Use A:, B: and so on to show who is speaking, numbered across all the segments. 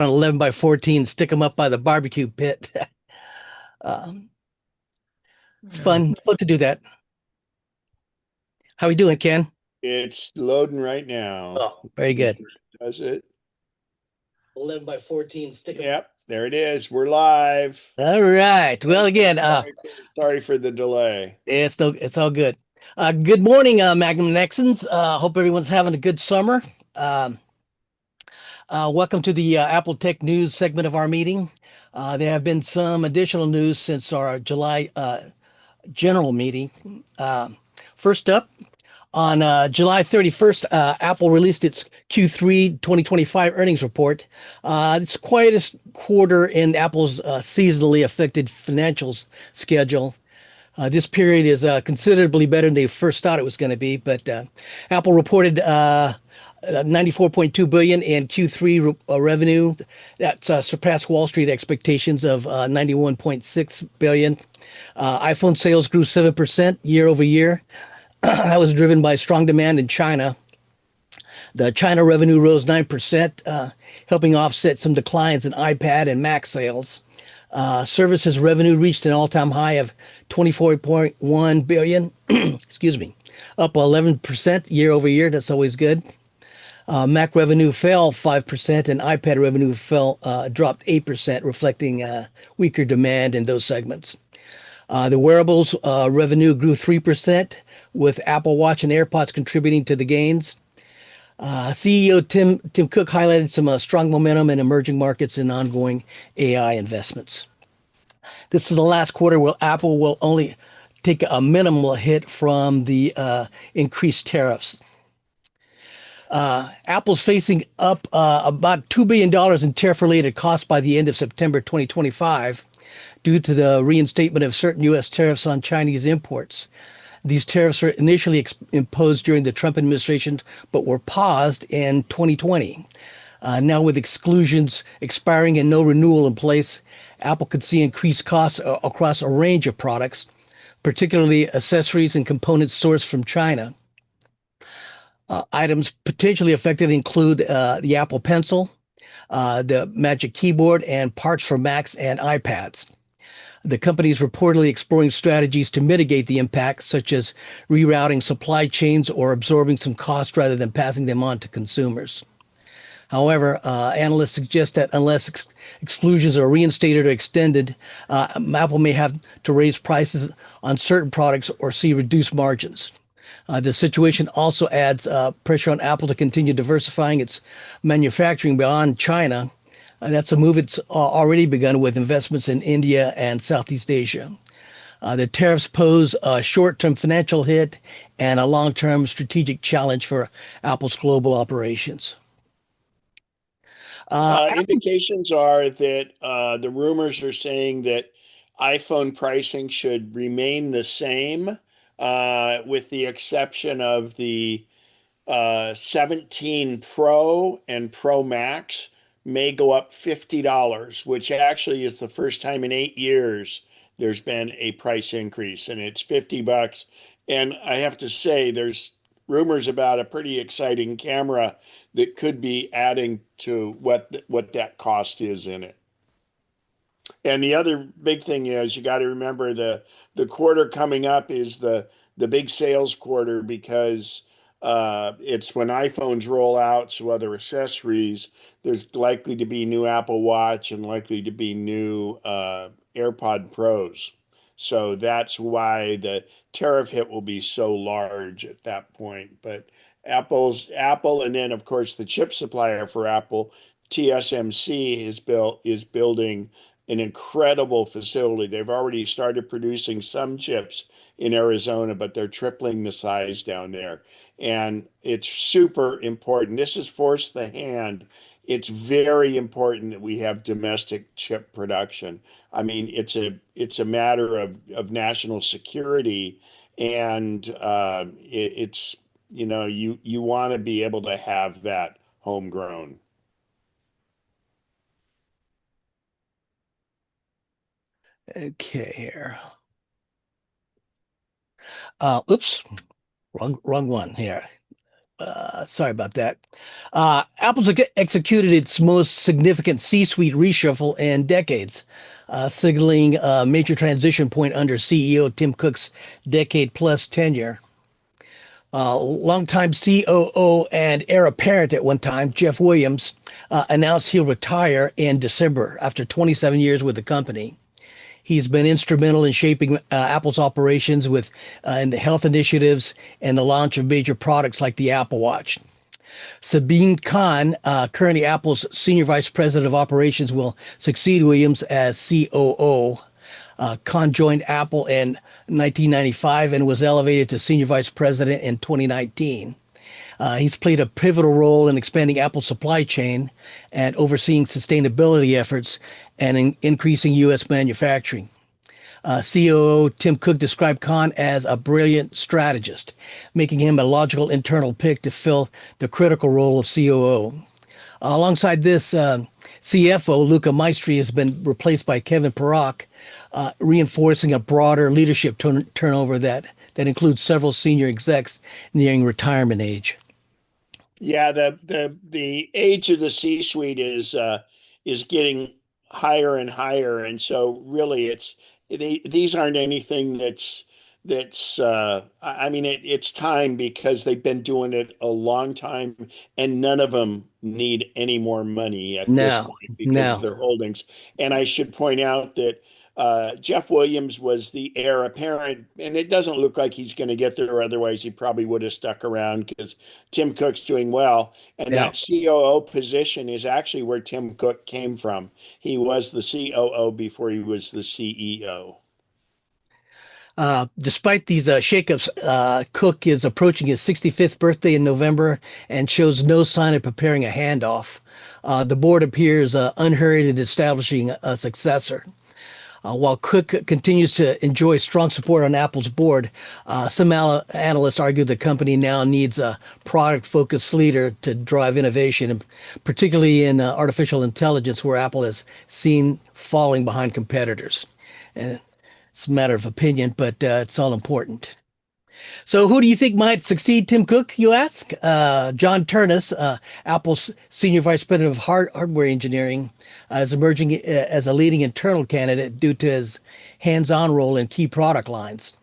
A: on 11 by 14, stick them up by the barbecue pit. Um, it's fun to do that. How are we doing, Ken?
B: It's loading right now.
A: Oh, very good.
B: Does it?
A: 11 by 14, stick them.
B: Yep, there it is. We're live.
A: All right. Well, again,
B: Sorry for the delay.
A: it's all good. Good morning, MacNexus. Hope everyone's having a good summer. Um, Welcome to the Apple Tech News segment of our meeting. There have been some additional news since our July general meeting. First up, on July 31st, Apple released its Q3 2025 earnings report. It's the quietest quarter in Apple's seasonally affected financials schedule. This period is considerably better than they first thought it was going to be, but Apple reported 94.2 billion in Q3 revenue. That surpassed Wall Street expectations of 91.6 billion. iPhone sales grew 7% year over year. That was driven by strong demand in China. The China revenue rose 9%, helping offset some declines in iPad and Mac sales. Services revenue reached an all-time high of 24.1 billion, excuse me, up 11% year over year. That's always good. Mac revenue fell 5% and iPad revenue dropped 8%, reflecting weaker demand in those segments. The wearables revenue grew 3%, with Apple Watch and AirPods contributing to the gains. CEO Tim Cook highlighted some strong momentum in emerging markets and ongoing AI investments. This is the last quarter where Apple will only take a minimal hit from the increased tariffs. Apple's facing up about $2 billion in tariff-related costs by the end of September 2025 due to the reinstatement of certain U.S. tariffs on Chinese imports. These tariffs were initially imposed during the Trump administration, but were paused in 2020. Now, with exclusions expiring and no renewal in place, Apple could see increased costs across a range of products, particularly accessories and components sourced from China. Items potentially affected include the Apple Pencil, the Magic Keyboard, and parts for Macs and iPads. The company is reportedly exploring strategies to mitigate the impact, such as rerouting supply chains or absorbing some costs rather than passing them on to consumers. However, analysts suggest that unless exclusions are reinstated or extended, Apple may have to raise prices on certain products or see reduced margins. The situation also adds pressure on Apple to continue diversifying its manufacturing beyond China. That's a move it's already begun with investments in India and Southeast Asia. The tariffs pose a short-term financial hit and a long-term strategic challenge for Apple's global operations. Apple,
B: Indications are that the rumors are saying that iPhone pricing should remain the same, with the exception of the 17 Pro and Pro Max may go up $50, which actually is the first time in 8 years there's been a price increase, and it's $50. And I have to say, there's rumors about a pretty exciting camera that could be adding to what that cost is in it. And the other big thing is you got to remember the quarter coming up is the big sales quarter because it's when iPhones roll out, so other accessories. There's likely to be new Apple Watch and likely to be new AirPod Pros. So that's why the tariff hit will be so large at that point. But Apple, and then of course the chip supplier for Apple, TSMC, is building an incredible facility. They've already started producing some chips in Arizona, but they're tripling the size down there. And it's super important. This has forced the hand. It's very important that we have domestic chip production. I mean, it's a matter of national security, and it's you want to be able to have that homegrown.
A: okay, here. Oops, wrong one here. Sorry about that. Apple's executed its most significant C-suite reshuffle in decades, signaling a major transition point under CEO Tim Cook's decade-plus tenure. Longtime COO and heir apparent at one time, Jeff Williams, announced he'll retire in December after 27 years with the company. He's been instrumental in shaping Apple's operations with in the health initiatives and the launch of major products like the Apple Watch. Sabine Khan, currently Apple's Senior Vice President of Operations, will succeed Williams as COO. Khan joined Apple in 1995 and was elevated to Senior Vice President in 2019. He's played a pivotal role in expanding Apple's supply chain and overseeing sustainability efforts and increasing U.S. manufacturing. COO Tim Cook described Khan as a brilliant strategist, making him a logical internal pick to fill the critical role of COO. Alongside this, CFO Luca Maestri has been replaced by Kevin Parak, reinforcing a broader leadership turnover that includes several senior execs nearing retirement age.
B: Yeah, the age of the C-suite is getting higher and higher, and so really these aren't anything I mean it's time because they've been doing it a long time, and none of them need any more money at this
A: Now,
B: point because of
A: now,
B: their holdings. And I should point out that Jeff Williams was the heir apparent, and it doesn't look like he's going to get there. Otherwise, he probably would have stuck around because Tim Cook's doing well. And
A: yeah.
B: that COO position is actually where Tim Cook came from. He was the COO before he was the CEO.
A: Despite these shakeups, Cook is approaching his 65th birthday in November and shows no sign of preparing a handoff. The board appears unhurried in establishing a successor. While Cook continues to enjoy strong support on Apple's board, some analysts argue the company now needs a product-focused leader to drive innovation, particularly in artificial intelligence, where Apple has seen falling behind competitors. Uh, it's a matter of opinion, but it's all important. So, who do you think might succeed Tim Cook, you ask? John Ternus, Apple's Senior Vice President of Hardware Engineering, is emerging as a leading internal candidate due to his hands-on role in key product lines.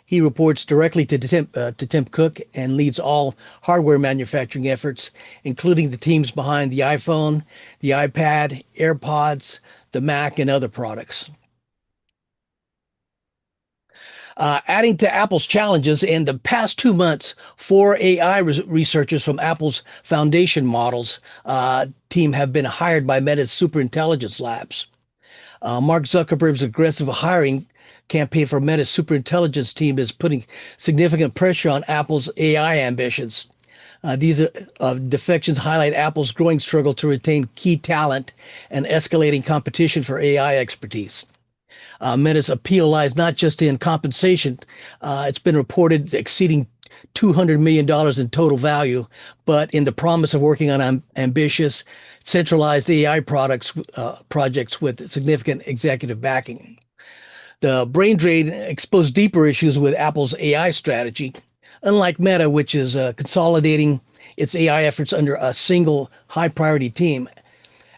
A: He reports directly to Tim Cook and leads all hardware manufacturing efforts, including the teams behind the iPhone, the iPad, AirPods, the Mac, and other products. Adding to Apple's challenges, in the past 2 months, four AI researchers from Apple's foundation models team have been hired by Meta's superintelligence labs. Mark Zuckerberg's aggressive hiring campaign for Meta's superintelligence team is putting significant pressure on Apple's AI ambitions. These defections highlight Apple's growing struggle to retain key talent and escalating competition for AI expertise. Meta's appeal lies not just in compensation. It's been reported exceeding $200 million in total value, but in the promise of working on ambitious, centralized AI projects with significant executive backing. The brain drain exposed deeper issues with Apple's AI strategy. Unlike Meta, which is consolidating its AI efforts under a single high priority team,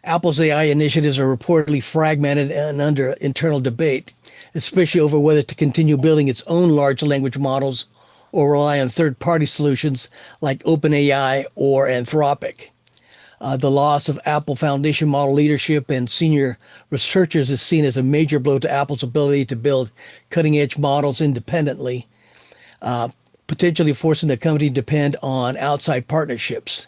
A: Apple's AI initiatives are reportedly fragmented and under internal debate, especially over whether to continue building its own large language models or rely on third-party solutions like OpenAI or Anthropic. The loss of Apple Foundation model leadership and senior researchers is seen as a major blow to Apple's ability to build cutting-edge models independently, potentially forcing the company to depend on outside partnerships.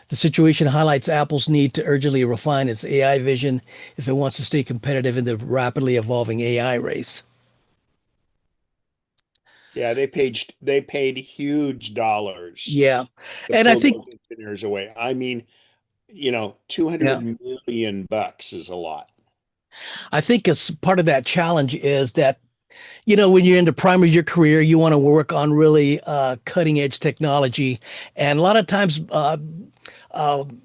A: The situation highlights Apple's need to urgently refine its AI vision if it wants to stay competitive in the rapidly evolving AI race.
B: Yeah, they paid huge dollars
A: Yeah.
B: to
A: And I
B: pull
A: think,
B: those engineers away. I mean,
A: yeah,
B: 200 million bucks is a lot.
A: I think as part of that challenge is that, when you're in the prime of your career, you want to work on really cutting edge technology. And a lot of times,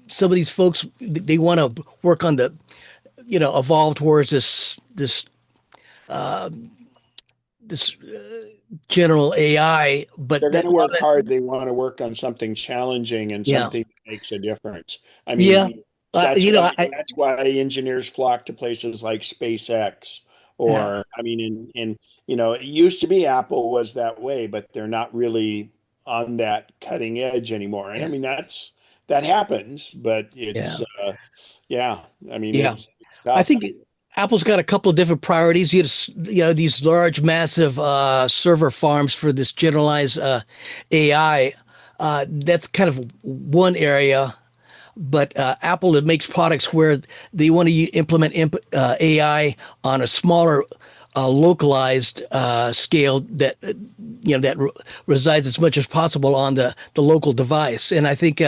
A: some of these folks, they want to work on the, evolve towards this general AI, but
B: They're going
A: that
B: to
A: a lot
B: work
A: of that,
B: hard. They want to work on something challenging and
A: yeah,
B: something that makes a difference. I
A: yeah.
B: mean, that's
A: You know,
B: why that's why engineers flock to places like SpaceX
A: yeah,
B: or I mean it used to be Apple was that way, but they're not really on that cutting edge anymore. And I
A: yeah,
B: mean that happens, but
A: yeah,
B: yeah, I mean
A: yeah.
B: it's
A: I
B: tough.
A: think Apple's got a couple of different priorities. You know, these large, massive server farms for this generalized AI. That's kind of one area. But Apple, it makes products where they want to implement AI on a smaller, localized scale that that resides as much as possible on the local device. And I think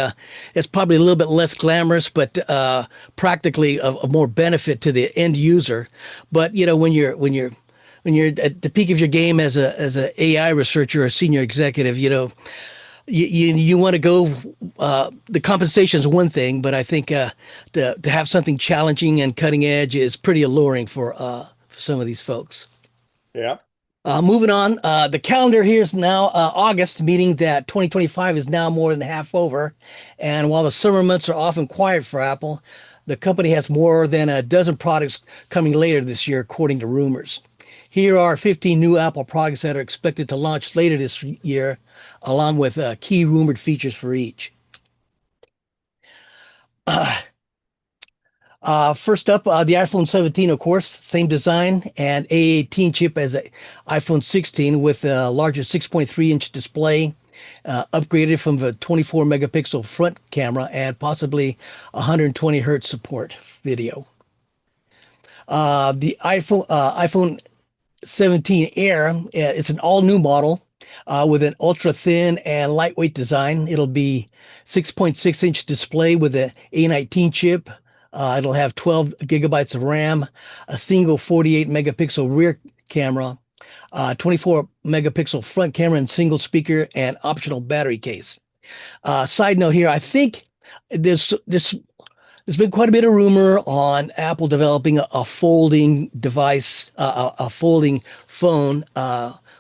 A: it's probably a little bit less glamorous, but practically of more benefit to the end user. But you know, when you're at the peak of your game as a AI researcher or senior executive, you know, you want to go. The compensation is one thing, but I think to have something challenging and cutting edge is pretty alluring for some of these folks.
B: Yeah.
A: Moving on, the calendar here is now August, meaning that 2025 is now more than half over. And while the summer months are often quiet for Apple, the company has more than a dozen products coming later this year, according to rumors. Here are 15 new Apple products that are expected to launch later this year, along with key rumored features for each. First up, the iPhone 17, of course, same design and A18 chip as the iPhone 16 with a larger 6.3-inch display, upgraded from the 24 megapixel front camera and possibly 120 hertz support video. The iPhone 17 Air, it's an all new model with an ultra thin and lightweight design. It'll be 6.6-inch display with an A19 chip. It'll have 12 gigabytes of RAM, a single 48 megapixel rear camera, 24 megapixel front camera and single speaker, and optional battery case. Side note here, I think there's been quite a bit of rumor on Apple developing a folding device, a folding phone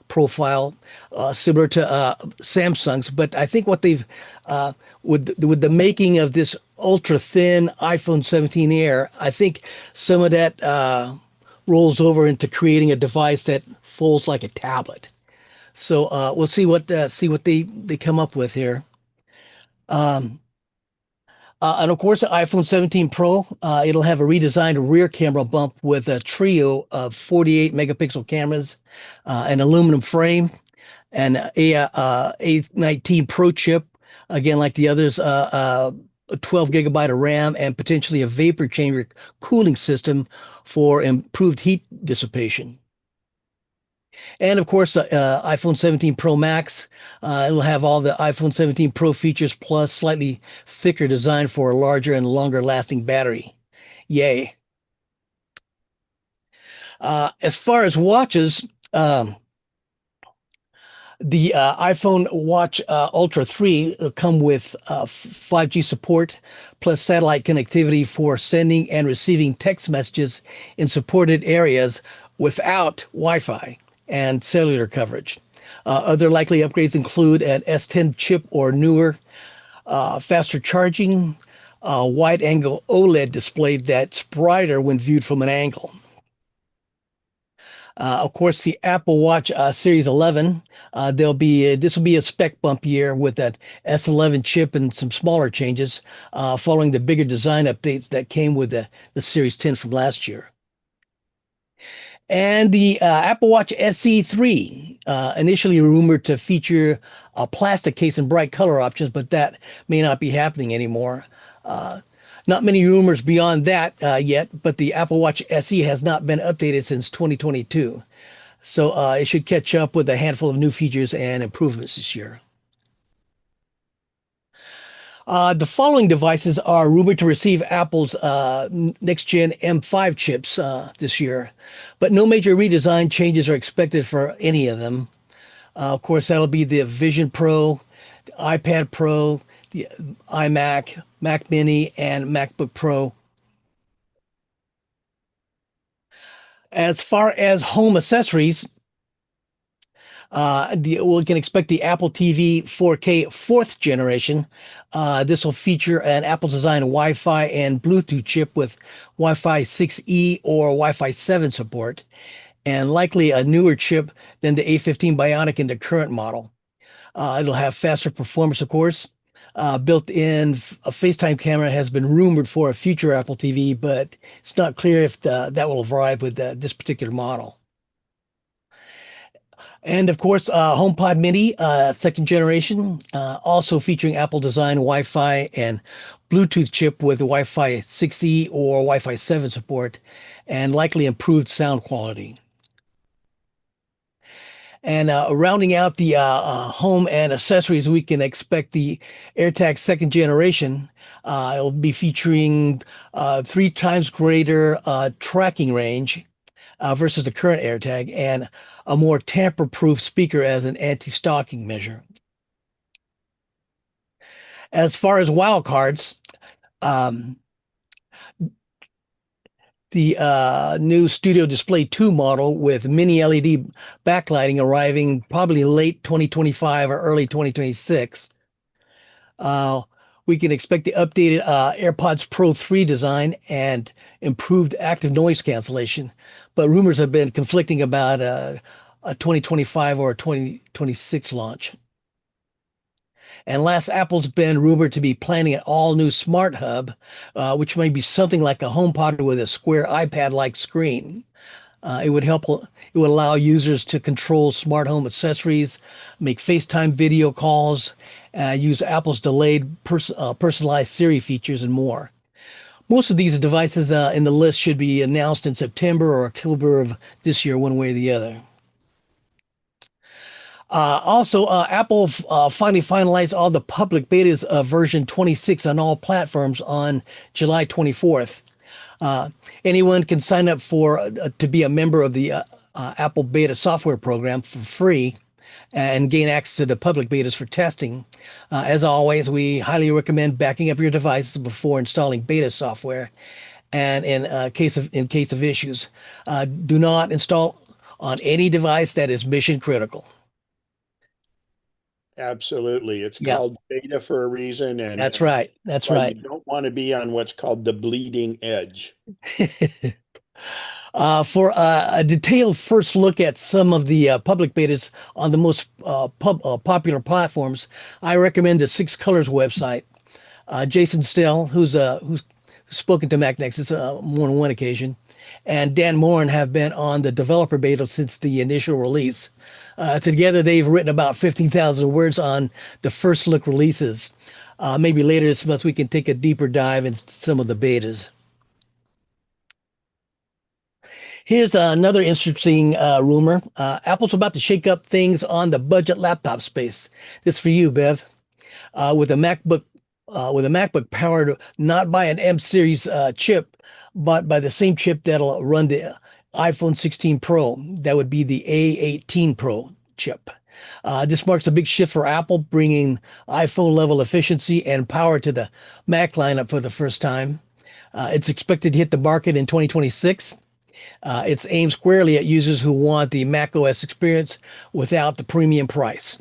A: profile similar to Samsung's. But I think what they've with the making of this ultra thin iPhone 17 Air, I think some of that rolls over into creating a device that folds like a tablet. So we'll see what they come up with here. And of course, the iPhone 17 Pro, it'll have a redesigned rear camera bump with a trio of 48 megapixel cameras, an aluminum frame, and A19 Pro chip. Again, like the others, a 12 gigabyte of RAM and potentially a vapor chamber cooling system for improved heat dissipation. And of course, the iPhone 17 Pro Max, it'll have all the iPhone 17 Pro features plus slightly thicker design for a larger and longer lasting battery. Yay. As far as watches, the iPhone Watch Ultra 3 will come with 5G support plus satellite connectivity for sending and receiving text messages in supported areas without Wi-Fi and cellular coverage. Other likely upgrades include an S10 chip or newer, faster charging, wide angle OLED display that's brighter when viewed from an angle. Of course, the Apple Watch Series 11, this will be a spec bump year with that S11 chip and some smaller changes, following the bigger design updates that came with the Series 10 from last year. And the Apple Watch SE 3, initially rumored to feature a plastic case and bright color options, but that may not be happening anymore. Uh, Not many rumors beyond that yet, but the Apple Watch SE has not been updated since 2022. So it should catch up with a handful of new features and improvements this year. The following devices are rumored to receive Apple's next gen M5 chips this year, but no major redesign changes are expected for any of them. Of course, that'll be the Vision Pro, the iPad Pro, the iMac, Mac Mini, and MacBook Pro. As far as home accessories, We can expect the Apple TV 4K fourth generation. This will feature an Apple designed Wi-Fi and Bluetooth chip with Wi-Fi 6E or Wi-Fi 7 support, and likely a newer chip than the A15 Bionic in the current model. It'll have faster performance, of course. Built-in a FaceTime camera has been rumored for a future Apple TV, but it's not clear if that will arrive with this particular model. And of course, HomePod Mini, second generation, also featuring Apple design Wi-Fi and Bluetooth chip with Wi-Fi 6E or Wi-Fi 7 support, and likely improved sound quality. And rounding out the home and accessories, we can expect the AirTag second generation. It'll be featuring 3 times greater tracking range versus the current AirTag, and a more tamper-proof speaker as an anti-stalking measure. As far as wildcards, um, the new Studio Display 2 model with mini LED backlighting arriving probably late 2025 or early 2026. Uh, we can expect the updated AirPods Pro 3 design and improved active noise cancellation, but rumors have been conflicting about a 2025 or a 2026 launch. And last, Apple's been rumored to be planning an all-new Smart Hub, which may be something like a HomePod with a square iPad-like screen. It would help. It would allow users to control smart home accessories, make FaceTime video calls, use Apple's delayed personalized Siri features, and more. Most of these devices in the list should be announced in September or October of this year, one way or the other. Apple finally finalized all the public betas of version 26 on all platforms on July 24th. Anyone can sign up to be a member of the Apple Beta software program for free and gain access to the public betas for testing. As always, we highly recommend backing up your devices before installing beta software. And in case of issues, do not install on any device that is mission critical.
B: Absolutely. It's
A: Yeah,
B: called beta for a reason, and
A: that's right. That's
B: why you
A: right.
B: don't want to be on what's called the bleeding edge.
A: For a detailed first look at some of the public betas on the most popular platforms, I recommend the Six Colors website. Jason Stell, who's spoken to MacNexus more than one occasion, and Dan Morin have been on the developer beta since the initial release. Together, they've written about 15,000 words on the first look releases. Maybe later this month we can take a deeper dive into some of the betas. Here's another interesting rumor. Apple's about to shake up things on the budget laptop space. This is for you, Bev. With a MacBook powered not by an M series chip, but by the same chip that'll run the iPhone 16 Pro. That would be the A18 Pro chip. This marks a big shift for Apple, bringing iPhone level efficiency and power to the Mac lineup for the first time. It's expected to hit the market in 2026. It's aimed squarely at users who want the macOS experience without the premium price.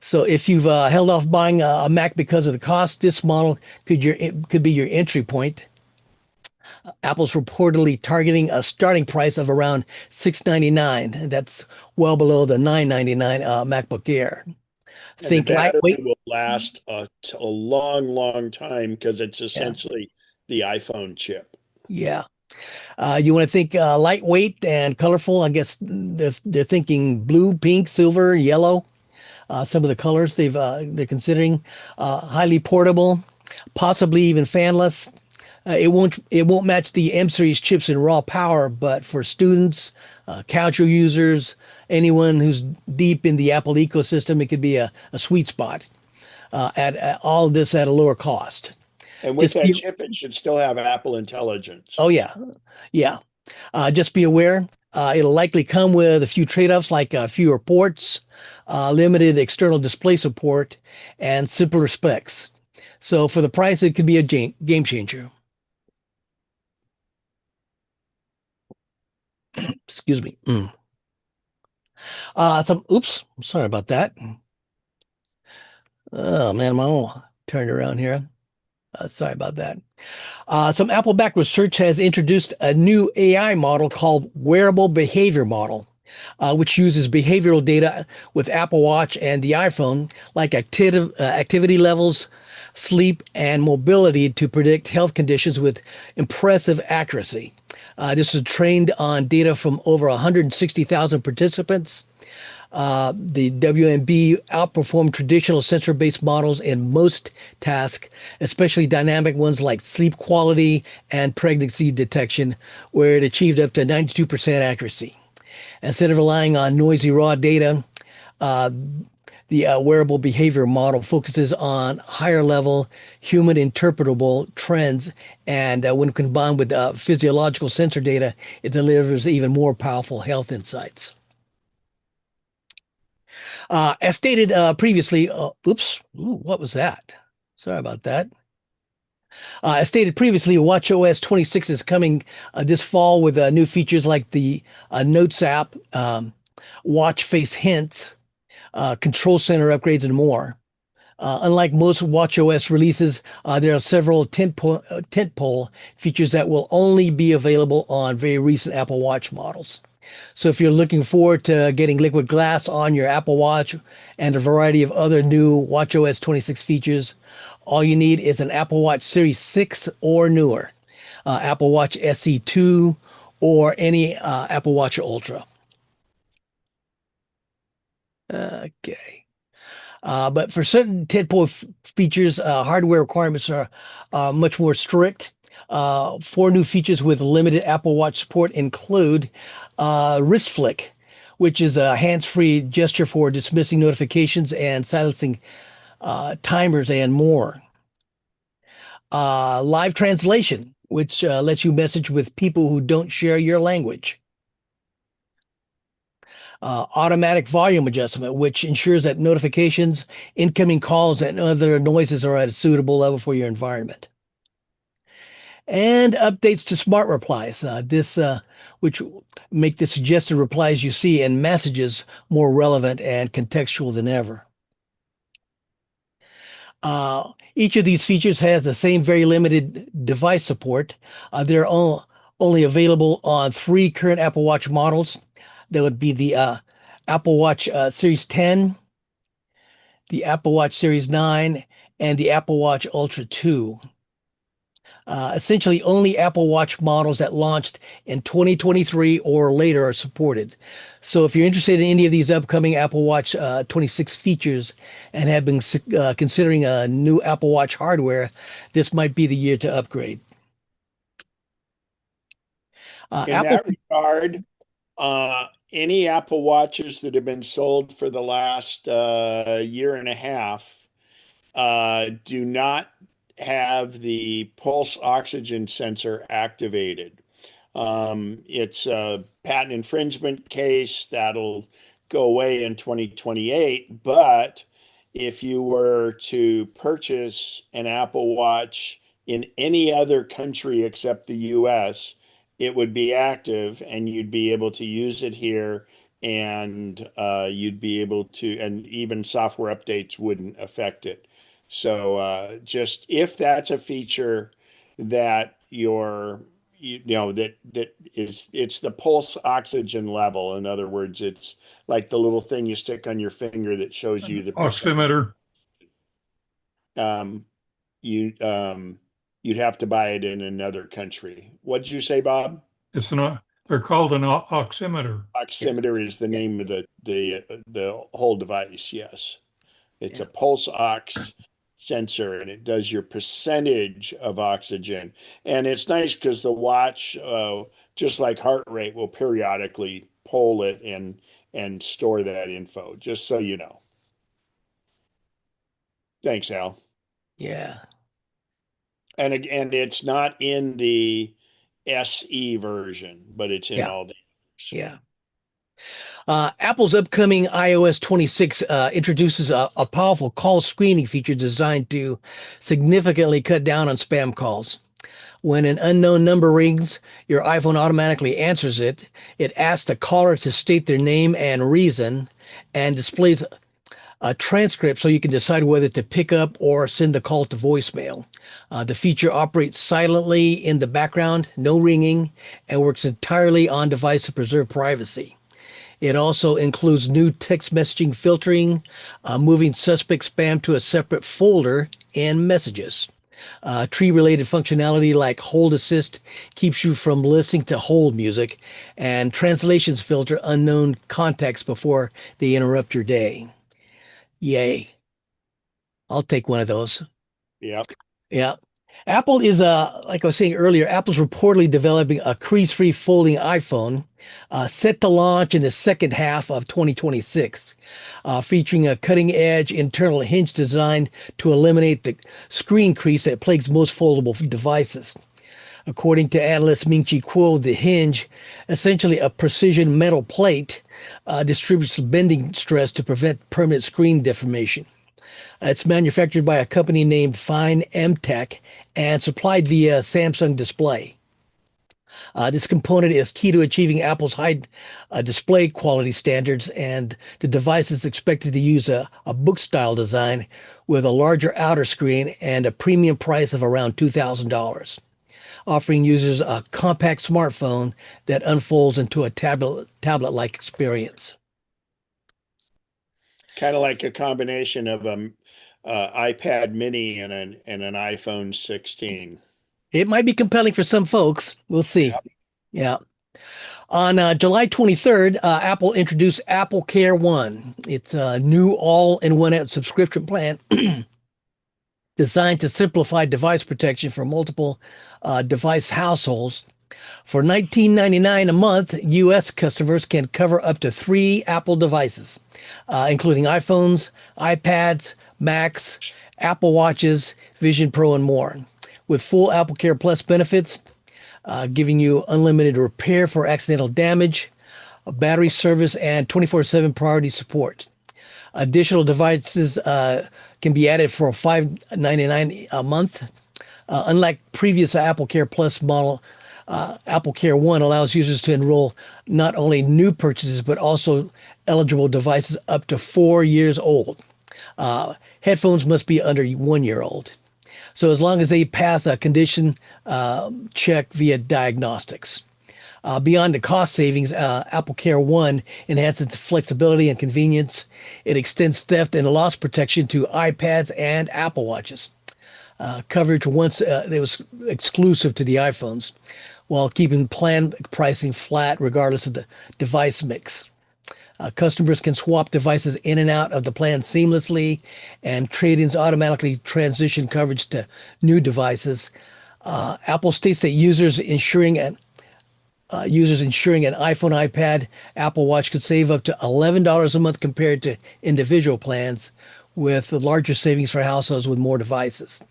A: So if you've held off buying a Mac because of the cost, this model could be your entry point. Apple's reportedly targeting a starting price of around $699. That's well below the $999 MacBook Air.
B: And the
A: Think
B: battery
A: lightweight.
B: will last a long, long time because it's
A: Yeah,
B: essentially the iPhone chip.
A: yeah. You want to think lightweight and colorful? I guess they're thinking blue, pink, silver, yellow. Some of the colors they're considering highly portable, possibly even fanless. It won't match the M series chips in raw power, but for students, casual users, anyone who's deep in the Apple ecosystem, it could be a sweet spot. At all of this at a lower cost.
B: And with
A: Just
B: that
A: be
B: chip, it should still have Apple Intelligence.
A: Oh yeah, yeah. Just be aware. It'll likely come with a few trade-offs like fewer ports, limited external display support, and simpler specs. So for the price, it could be a game changer. Excuse me. Oops, sorry about that. Oh man, my own turned around here. Sorry about that. Some Apple-backed research has introduced a new AI model called Wearable Behavior Model, which uses behavioral data with Apple Watch and the iPhone, like activity levels, sleep, and mobility to predict health conditions with impressive accuracy. This is trained on data from over 160,000 participants. The WMB outperformed traditional sensor-based models in most tasks, especially dynamic ones like sleep quality and pregnancy detection, where it achieved up to 92% accuracy. Instead of relying on noisy raw data, uh, the wearable behavior model focuses on higher level human interpretable trends, and when combined with physiological sensor data, it delivers even more powerful health insights. As stated previously, oops, ooh, what was that? Sorry about that. As stated previously, watchOS 26 is coming this fall with new features like the Notes app, watch face hints, control center upgrades, and more. Unlike most watchOS releases, there are several tentpole features that will only be available on very recent Apple Watch models. So if you're looking forward to getting liquid glass on your Apple Watch and a variety of other new watchOS 26 features, all you need is an Apple Watch Series 6 or newer, Apple Watch SE2, or any Apple Watch Ultra. Okay. But for certain tentpole features, hardware requirements are much more strict. Four new features with limited Apple Watch support include wrist flick, which is a hands-free gesture for dismissing notifications and silencing timers and more. Live translation, which lets you message with people who don't share your language. Automatic volume adjustment, which ensures that notifications, incoming calls, and other noises are at a suitable level for your environment. And updates to smart replies, which make the suggested replies you see in messages more relevant and contextual than ever. Each of these features has the same very limited device support. They're only available on three current Apple Watch models. That would be the Apple Watch Series 10, the Apple Watch Series 9, and the Apple Watch Ultra 2. Essentially, only Apple Watch models that launched in 2023 or later are supported. So if you're interested in any of these upcoming Apple Watch 26 features and have been considering a new Apple Watch hardware, this might be the year to upgrade.
B: In
A: Apple,
B: that regard, any Apple Watches that have been sold for the last year and a half do not have the pulse oxygen sensor activated. It's a patent infringement case that'll go away in 2028. But if you were to purchase an Apple Watch in any other country except the US, it would be active and you'd be able to use it here, and you'd be able to, and even software updates wouldn't affect it. So just if that's a feature that that is, it's the pulse oxygen level. In other words, it's like the little thing you stick on your finger that shows you the percent.
C: Oximeter.
B: Um, you you'd have to buy it in another country. What did you say, Bob?
C: It's not, they're called an oximeter.
A: yeah,
B: Oximeter is the
A: yeah,
B: name of the whole device. Yes, it's
A: yeah,
B: a pulse ox sensor, and it does your percentage of oxygen. And it's nice because the watch, just like heart rate, will periodically poll it and store that info. Just so you know. Thanks, Al.
A: yeah,
B: And again, it's not in the SE version, but it's in
A: yeah,
B: all the others.
A: yeah. Apple's upcoming iOS 26 introduces a powerful call screening feature designed to significantly cut down on spam calls. When an unknown number rings, your iPhone automatically answers it. It asks the caller to state their name and reason and displays a transcript so you can decide whether to pick up or send the call to voicemail. The feature operates silently in the background, no ringing, and works entirely on device to preserve privacy. It also includes new text messaging filtering, moving suspect spam to a separate folder in messages. Tree-related functionality like hold assist keeps you from listening to hold music, and translations filter unknown contacts before they interrupt your day. Yay. I'll take one of those.
B: Yep.
A: Yeah. Apple is, like I was saying earlier, Apple's reportedly developing a crease-free folding iPhone set to launch in the second half of 2026, featuring a cutting-edge internal hinge design to eliminate the screen crease that plagues most foldable devices. According to analyst Ming-Chi Kuo, the hinge, essentially a precision metal plate, distributes bending stress to prevent permanent screen deformation. It's manufactured by a company named Fine M-Tech and supplied via Samsung Display. This component is key to achieving Apple's high display quality standards, and the device is expected to use a book-style design with a larger outer screen and a premium price of around $2,000, offering users a compact smartphone that unfolds into a tablet-like experience.
B: Kind of like a combination of an iPad mini and an iPhone 16.
A: It might be compelling for some folks. We'll see.
B: Yep.
A: Yeah. On July 23rd, Apple introduced Apple Care One. It's a new all-in-one subscription plan designed to simplify device protection for multiple device households. For $19.99 a month, U.S. customers can cover up to 3 Apple devices, including iPhones, iPads, Macs, Apple Watches, Vision Pro, and more, with full Apple Care Plus benefits, giving you unlimited repair for accidental damage, battery service, and 24/7 priority support. Additional devices can be added for $5.99 a month. Unlike previous Apple Care Plus model, Apple Care One allows users to enroll not only new purchases, but also eligible devices up to 4 years old. Headphones must be under 1 year old. So as long as they pass a condition check via diagnostics. Beyond the cost savings, Apple Care One enhances flexibility and convenience. It extends theft and loss protection to iPads and Apple Watches. Coverage once it was exclusive to the iPhones, while keeping plan pricing flat regardless of the device mix. Customers can swap devices in and out of the plan seamlessly, and trade-ins automatically transition coverage to new devices. Apple states that users insuring an iPhone, iPad, Apple Watch could save up to $11 a month compared to individual plans, with larger savings for households with more devices.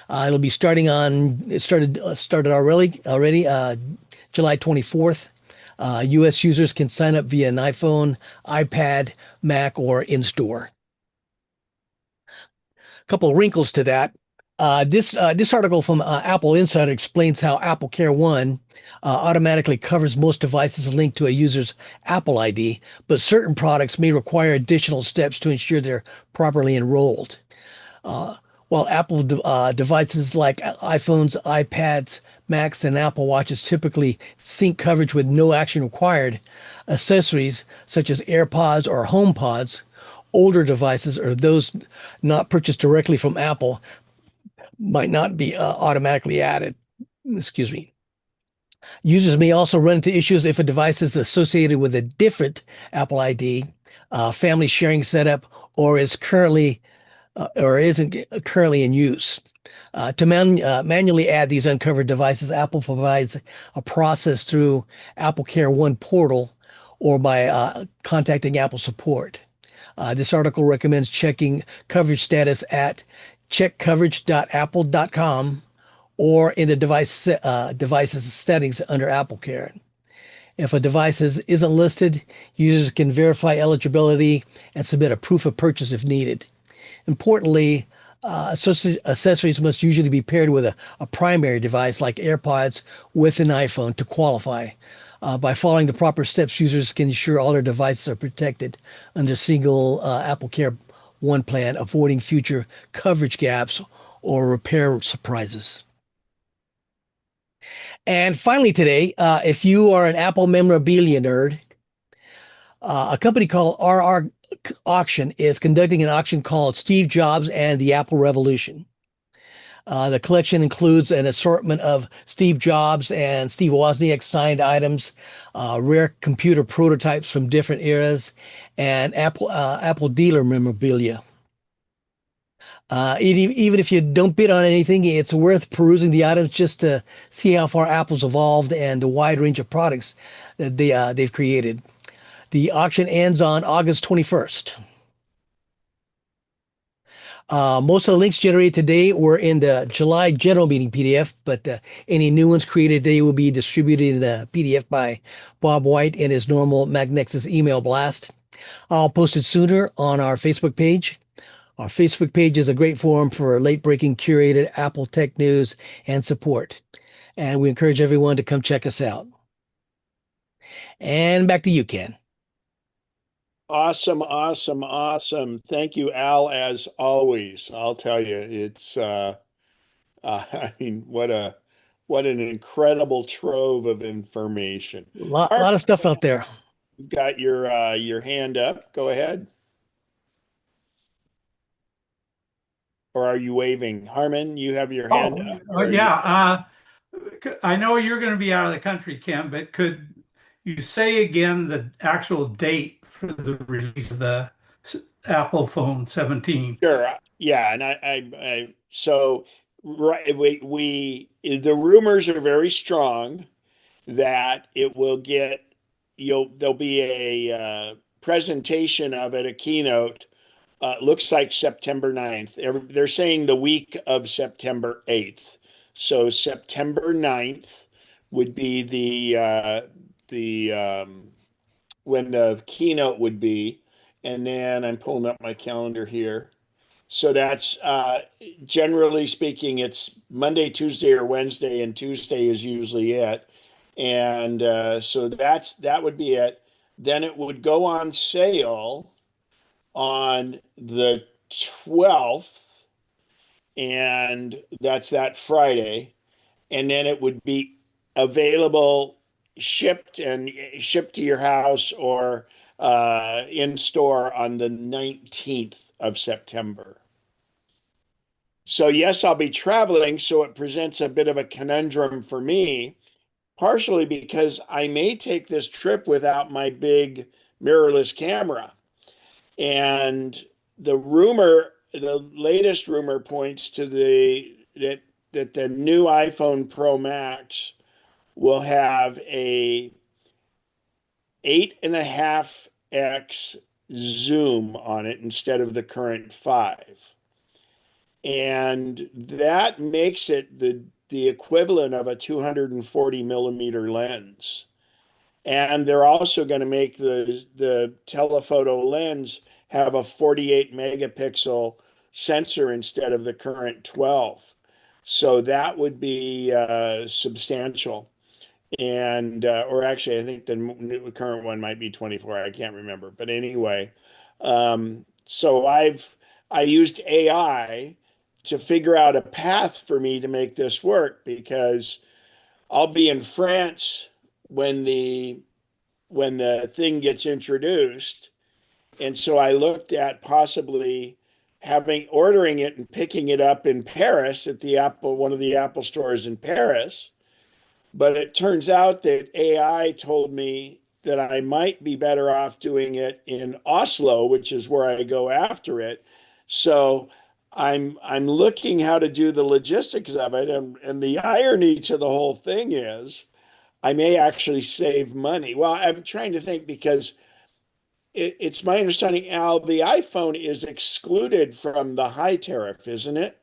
A: It'll be starting on. It started already. July 24th. U.S. users can sign up via an iPhone, iPad, Mac, or in-store. A couple of wrinkles to that. This article from Apple Insider explains how Apple Care One automatically covers most devices linked to a user's Apple ID, but certain products may require additional steps to ensure they're properly enrolled. While Apple devices like iPhones, iPads, Macs, and Apple Watches typically sync coverage with no action required, accessories such as AirPods or HomePods, older devices, or those not purchased directly from Apple might not be automatically added. Excuse me. Users may also run into issues if a device is associated with a different Apple ID, family sharing setup, or isn't currently in use. To manually add these uncovered devices, Apple provides a process through Apple Care One portal or by contacting Apple support. This article recommends checking coverage status at checkcoverage.apple.com or in the device's settings under Apple Care. If a device isn't listed, users can verify eligibility and submit a proof of purchase if needed. Importantly, Accessories must usually be paired with a primary device like AirPods with an iPhone to qualify. By following the proper steps, users can ensure all their devices are protected under single Apple Care One plan, avoiding future coverage gaps or repair surprises. And finally, today, if you are an Apple memorabilia nerd, a company called RR Auction is conducting an auction called Steve Jobs and the Apple Revolution. The collection includes an assortment of Steve Jobs and Steve Wozniak signed items, rare computer prototypes from different eras, and Apple dealer memorabilia. Even if you don't bid on anything, it's worth perusing the items just to see how far Apple's evolved and the wide range of products that they've created. The auction ends on August 21st. Most of the links generated today were in the July general meeting PDF, but any new ones created today will be distributed in the PDF by Bob White in his normal MacNexus email blast. I'll post it sooner on our Facebook page. Our Facebook page is a great forum for late-breaking curated Apple tech news and support. And we encourage everyone to come check us out. And back to you, Ken.
B: Awesome, awesome, awesome. Thank you, Al, as always. I'll tell you, it's I mean, what an incredible trove of information. Harm,
A: Lot of stuff out there.
B: you've got your hand up. Go ahead. Or are you waving? Harmon, you have your hand up.
C: Yeah. I know you're going to be out of the country, Kim, but could you say again the actual date for the release of the Apple phone 17?
B: Sure. Yeah, and so right the rumors are very strong that it will get there'll be a presentation of it, a keynote. Looks like September 9th. They're saying the week of September 8th. So September 9th would be the when the keynote would be. And then I'm pulling up my calendar here. So that's generally speaking, it's Monday, Tuesday, or Wednesday, and Tuesday is usually it. And so that would be it. Then it would go on sale on the 12th, and that's that Friday. And then it would be available, shipped to your house or in store on the 19th of September. So, yes, I'll be traveling, so it presents a bit of a conundrum for me, partially because I may take this trip without my big mirrorless camera. And the latest rumor points to that the new iPhone Pro Max will have a 8.5x zoom on it instead of the current 5. And that makes it the equivalent of a 240 millimeter lens. And they're also going to make the telephoto lens have a 48 megapixel sensor instead of the current 12. So that would be substantial. And or actually, I think the current one might be 24. I can't remember, but anyway, so I used AI to figure out a path for me to make this work because I'll be in France when the thing gets introduced, and so I looked at possibly ordering it and picking it up in Paris at one of the Apple stores in Paris. But it turns out that AI told me that I might be better off doing it in Oslo, which is where I go after it. So I'm looking how to do the logistics of it. And the irony to the whole thing is I may actually save money. Well, I'm trying to think because it's my understanding, Al, the iPhone is excluded from the high tariff, isn't it?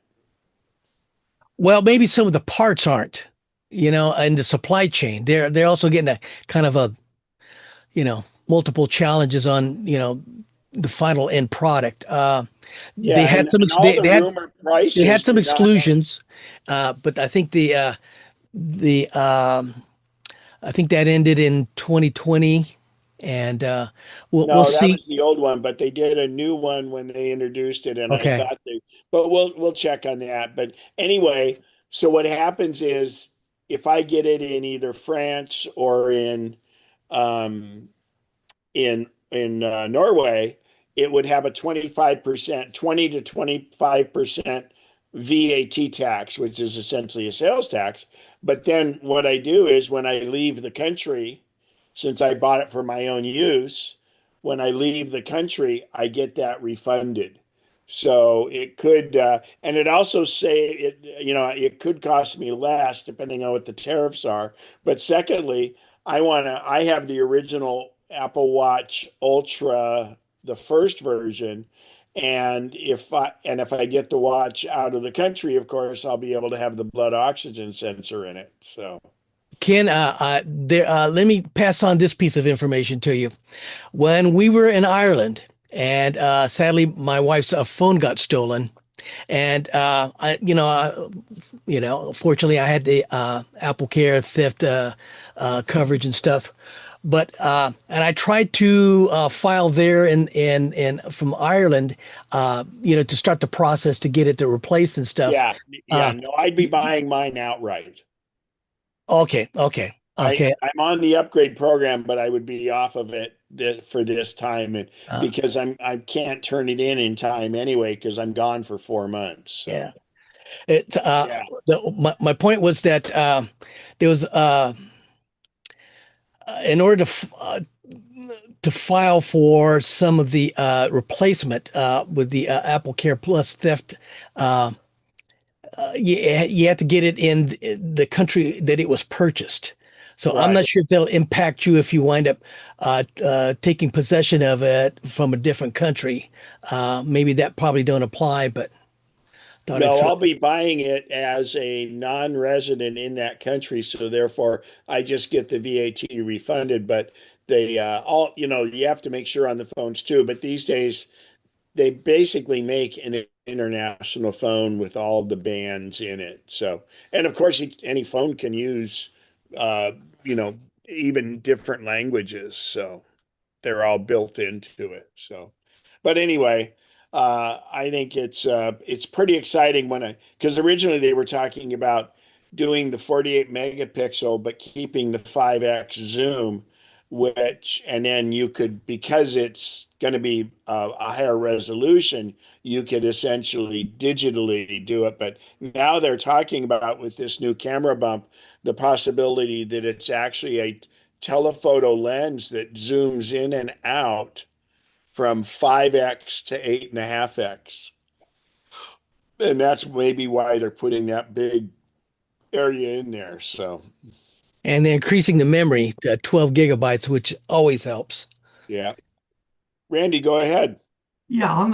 A: Well, maybe some of the parts aren't, and the supply chain. They're also getting a kind of multiple challenges on, the final end product. They
B: Yeah,
A: had some
B: and all the
A: they had
B: rumor prices
A: some
B: do not.
A: exclusions, but I think the I think that ended in 2020, and we'll
B: No, that
A: see.
B: was the old one, but they did a new one when they introduced it, and I
A: Okay.
B: thought they. But we'll check on that. But anyway, so what happens is if I get it in either France or um, in Norway, it would have a 25%, 20 to 25% VAT tax, which is essentially a sales tax. But then what I do is when I leave the country, since I bought it for my own use, when I leave the country, I get that refunded. So it could, and it also say it, it could cost me less depending on what the tariffs are. But secondly, I have the original Apple Watch Ultra, the first version. And if I get the watch out of the country, of course, I'll be able to have the blood oxygen sensor in it. So
A: Ken, let me pass on this piece of information to you. When we were in Ireland, and sadly, my wife's phone got stolen, and fortunately, I had the Apple Care theft coverage and stuff. But and I tried to file there in from Ireland, to start the process to get it to replace and stuff.
B: yeah, yeah,
A: Uh,
B: no, I'd be buying mine outright.
A: okay, okay, okay.
B: I'm on the upgrade program, but I would be off of it for this time, and
A: Uh,
B: because I can't turn it in time anyway because I'm gone for 4 months.
A: yeah.
B: So
A: It,
B: yeah,
A: my point was that there was in order to file for some of the replacement with the Apple Care Plus theft, uh, you have to get it in the country that it was purchased. So I'm not
B: right.
A: sure if they'll impact you if you wind up taking possession of it from a different country. Maybe that probably don't apply, but thought I'd
B: No,
A: throw.
B: I'll be buying it as a non-resident in that country, so therefore I just get the VAT refunded. But they all, you have to make sure on the phones too. But these days they basically make an international phone with all the bands in it. So, and of course, any phone can use, uh, you know, even different languages. So they're all built into it. So, but anyway, I think it's pretty exciting when I because originally they were talking about doing the 48 megapixel but keeping the 5x zoom, which and then you could because it's going to be a higher resolution, you could essentially digitally do it. But now they're talking about with this new camera bump the possibility that it's actually a telephoto lens that zooms in and out from 5x to 8.5x. And that's maybe why they're putting that big area in there. So,
A: And they're increasing the memory to 12 gigabytes, which always helps.
B: yeah. Randy, go ahead.
C: Yeah, on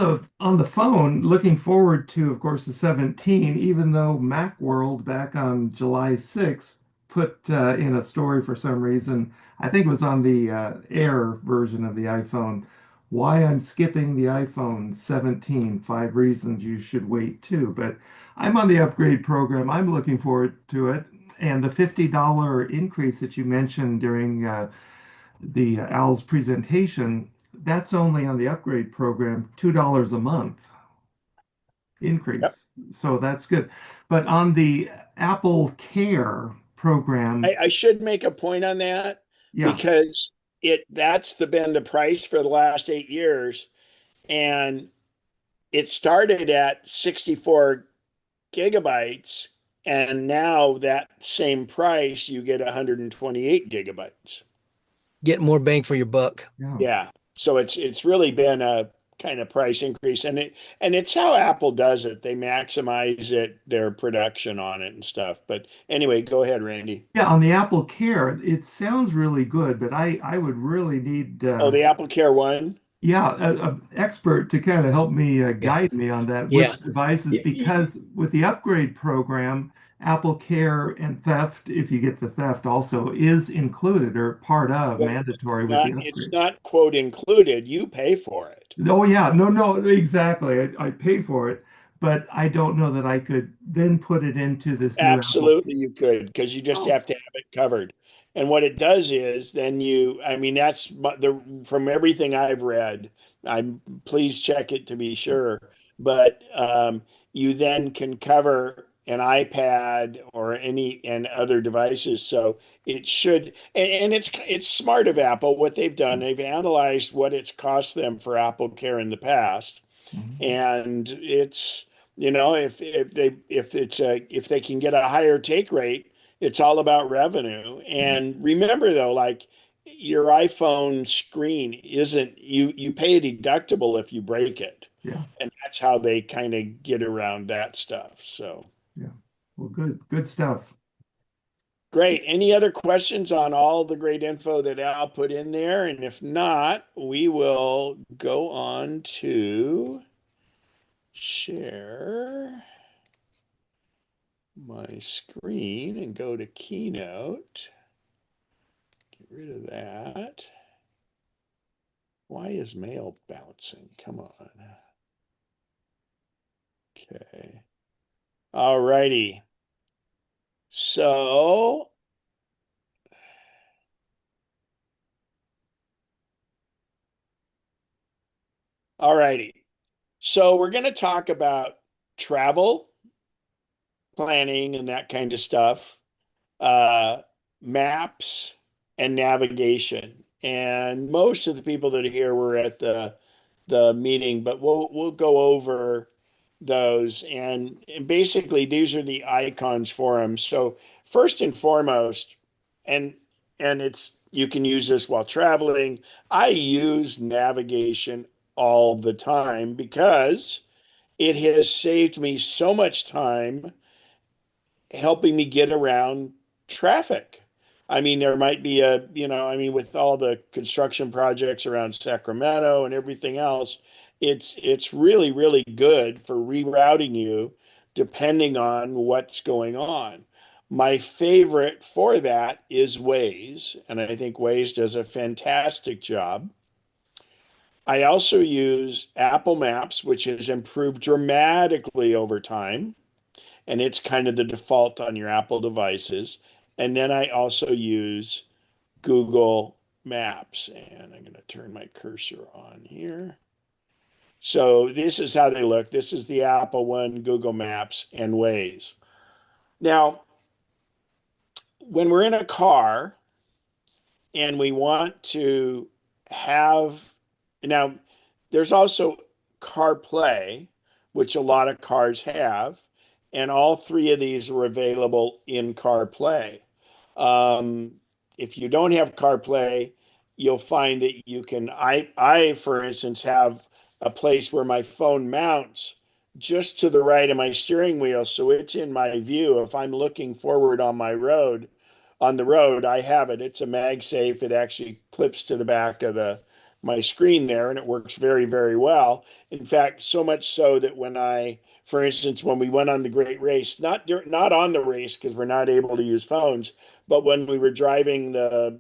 C: the phone, looking forward to, of course, the 17, even though Macworld back on July 6th put in a story for some reason, I think it was on the Air version of the iPhone, why I'm skipping the iPhone 17, 5 reasons you should wait too. But I'm on the upgrade program. I'm looking forward to it. And the $50 increase that you mentioned during the Al's presentation, that's only on the upgrade program, $2 a month
B: Yep.
C: increase. So that's good. But on the Apple Care program,
B: I should make a point on that
C: yeah,
B: because that's been the price for the last 8 years. And it started at 64 gigabytes. And now that same price, you get 128 gigabytes.
A: Get more bang for your buck.
C: yeah.
B: Yeah. So it's really been a kind of price increase and it's how Apple does it. They maximize their production on it and stuff. But anyway, go ahead, Randy.
C: Yeah, on the Apple Care, it sounds really good, but I would really need
B: Oh, the Apple Care One?
C: yeah, a expert to kind of help me
A: Yeah.
C: guide me on that,
A: Yeah.
C: which devices,
A: Y-
C: because with the upgrade program, Apple Care and theft, if you get the theft also, is included or part of
B: Well,
C: mandatory with the
B: it's
C: upgrade.
B: not quote included. You pay for it.
D: Oh yeah, no, no, exactly. I pay for it, but I don't know that I could then put it into this new Apple.
B: Absolutely, you could, because you just
D: Oh,
B: have to have it covered. And what it does is then I mean, from everything I've read, please check it to be sure, but you then can cover an iPad or and other devices. So it should, and it's smart of Apple. What they've done, they've analyzed what it's cost them for Apple Care in the past,
D: mhm.
B: and it's if they can get a higher take rate, it's all about revenue.
D: Yeah,
B: And remember though, like your iPhone screen isn't you pay a deductible if you break it,
D: yeah,
B: and that's how they kind of get around that stuff. So
D: yeah. Well, good stuff.
B: great. Any other questions on all the great info that Al put in there? And if not, we will go on to share my screen and go to Keynote. Get rid of that. Why is mail bouncing? Come on. Okay. All righty. So, all righty. So we're going to talk about travel, planning, and that kind of stuff, uh, maps, and navigation. And most of the people that are here were at the meeting, but we'll go over those. And basically, these are the icons for them. So first and foremost, and it's you can use this while traveling. I use navigation all the time because it has saved me so much time helping me get around traffic. I mean, there might be I mean, with all the construction projects around Sacramento and everything else, it's really, really good for rerouting you depending on what's going on. My favorite for that is Waze, and I think Waze does a fantastic job. I also use Apple Maps, which has improved dramatically over time, and it's kind of the default on your Apple devices. And then I also use Google Maps, and I'm going to turn my cursor on here. So this is how they look. This is the Apple one, Google Maps, and Waze. Now, when we're in a car and we want to have, now there's also CarPlay, which a lot of cars have, and all three of these are available in CarPlay. Um, if you don't have CarPlay, you'll find that you can. For instance, have a place where my phone mounts just to the right of my steering wheel, so it's in my view. If I'm looking forward on the road, I have it. It's a MagSafe. It actually clips to the back of the my screen there, and it works very, very well. In fact, so much so that for instance, when we went on the Great Race, not on the race because we're not able to use phones, but when we were driving the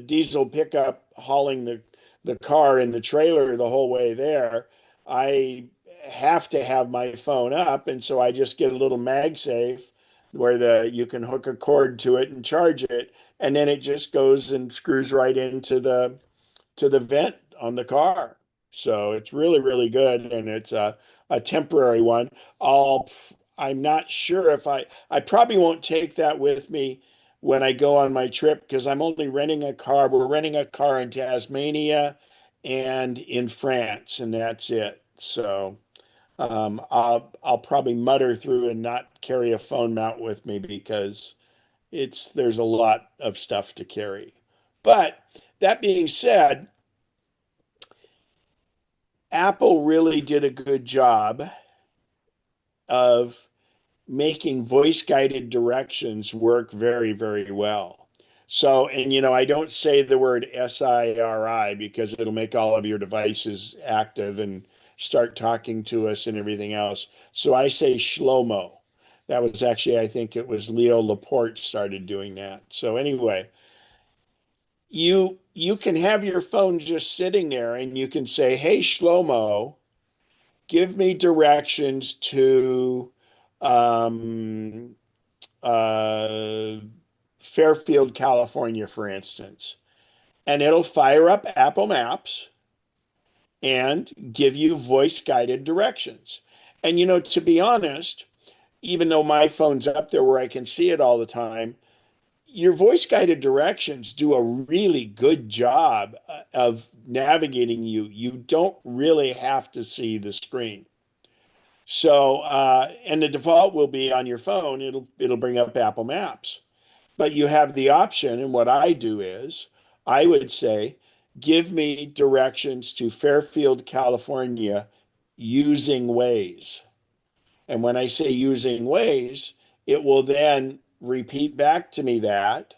B: diesel pickup hauling the car and the trailer the whole way there, I have to have my phone up, and so I just get a little MagSafe where the you can hook a cord to it and charge it, and then it just goes and screws right into the vent on the car. So it's really, really good, and it's a temporary one. I'll I'm not sure if I probably won't take that with me when I go on my trip because I'm only renting a car. We're renting a car in Tasmania and in France, and that's it. So I'll probably mutter through and not carry a phone mount with me because there's a lot of stuff to carry. But that being said, Apple really did a good job of making voice guided directions work very, very well. So, and I don't say the word SIRI because it'll make all of your devices active and start talking to us and everything else. So I say Shlomo. That was actually, I think it was Leo Laporte started doing that. So anyway, you you can have your phone just sitting there and you can say, hey, Shlomo, give me directions to um, uh, Fairfield, California, for instance. And it'll fire up Apple Maps and give you voice guided directions. And, to be honest, even though my phone's up there where I can see it all the time, your voice guided directions do a really good job of navigating you. You don't really have to see the screen. So, and the default will be on your phone, it'll bring up Apple Maps. But you have the option, and what I do is I would say, give me directions to Fairfield, California using Waze. And when I say using Waze, it will then repeat back to me that,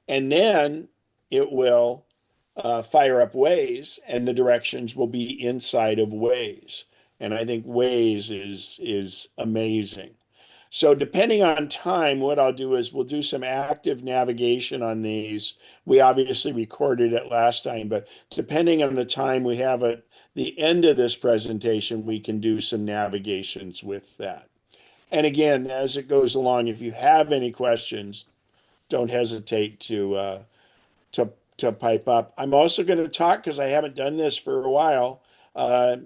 B: and then it will fire up Waze, and the directions will be inside of Waze. And I think Waze is amazing. So depending on time, what I'll do is we'll do some active navigation on these. We obviously recorded it last time, but depending on the time we have at the end of this presentation, we can do some navigations with that. And again, as it goes along, if you have any questions, don't hesitate to to pipe up. I'm also going to talk, because I haven't done this for a while, uh,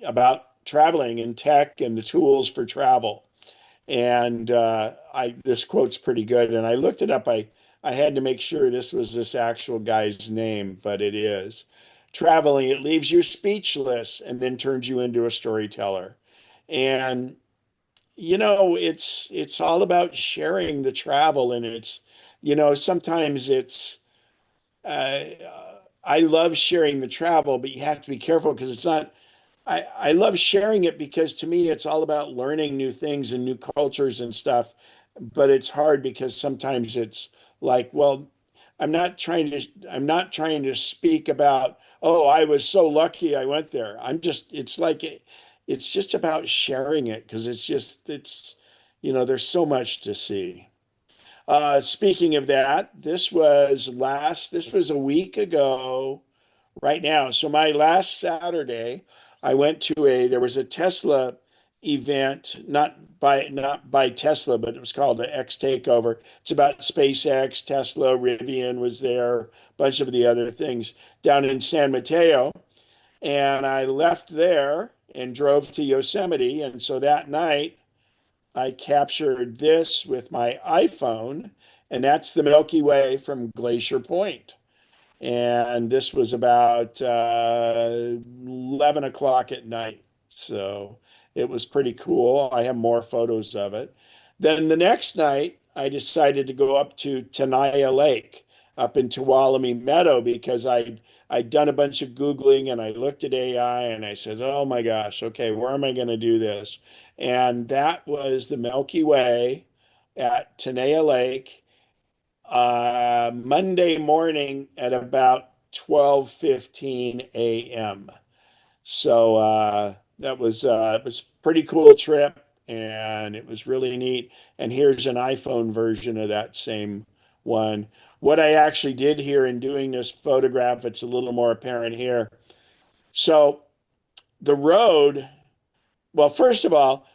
B: about traveling and tech and the tools for travel. And I this quote's pretty good, and I looked it up. I had to make sure this was this actual guy's name, but it is. Traveling, it leaves you speechless and then turns you into a storyteller. And it's all about sharing the travel, and sometimes it's uh, I love sharing the travel, but you have to be careful because it's not. I love sharing it because to me it's all about learning new things and new cultures and stuff. But it's hard because sometimes it's like, well, I'm not trying to speak about, oh, I was so lucky I went there. It's like it's just about sharing it because there's so much to see. Speaking of that, this was a week ago right now. So my last Saturday, I went to there was a Tesla event, not by Tesla, but it was called the X Takeover. It's about SpaceX, Tesla, Rivian was there, a bunch of the other things down in San Mateo. And I left there and drove to Yosemite. And so that night, I captured this with my iPhone, and that's the Milky Way from Glacier Point. And this was about 11 o'clock at night. So it was pretty cool. I have more photos of it. Then the next night, I decided to go up to Tenaya Lake up in Tuolumne Meadow because I'd done a bunch of Googling and I looked at AI and I said, oh my gosh, okay, where am I going to do this? And that was the Milky Way at Tenaya Lake Monday morning at about 12:15 a.m. So that was it was a pretty cool trip, and it was really neat. And here's an iPhone version of that same one. What I actually did here in doing this photograph, it's a little more apparent here. So the road, well, first of all,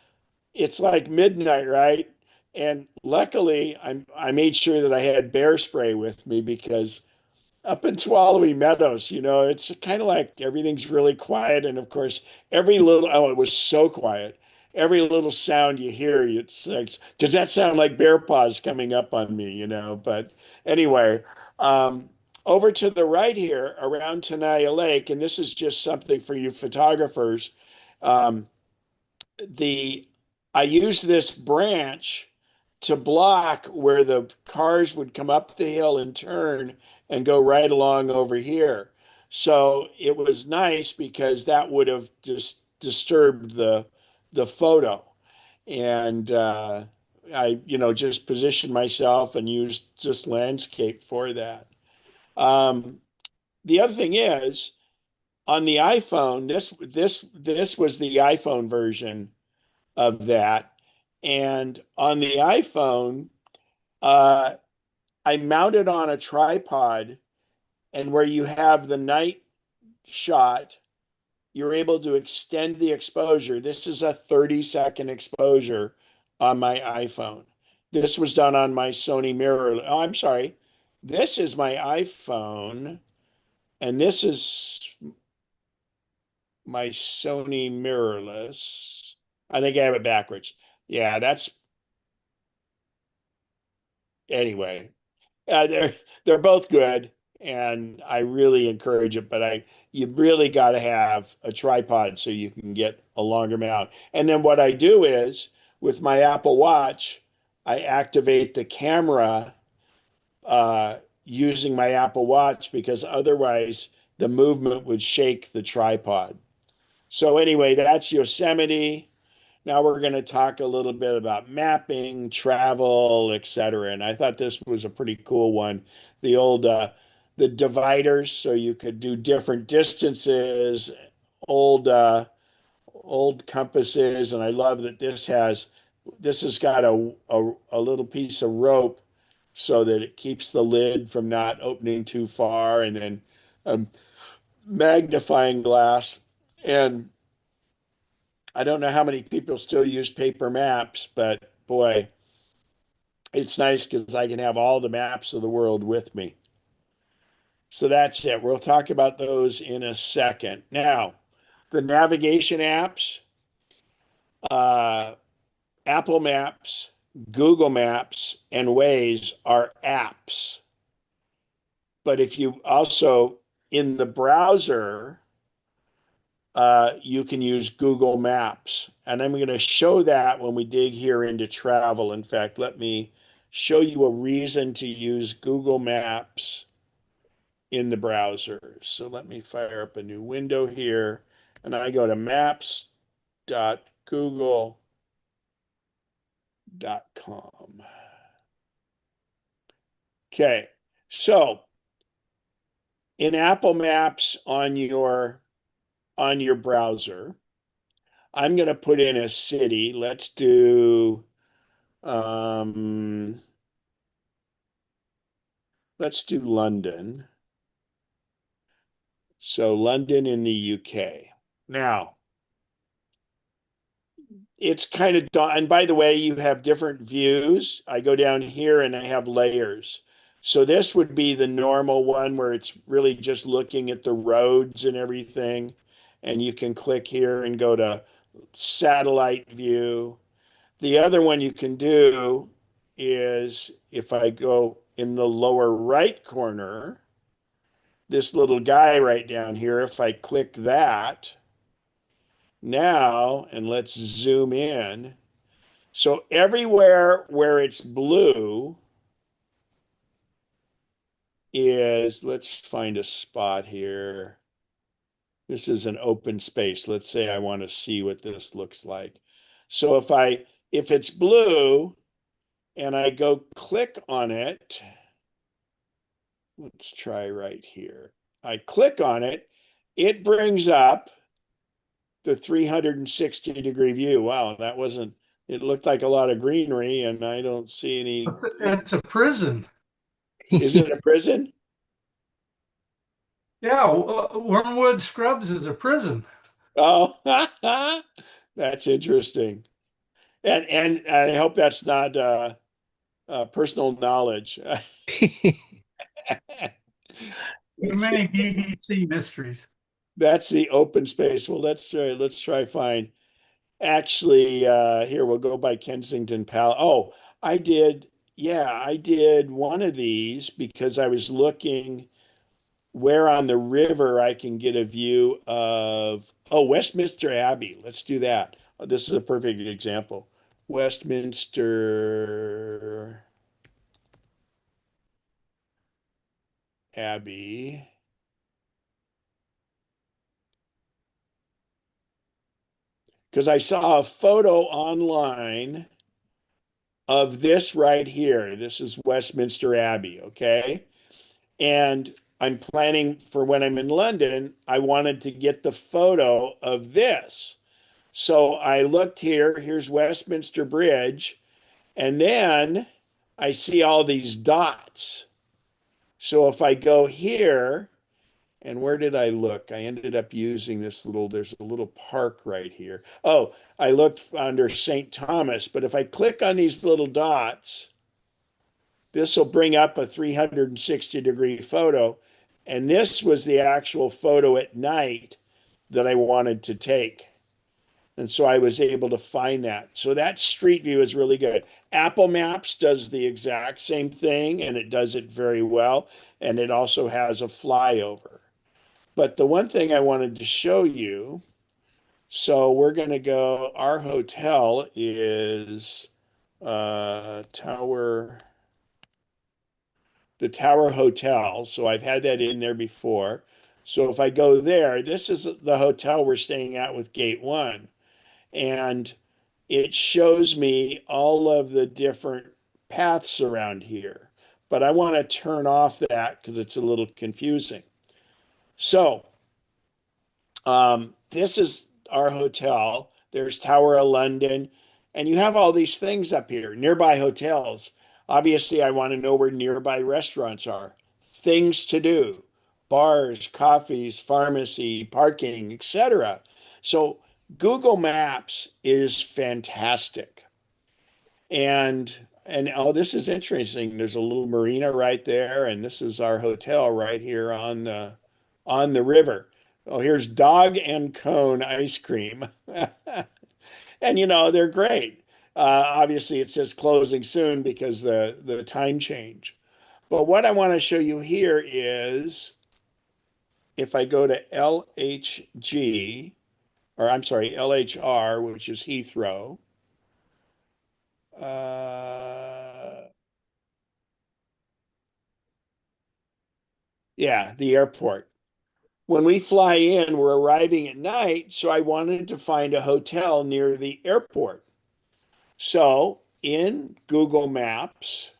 B: it's like midnight, right? And luckily, I made sure that I had bear spray with me because up in Tuolumne Meadows, it's kind of like everything's really quiet. And of course, it was so quiet. Every little sound you hear, it's like, does that sound like bear paws coming up on me? But anyway, um, over to the right here around Tenaya Lake, and this is just something for you photographers. Um, the I use this branch to block where the cars would come up the hill and turn and go right along over here. So it was nice because that would have just disturbed the photo. And I, just positioned myself and used just landscape for that. Um, the other thing is on the iPhone, this was the iPhone version of that. And on the iPhone, uh, I mounted on a tripod And where you have the night shot, you're able to extend the exposure. This is a 30-second exposure on my iPhone. This was done on my Sony mirror. Oh, I'm sorry. This is my iPhone, and this is my Sony mirrorless. I think I have it backwards. Yeah, that's anyway. They're both good, and I really encourage it. But you really got to have a tripod so you can get a longer mount. And then what I do is with my Apple Watch, I activate the camera using my Apple Watch because otherwise the movement would shake the tripod. So anyway, that's Yosemite. Now we're going to talk a little bit about mapping, travel, etc. And I thought this was a pretty cool one. The old the dividers, so you could do different distances, old old compasses, and I love that this has got a little piece of rope so that it keeps the lid from not opening too far, and then a magnifying glass. And I don't know how many people still use paper maps, but boy, it's nice because I can have all the maps of the world with me. So that's it. We'll talk about those in a second. Now, the navigation apps, uh, Apple Maps, Google Maps, and Waze are apps. But if you also, in the browser, you can use Google Maps. And I'm going to show that when we dig here into travel. In fact, let me show you a reason to use Google Maps in the browser. So let me fire up a new window here, and I go to maps.google.com. Okay, so in Apple Maps on your browser, I'm going to put in a city. Um, let's do London. So London in the UK. Now, it's kind of, and by the way, you have different views. I go down here and I have layers. So this would be the normal one where it's really just looking at the roads and everything. And you can click here and go to satellite view. The other one you can do is if I go in the lower right corner, this little guy right down here, if I click that now, and let's zoom in. So everywhere where it's blue is, let's find a spot here. This is an open space. Let's say I want to see what this looks like. So if it's blue and I go click on it, let's try right here. I click on it, it brings up the 360-degree view. Wow, it looked like a lot of greenery and I don't see any.
C: It's a prison.
B: Is it a prison?
C: Yeah, Wormwood Scrubs is a prison.
B: Oh, that's interesting. And I hope that's not personal knowledge.
C: Too many BBC mysteries.
B: That's the open space. Well, let's try find. Actually, here we'll go by Kensington Palace. Oh, I did one of these because I was looking where on the river I can get a view of, Westminster Abbey. Let's do that. This is a perfect example. Westminster Abbey. Because I saw a photo online of this right here. This is Westminster Abbey, okay? And I'm planning for when I'm in London, I wanted to get the photo of this. So I looked here, here's Westminster Bridge, and then I see all these dots. So if I go here, and where did I look? I ended up using there's a little park right here. Oh, I looked under St. Thomas, but if I click on these little dots, this will bring up a 360-degree photo. And this was the actual photo at night that I wanted to take. And so I was able to find that. So that street view is really good. Apple Maps does the exact same thing, and it does it very well. And it also has a flyover. But the one thing I wanted to show you, so we're going to go, our hotel is the Tower Hotel. So I've had that in there before. So if I go there, this is the hotel we're staying at with Gate 1. And it shows me all of the different paths around here. But I want to turn off that because it's a little confusing. So this is our hotel. There's Tower of London. And you have all these things up here, nearby hotels. Obviously, I want to know where nearby restaurants are, things to do, bars, coffees, pharmacy, parking, etc. So Google Maps is fantastic. And oh, this is interesting. There's a little marina right there, and this is our hotel right here on the river. Oh, here's Dog and Cone ice cream. And they're great. Obviously, it says closing soon because the time change. But what I want to show you here is if I go to LHG, or I'm sorry, LHR, which is Heathrow. Yeah, the airport. When we fly in, we're arriving at night, so I wanted to find a hotel near the airport. So in Google Maps,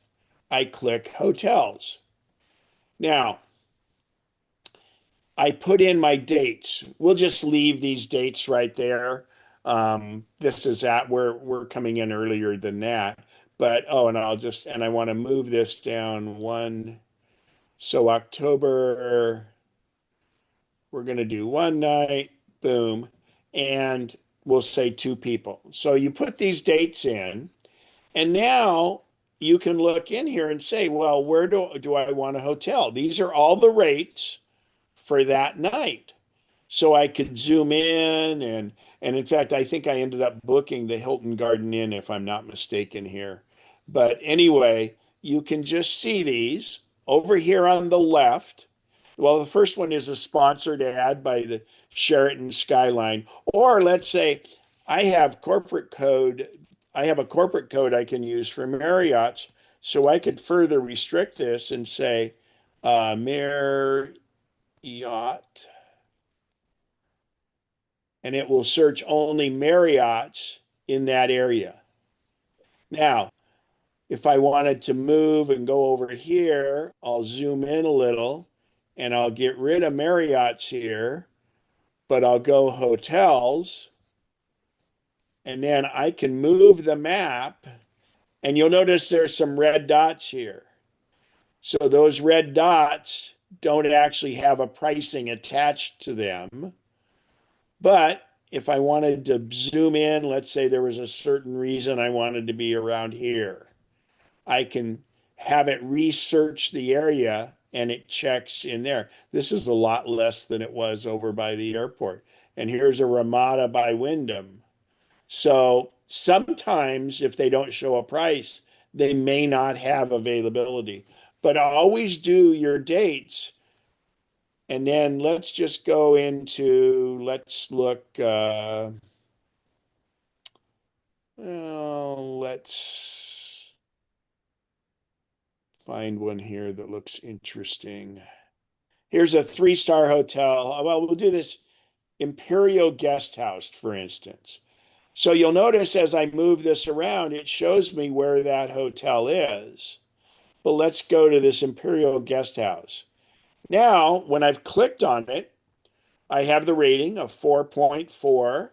B: I click hotels. Now, I put in my dates. We'll just leave these dates right there. This is at we're coming in earlier than that. But and I want to move this down one. So October, we're going to do one night, boom, and we'll say two people. So you put these dates in, and now you can look in here and say, well, where do I want a hotel? These are all the rates for that night. So I could zoom in and in fact, I think I ended up booking the Hilton Garden Inn if I'm not mistaken here. But anyway, you can just see these over here on the left. Well, the first one is a sponsored ad by the Sheraton Skyline. Or let's say I have corporate code. I have a corporate code I can use for Marriott's. So I could further restrict this and say Marriott, and it will search only Marriott's in that area. Now, if I wanted to move and go over here, I'll zoom in a little and I'll get rid of Marriott's here, but I'll go hotels, and then I can move the map, and you'll notice there's some red dots here. So those red dots don't actually have a pricing attached to them. But if I wanted to zoom in, let's say there was a certain reason I wanted to be around here, I can have it research the area and it checks in there. This is a lot less than it was over by the airport. And here's a Ramada by Wyndham. So sometimes if they don't show a price, they may not have availability. But always do your dates. And then let's just go into, let's look, let's find one here that looks interesting. Here's a 3-star hotel. Well, we'll do this Imperial Guest House, for instance. So you'll notice as I move this around, it shows me where that hotel is. But let's go to this Imperial Guest House. Now, when I've clicked on it, I have the rating of 4.4.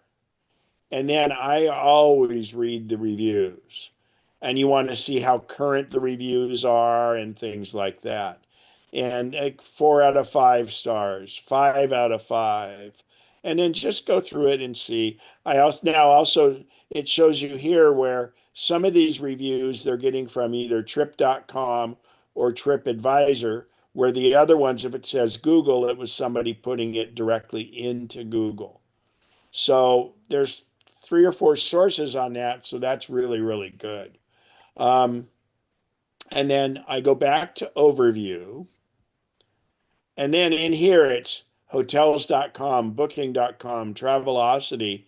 B: And then I always read the reviews. And you want to see how current the reviews are and things like that. and 4 out of 5 stars, 5 out of 5, and then just go through it and see. I also now also it shows you here where some of these reviews they're getting from either trip.com or TripAdvisor, where the other ones, if it says Google, it was somebody putting it directly into Google. So there's 3 or 4 sources on that, so that's really, really good. Um, and then I go back to overview. And then in here, it's hotels.com, booking.com, Travelocity.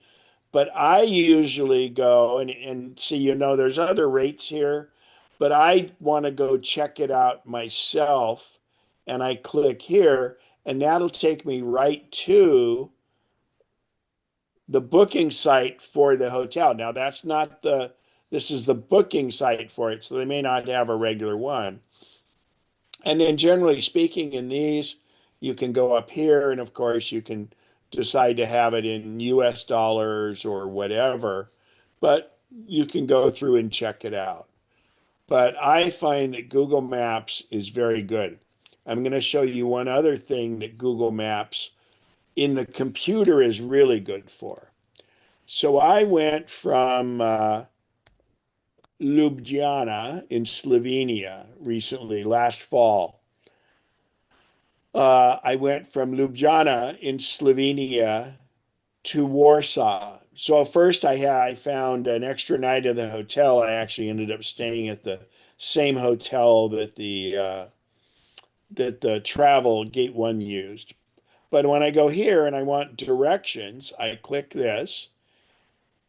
B: But I usually go and see, there's other rates here, but I want to go check it out myself. And I click here, and that'll take me right to the booking site for the hotel. Now, this is the booking site for it, so they may not have a regular one. And then generally speaking, in these, you can go up here, and of course, you can decide to have it in US dollars or whatever, but you can go through and check it out. But I find that Google Maps is very good. I'm going to show you one other thing that Google Maps in the computer is really good for. So I went from Ljubljana in Slovenia recently, last fall. I went from Ljubljana in Slovenia to Warsaw. So first I found an extra night at the hotel. I actually ended up staying at the same hotel that the travel Gate 1 used. But when I go here and I want directions, I click this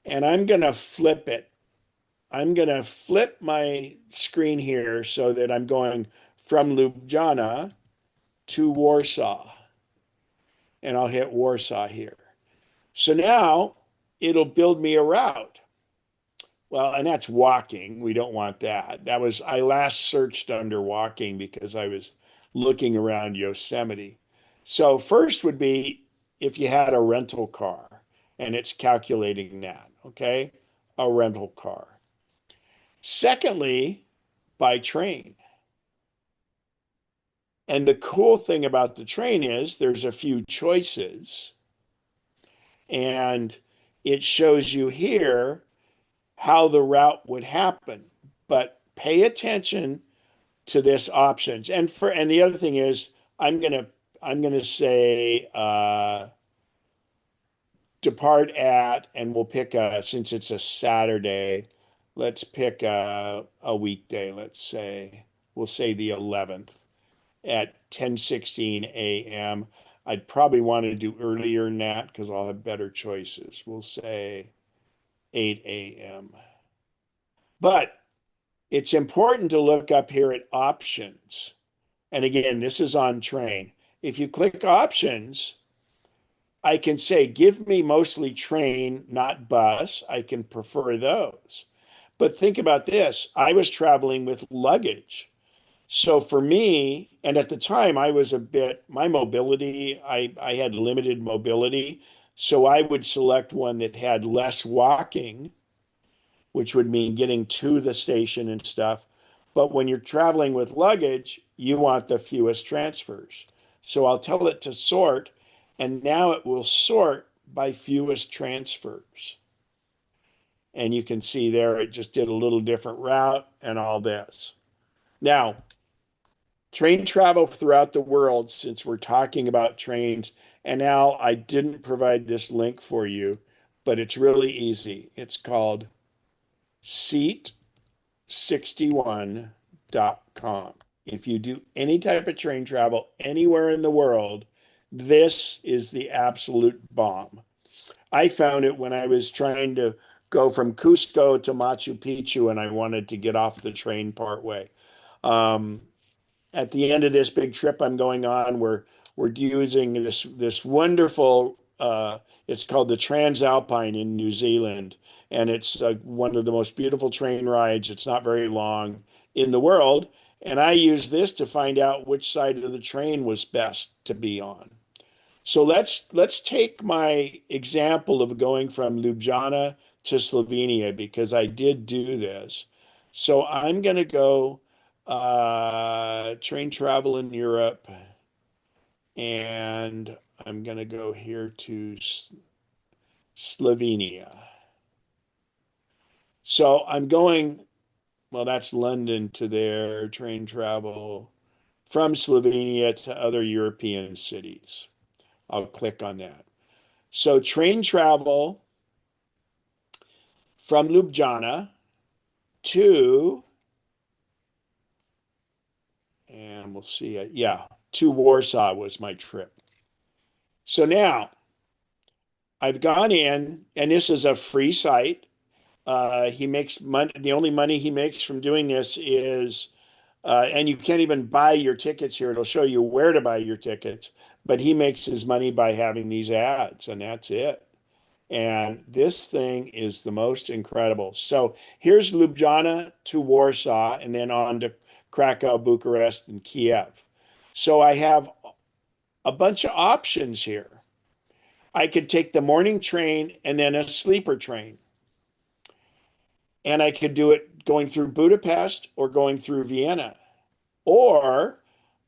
B: and I'm going to flip it. I'm going to flip my screen here so that I'm going from Ljubljana to Warsaw. And I'll hit Warsaw here. So now it'll build me a route. Well, and that's walking. We don't want that. I last searched under walking because I was looking around Yosemite. So first would be if you had a rental car, and it's calculating that, okay? A rental car. Secondly, by train. And the cool thing about the train is there's a few choices, and it shows you here how the route would happen. But pay attention to this options. And the other thing is I'm gonna say depart at, and we'll pick since it's a Saturday, let's pick a weekday. We'll say the 11th at 10:16 a.m. I'd probably want to do earlier than that because I'll have better choices. We'll say 8 a.m. But it's important to look up here at options. And again, this is on train. If you click options, I can say, give me mostly train, not bus. I can prefer those. But think about this. I was traveling with luggage. So for me, and at the time my mobility, I had limited mobility. So I would select one that had less walking, which would mean getting to the station and stuff. But when you're traveling with luggage, you want the fewest transfers. So I'll tell it to sort, and now it will sort by fewest transfers. And you can see there, it just did a little different route and all this. Now, train travel throughout the world, since we're talking about trains, and Al, I didn't provide this link for you, but it's really easy. It's called seat61.com. If you do any type of train travel anywhere in the world, this is the absolute bomb. I found it when I was trying to go from Cusco to Machu Picchu and I wanted to get off the train partway. At the end of this big trip I'm going on, we're using this wonderful it's called the Transalpine in New Zealand, and it's one of the most beautiful train rides. It's not very long in the world, and I use this to find out which side of the train was best to be on. So let's take my example of going from Ljubljana to Slovenia because I did do this. So I'm going to go train travel in Europe, and I'm going to go here to Slovenia. So I'm going, well, that's London to there, train travel from Slovenia to other European cities. I'll click on that. So train travel from Ljubljana to, and we'll see, yeah, to Warsaw was my trip. So now I've gone in, and this is a free site. He makes money. The only money he makes from doing this is, and you can't even buy your tickets here. It'll show you where to buy your tickets, but he makes his money by having these ads, and that's it. And this thing is the most incredible. So here's Ljubljana to Warsaw, and then on to Krakow, Bucharest, and Kiev. So I have a bunch of options here. I could take the morning train and then a sleeper train. And I could do it going through Budapest or going through Vienna. Or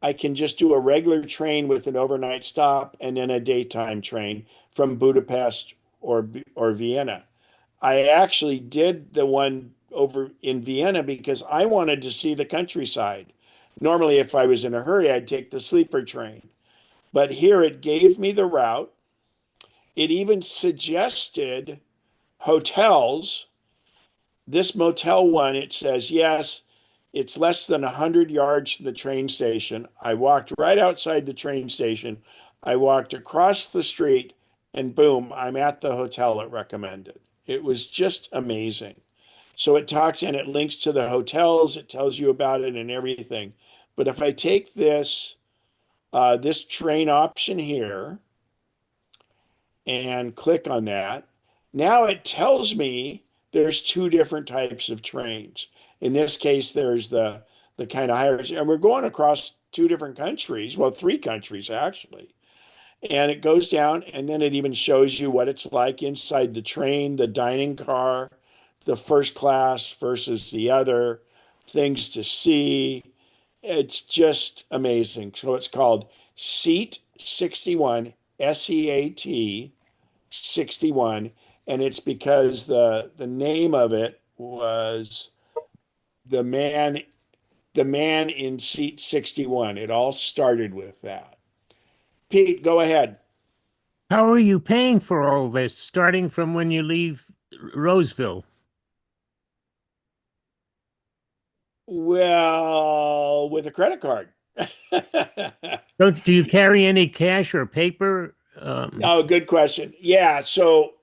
B: I can just do a regular train with an overnight stop and then a daytime train from Budapest or Vienna. I actually did the one over in Vienna because I wanted to see the countryside. Normally, if I was in a hurry, I'd take the sleeper train. But here it gave me the route. It even suggested hotels. This motel one, it says, yes, it's less than 100 yards to the train station. I walked right outside the train station. I walked across the street, and boom, I'm at the hotel it recommended. It was just amazing. So it talks and it links to the hotels. It tells you about it and everything. But if I take this train option here and click on that, now it tells me there's two different types of trains. In this case, there's the kind of higher, and we're going across two different countries, well, three countries actually. And it goes down, and then it even shows you what it's like inside the train, the dining car, the first class versus the other, things to see. It's just amazing. So it's called Seat 61, SEAT 61, and it's because the name of it was the man the man in seat 61. It all started with that. Pete, go ahead.
E: How are you paying for all this, starting from when you leave Roseville?
B: Well, with a credit card.
E: Do you carry any cash or paper?
B: Oh, good question. Yeah, so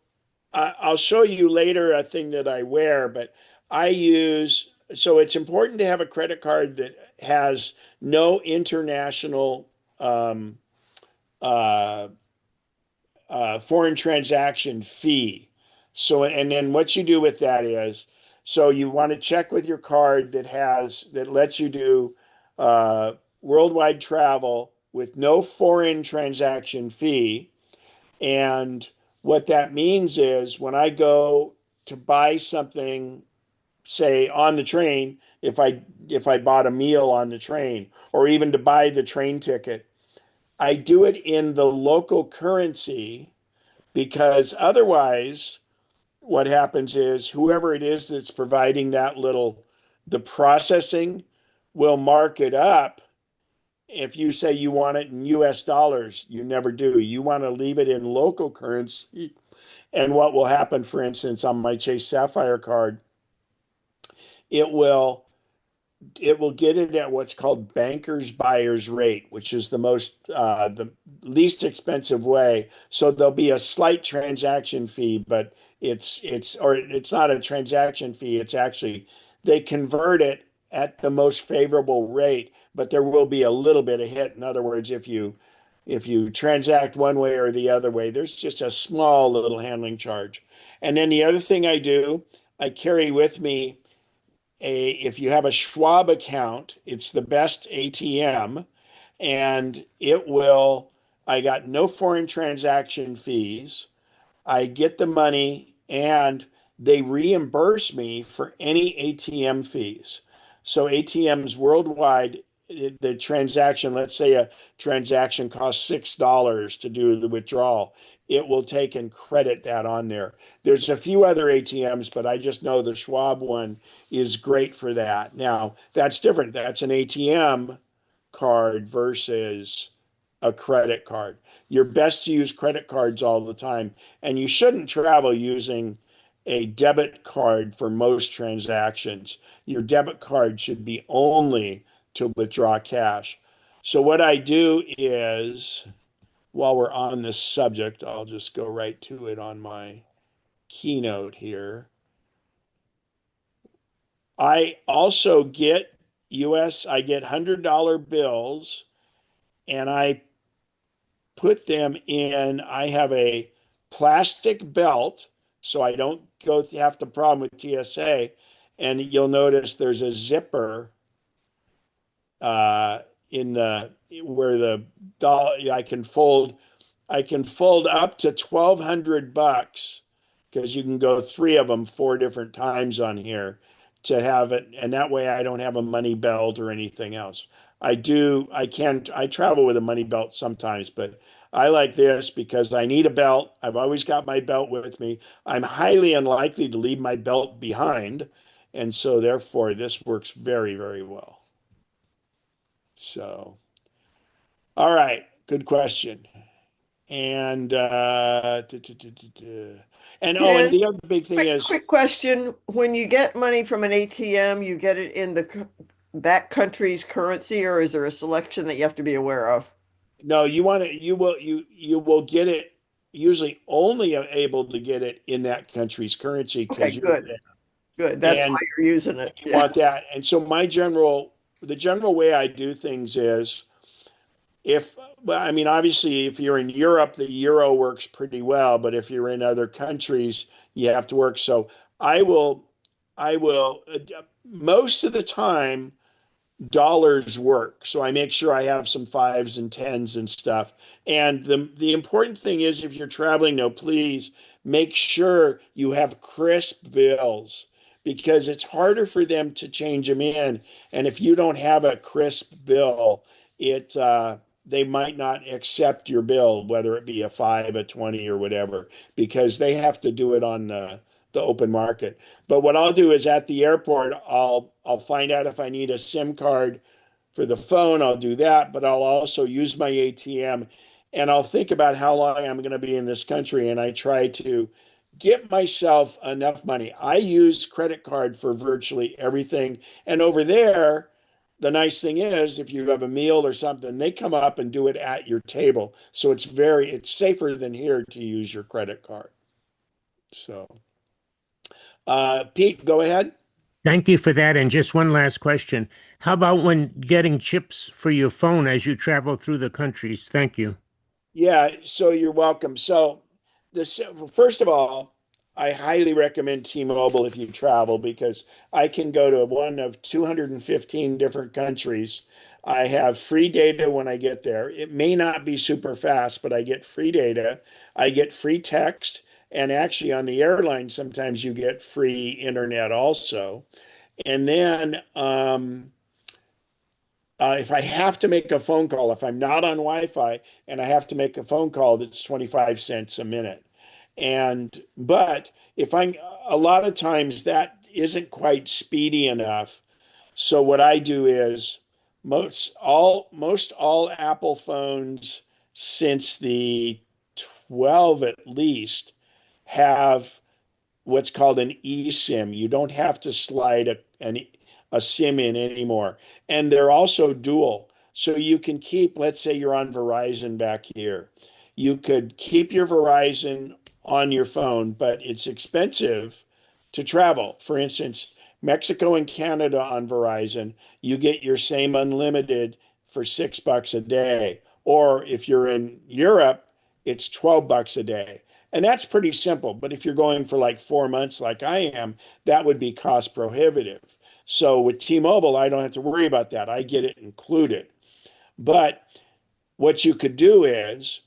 B: I'll show you later a thing that I wear, but I use, so it's important to have a credit card that has no international uh, foreign transaction fee. So, and then what you do with that is, so you want to check with your card that lets you do worldwide travel with no foreign transaction fee. And what that means is when I go to buy something, say on the train, if I bought a meal on the train, or even to buy the train ticket, I do it in the local currency, because otherwise what happens is whoever it is that's providing the processing will mark it up. If you say you want it in US dollars, you never do. You want to leave it in local currency. And what will happen, for instance, on my Chase Sapphire card, it will get it at what's called banker's buyer's rate, which is the least expensive way. So there'll be a slight transaction fee, but it's not a transaction fee. It's actually, they convert it at the most favorable rate, but there will be a little bit of hit. In other words, if you transact one way or the other way, there's just a small little handling charge. And then the other thing I do, I carry with me if you have a Schwab account, it's the best ATM, and I got no foreign transaction fees. I get the money and they reimburse me for any ATM fees. So ATMs worldwide, the transaction, let's say a transaction costs $6 to do the withdrawal, it will take and credit that on there. There's a few other ATMs, but I just know the Schwab one is great for that. Now, that's different. That's an ATM card versus a credit card. You're best to use credit cards all the time, and you shouldn't travel using a debit card for most transactions. Your debit card should be only to withdraw cash. So what I do is, while we're on this subject, I'll just go right to it on my keynote here. I also get I get $100 bills, and I put them in, I have a plastic belt so I don't have the problem with TSA. And you'll notice there's a zipper in the where the dollar I can fold up to 1,200 bucks because you can go three of them 4 different times on here to have it, and that way I don't have a money belt or anything else. I travel with a money belt sometimes, but I like this because I need a belt. I've always got my belt with me. I'm highly unlikely to leave my belt behind, and so therefore this works very, very well. So, all right, good question. And and
F: Dan,
B: the other big thing is
F: quick question. When you get money from an ATM, you get it in that country's currency, or is there a selection that you have to be aware of?
B: no, you will get it usually only able to get it in that country's currency
F: Okay,
B: because you're
F: good.
B: there.
F: Good. That's why
B: And
F: you're using it.
B: you
F: Yeah.
B: want that. And so the general way I do things is well, I mean, obviously, if you're in Europe, the euro works pretty well, but if you're in other countries, you have to work. So I will, most of the time, dollars work. So I make sure I have some fives and tens and stuff. And the important thing is if you're traveling, no, please make sure you have crisp bills because it's harder for them to change them in. And if you don't have a crisp bill, they might not accept your bill, whether it be a 5, a 20, or whatever, because they have to do it on the open market. But what I'll do is at the airport, I'll find out if I need a SIM card for the phone. I'll do that, but I'll also use my ATM, and I'll think about how long I'm going to be in this country, and I try to get myself enough money. I use credit card for virtually everything, and over there, the nice thing is if you have a meal or something, they come up and do it at your table. So it's safer than here to use your credit card. So Pete, go ahead.
E: Thank you for that. And just one last question. How about when getting chips for your phone as you travel through the countries? Thank you.
B: Yeah, so you're welcome. So first of all, I highly recommend T-Mobile if you travel because I can go to one of 215 different countries. I have free data when I get there. It may not be super fast, but I get free data. I get free text. And actually, on the airline, sometimes you get free internet also. And then if I have to make a phone call, if I'm not on Wi-Fi and I have to make a phone call, that's 25 cents a minute. But a lot of times that isn't quite speedy enough. So what I do is most all Apple phones since the 12 at least have what's called an eSIM. You don't have to slide a SIM in anymore. And they're also dual. So you can keep, let's say you're on Verizon back here. You could keep your Verizon on your phone, but it's expensive to travel. For instance, Mexico and Canada on Verizon, you get your same unlimited for $6 a day. Or if you're in Europe, it's $12 a day. And that's pretty simple. But if you're going for like 4 months, like I am, that would be cost prohibitive. So with T-Mobile, I don't have to worry about that. I get it included. But what you could do is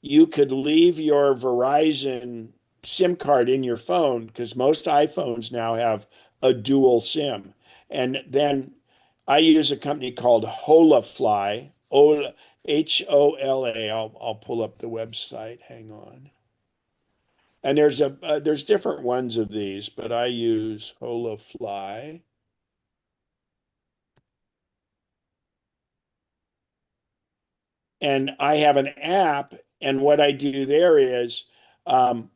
B: you could leave your Verizon SIM card in your phone because most iPhones now have a dual SIM. And then I use a company called Holafly, Hola. I'll pull up the website. Hang on. And there's different ones of these, but I use Holafly. And I have an app, and what I do there is,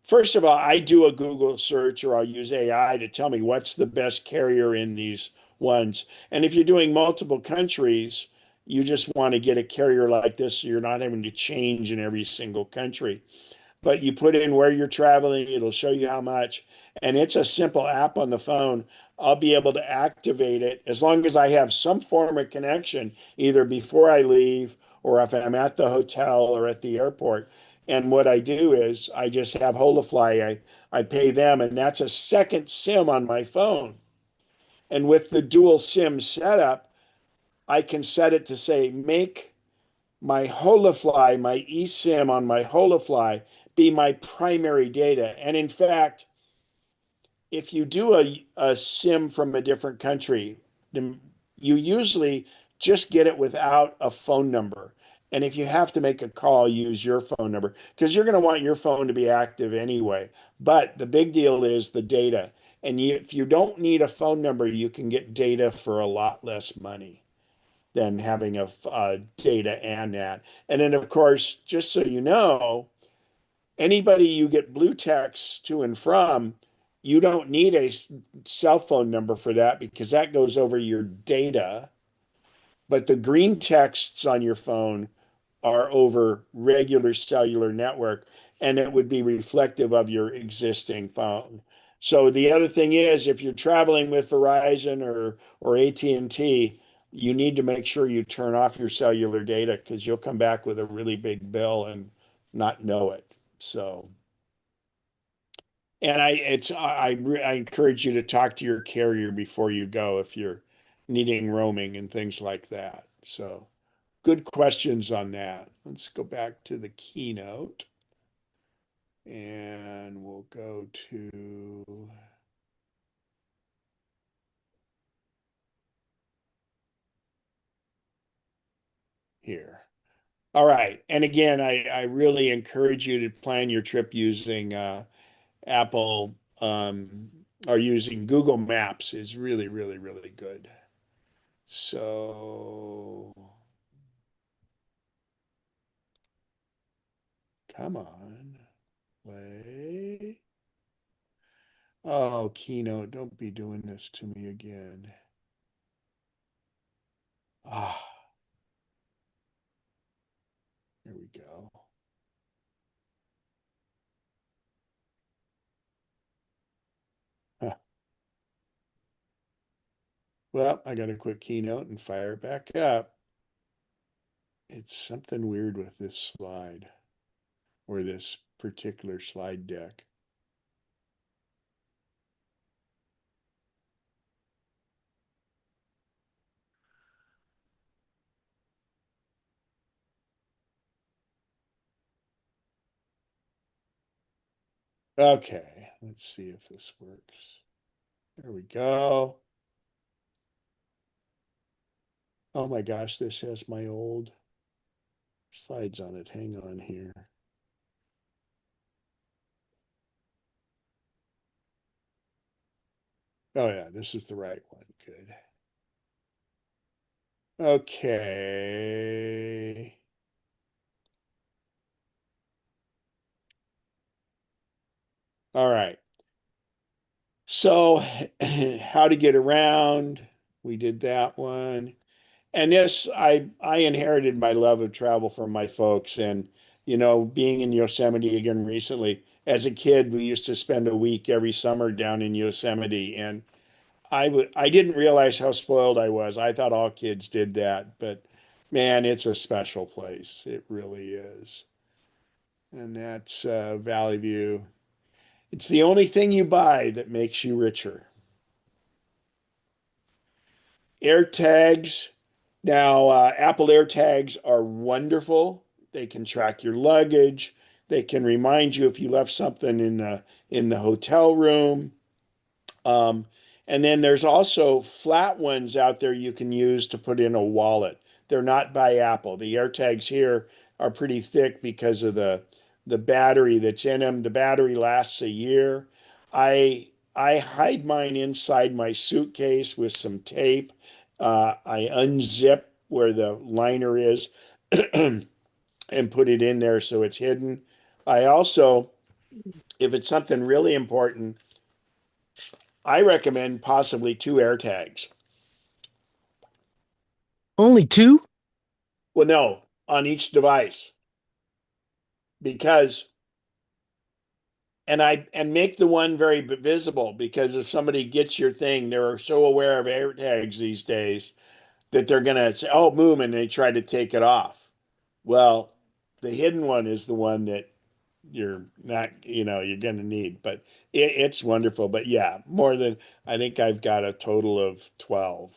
B: first of all, I do a Google search or I'll use AI to tell me what's the best carrier in these ones. And if you're doing multiple countries, you just want to get a carrier like this so you're not having to change in every single country. But you put in where you're traveling, it'll show you how much. And it's a simple app on the phone. I'll be able to activate it as long as I have some form of connection, either before I leave or if I'm at the hotel or at the airport. And what I do is I just have Holafly. I pay them, and that's a second SIM on my phone. And with the dual SIM setup, I can set it to say, make my Holafly, my eSIM on my Holafly, be my primary data. And in fact, if you do a SIM from a different country, you usually just get it without a phone number. And if you have to make a call, use your phone number because you're going to want your phone to be active anyway. But the big deal is the data. And if you don't need a phone number, you can get data for a lot less money than having a data and that. And then, of course, just so you know, anybody you get blue text to and from, you don't need a cell phone number for that because that goes over your data. But the green texts on your phone are over regular cellular network, and it would be reflective of your existing phone. So the other thing is, if you're traveling with Verizon or AT&T, you need to make sure you turn off your cellular data because you'll come back with a really big bill and not know it. So, and I encourage you to talk to your carrier before you go if you're needing roaming and things like that. So, good questions on that. Let's go back to the keynote and we'll go to here. All right. And again, I really encourage you to plan your trip using Apple or using Google Maps is really, really, really good. So come on, play. Oh, Keynote, don't be doing this to me again. Ah, here we go. Huh. Well, I got to quit Keynote and fire it back up. It's something weird with this slide or this particular slide deck. Okay, let's see if this works. There we go. Oh my gosh, this has my old slides on it. Hang on here. Oh yeah, this is the right one. Good. Okay. All right. So how to get around. We did that one. And this, I inherited my love of travel from my folks. And, being in Yosemite again recently, as a kid, we used to spend a week every summer down in Yosemite. And I didn't realize how spoiled I was. I thought all kids did that, but man, it's a special place. It really is. And that's Valley View. It's the only thing you buy that makes you richer. AirTags. Now, Apple AirTags are wonderful. They can track your luggage. They can remind you if you left something in the hotel room. Um, And then there's also flat ones out there you can use to put in a wallet. They're not by Apple. The AirTags here are pretty thick because of the battery that's in them. The battery lasts a year. I hide mine inside my suitcase with some tape. I unzip where the liner is and put it in there so it's hidden. I also, if it's something really important, I recommend possibly two AirTags.
A: Only two?
B: Well, no, on each device because and make the one very visible because if somebody gets your thing, they're so aware of AirTags these days that they're gonna say, "Oh, boom," and they try to take it off. Well, the hidden one is the one that you're not, you're gonna need, but it's wonderful. But yeah, more than I think I've got a total of 12.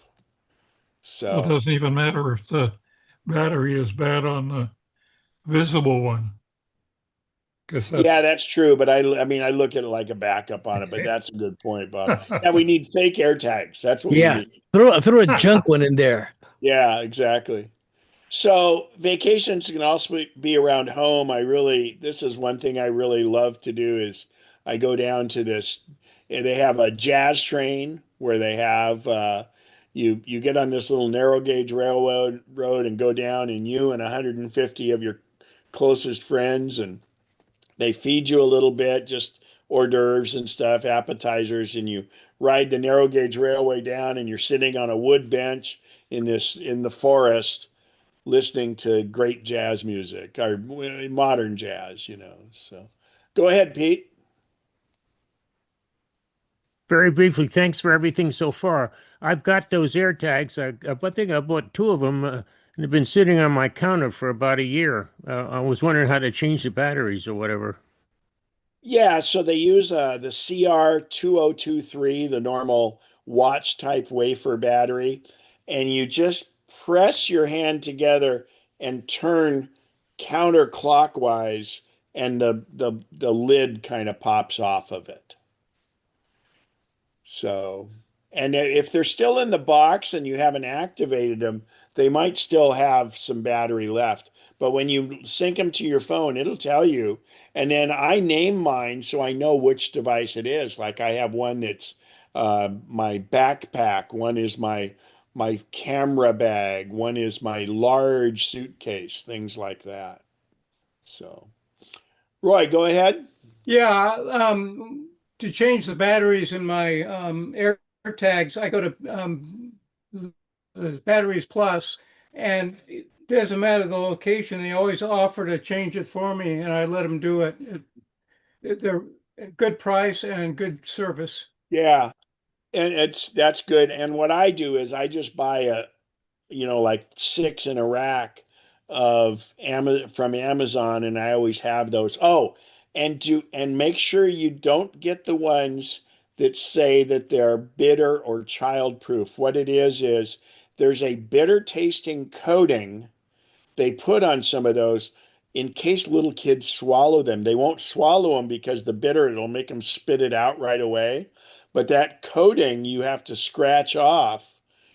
G: So it
B: So
G: doesn't even matter if the battery is bad on the visible one. Because
B: yeah,
G: that's
B: that's true. But I mean, I look at it like a backup on it. But that's a good point, Bob. Yeah, we need fake AirTags. That's what we
A: Yeah.
B: need.
A: Throw a junk one in there.
B: Yeah, exactly. So vacations can also be around home. This is one thing I really love to do is I go down to this, they have a jazz train where they have, you get on this little narrow gauge railroad road and go down and you and 150 of your closest friends and they feed you a little bit, just hors d'oeuvres and stuff, appetizers, and you ride the narrow gauge railway down and you're sitting on a wood bench in the forest listening to great jazz music or modern jazz. So go ahead, Pete.
E: Very briefly, thanks for everything so far. I've got those AirTags. I think I bought two of them, and they've been sitting on my counter for about a year. I was wondering how to change the batteries or whatever.
B: Yeah, so they use the CR2023, the normal watch type wafer battery, and you just press your hand together and turn counterclockwise, and the lid kind of pops off of it. So, and if they're still in the box and you haven't activated them, they might still have some battery left. But when you sync them to your phone, it'll tell you. And then I name mine so I know which device it is. Like I have one that's my backpack, one is my camera bag, one is my large suitcase, things like that. So, Roy, go ahead.
C: Yeah, to change the batteries in my air tags, I go to the Batteries Plus, and it doesn't matter the location. They always offer to change it for me, and I let them do it. They're a good price and good service.
B: Yeah, and that's good. And what I do is I just buy like six in a rack of from Amazon, and I always have those. Oh, and make sure you don't get the ones that say that they're bitter or childproof. What it is there's a bitter tasting coating they put on some of those in case little kids swallow them. They won't swallow them because the bitter, it'll make them spit it out right away. But that coating you have to scratch off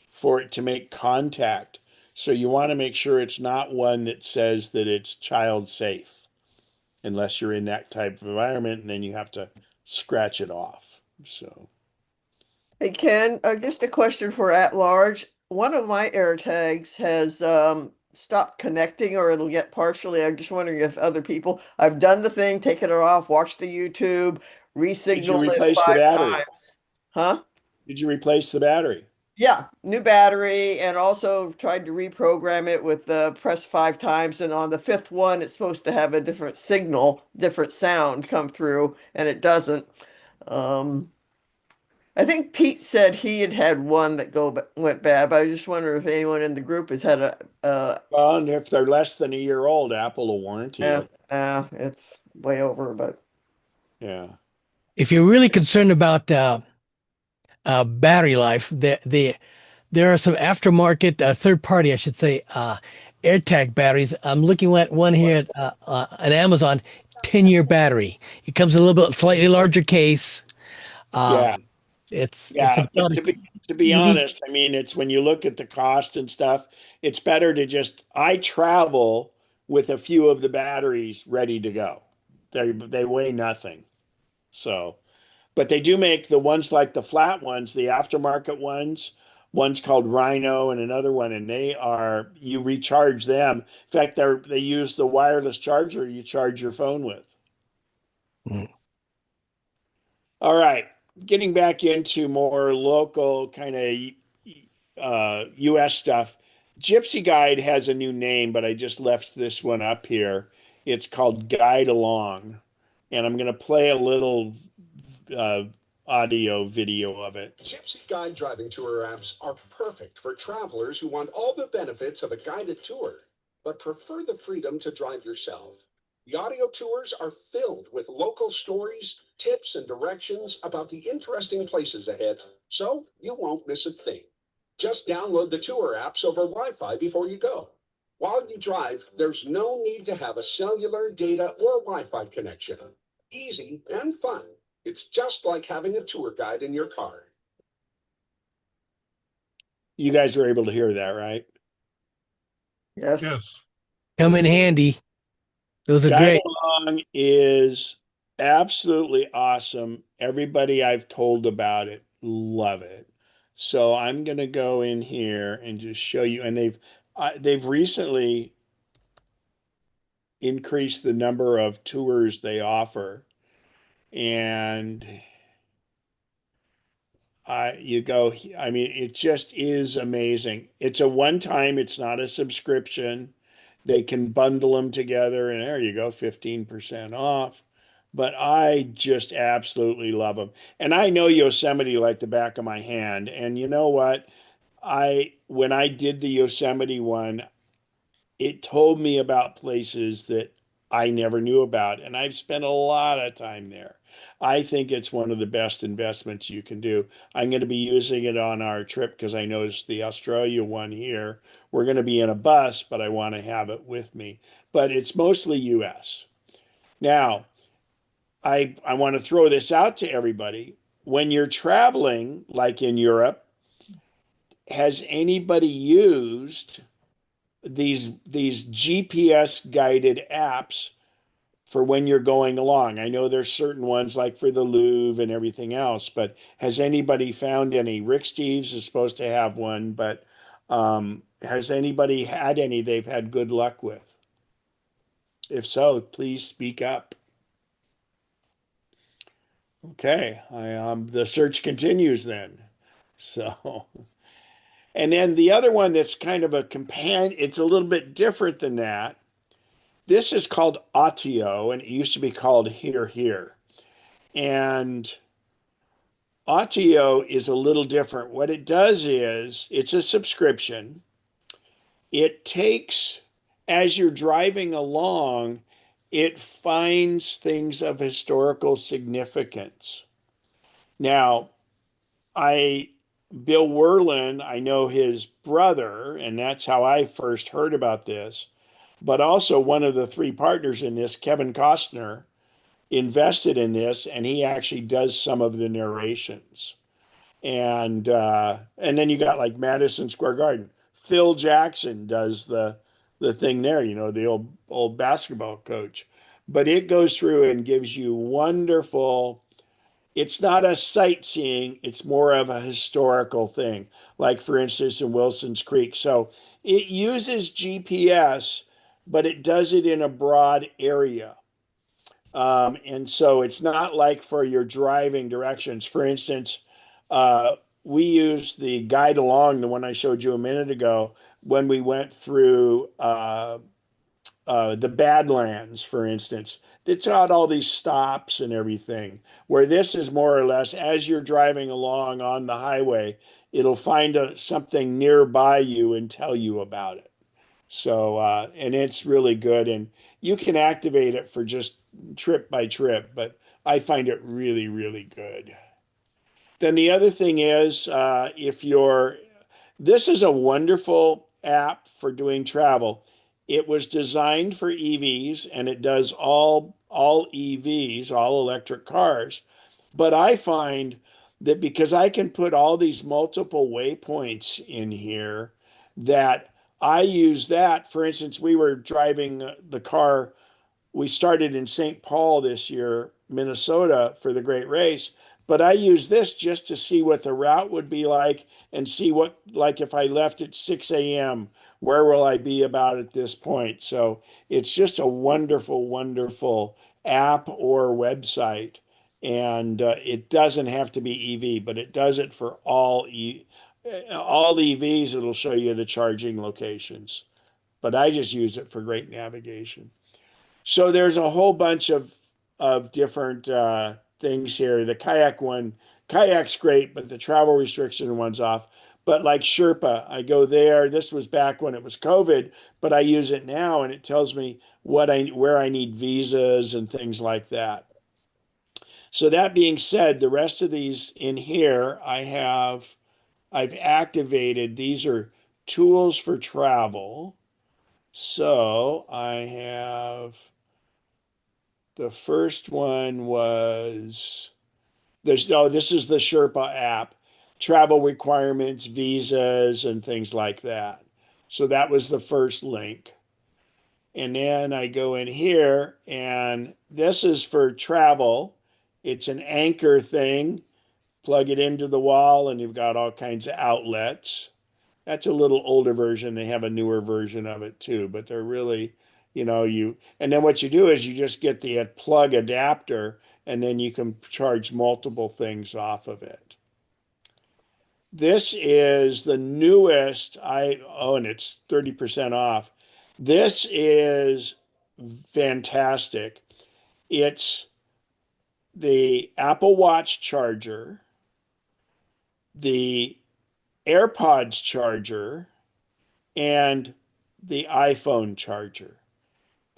B: for it to make contact. So you want to make sure it's not one that says that it's child safe unless you're in that type of environment, and then you have to scratch it off. So
F: Hey Ken, just a question for at large. One of my AirTags has stopped connecting or it'll get partially. I'm just wondering if other people, I've done the thing, taken it off, watched the YouTube,
B: did you
F: re-signaled it
B: replace the
F: 5
B: battery?
F: times. Huh?
B: Did you replace the battery?
F: Yeah, new battery, and also tried to reprogram it with the press 5 times. And on the fifth one, it's supposed to have a different signal, different sound come through, and it doesn't. Um, I think Pete said he had had one that went bad, but I just wonder if anyone in the group has had
B: Well, and if they're less than a year old, Apple will warranty
F: yeah,
B: it.
F: it's way over, but
B: Yeah.
A: If you're really concerned about battery life, there are some aftermarket, third party, I should say, AirTag batteries. I'm looking at one here at Amazon, 10-year battery. It comes in a little bit slightly larger case.
B: Yeah.
A: It's
B: Yeah, but
A: about
B: to be
A: you need.
B: honest, I mean, it's when you look at the cost and stuff, it's better to just I travel with a few of the batteries ready to go. They weigh nothing. So, but they do make the ones like the flat ones, the aftermarket ones. One's called Rhino and another one, and they are you recharge them. In fact, they use the wireless charger you charge your phone with.
A: Mm.
B: All right, getting back into more local kind of US stuff. Gypsy Guide has a new name, but I just left this one up here. It's called Guide Along, and I'm going to play a little uh, audio video of it.
H: Gypsy Guide driving tour apps are perfect for travelers who want all the benefits of a guided tour, but prefer the freedom to drive yourself. The audio tours are filled with local stories, tips, and directions about the interesting places ahead, so you won't miss a thing. Just download the tour apps over Wi-Fi before you go. While you drive, there's no need to have a cellular, data, or Wi-Fi connection. Easy and fun. It's just like having a tour guide in your car.
B: You guys were able to hear that, right?
F: Yes.
G: Yes.
A: Come in handy. Those are
B: Guide
A: great.
B: Along is absolutely awesome. Everybody I've told about it love it. So I'm going to go in here and just show you. And they've recently increased the number of tours they offer. And you go, I mean, it just is amazing. It's a one time, it's not a subscription. They can bundle them together, and there you go, 15% off. But I just absolutely love them. And I know Yosemite like the back of my hand. And you know what? When I did the Yosemite one, it told me about places that I never knew about. And I've spent a lot of time there. I think it's one of the best investments you can do. I'm going to be using it on our trip because I noticed the Australia one here. We're going to be in a bus, but I want to have it with me. But it's mostly US. Now, I want to throw this out to everybody. When you're traveling, like in Europe, has anybody used these GPS guided apps for when you're going along? I know there's certain ones like for the Louvre and everything else, but has anybody found any? Rick Steves is supposed to have one, but has anybody had any they've had good luck with? If so, please speak up. Okay, the search continues then. So, and then the other one that's kind of a companion, it's a little bit different than that. This is called Autio, and it used to be called Here Here. And Autio is a little different. What it does is it's a subscription. It takes, as you're driving along, it finds things of historical significance. Now, Bill Werlin, I know his brother, and that's how I first heard about this. But also, one of the three partners in this, Kevin Costner, invested in this, and he actually does some of the narrations. And then you got like Madison Square Garden. Phil Jackson does the thing there, the old basketball coach. But it goes through and gives you wonderful. It's not a sightseeing, it's more of a historical thing, like for instance in Wilson's Creek. So it uses GPS, but it does it in a broad area. And so it's not like for your driving directions. For instance, we used the guide along, the one I showed you a minute ago, when we went through the Badlands, for instance. It's got all these stops and everything, where this is more or less as you're driving along on the highway, it'll find something nearby you and tell you about it. So, and it's really good. And you can activate it for just trip by trip, but I find it really, really good. Then the other thing is, this is a wonderful app for doing travel. It was designed for EVs and it does all EVs, all electric cars. But I find that because I can put all these multiple waypoints in here, that I use that. For instance, we were driving the car. We started in St. Paul this year, Minnesota, for the Great Race. But I use this just to see what the route would be like and see what, like if I left at 6 a.m., where will I be about at this point? So it's just a wonderful, wonderful app or website. And it doesn't have to be EV, but it does it for all EVs. It'll show you the charging locations. But I just use it for great navigation. So there's a whole bunch of different things here. The kayak one, kayak's great, but the travel restriction one's off. But like Sherpa, I go there. This was back when it was COVID, but I use it now, and it tells me where I need visas and things like that. So that being said, the rest of these in here, I've activated. These are tools for travel. So I have. The first one was this is the Sherpa app, travel requirements, visas, and things like that. So that was the first link. And then I go in here, and this is for travel. It's an anchor thing. Plug it into the wall, and you've got all kinds of outlets. That's a little older version. They have a newer version of it too, but they're really, and then what you do is you just get the plug adapter, and then you can charge multiple things off of it. This is the newest, and it's 30% off. This is fantastic. It's the Apple Watch charger, the AirPods charger, and the iPhone charger.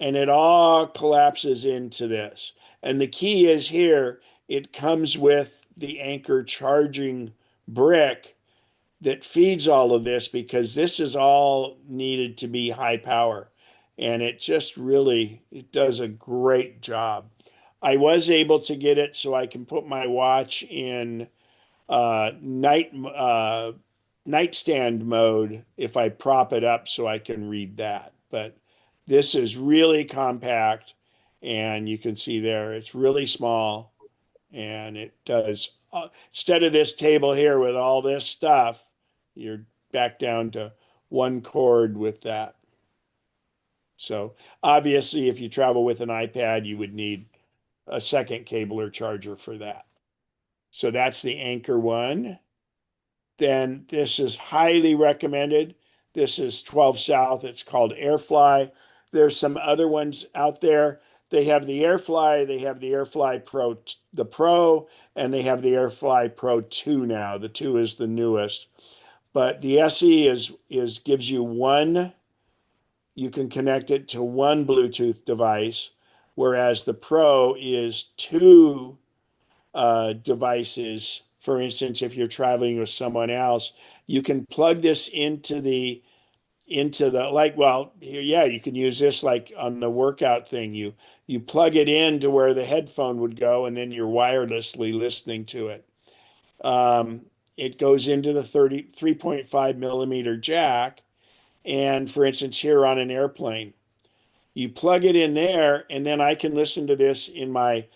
B: And it all collapses into this. And the key is here, it comes with the Anchor charging brick that feeds all of this, because this is all needed to be high power. And it just really, it does a great job. I was able to get it so I can put my watch in nightstand mode if I prop it up so I can read that. But this is really compact, and you can see there it's really small, and it does, instead of this table here with all this stuff, you're back down to one cord with that. So obviously, if you travel with an iPad, you would need a second cable or charger for that. So that's the Anchor one. Then this is highly recommended. This is 12 South. It's called AirFly. There's some other ones out there. They have the AirFly, they have the AirFly Pro, the Pro, and they have the AirFly Pro 2 now. The 2 is the newest. But the SE gives you one, you can connect it to one Bluetooth device, whereas the Pro is two devices. For instance, if you're traveling with someone else, you can plug this into the like, well, here, yeah, you can use this like on the workout thing. You plug it in to where the headphone would go, and then you're wirelessly listening to it. It goes into the 3.5 millimeter jack. And for instance, here on an airplane, you plug it in there, and then I can listen to this in my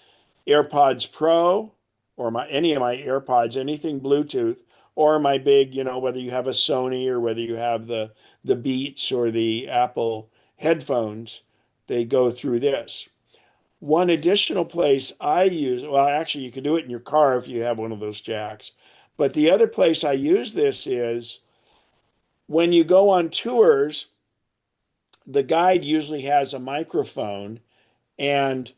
B: AirPods Pro or any of my AirPods, anything Bluetooth, or my big, whether you have a Sony or whether you have the Beats or the Apple headphones, they go through this. One additional place I use, well, actually, you can do it in your car if you have one of those jacks. But the other place I use this is when you go on tours, the guide usually has a microphone, and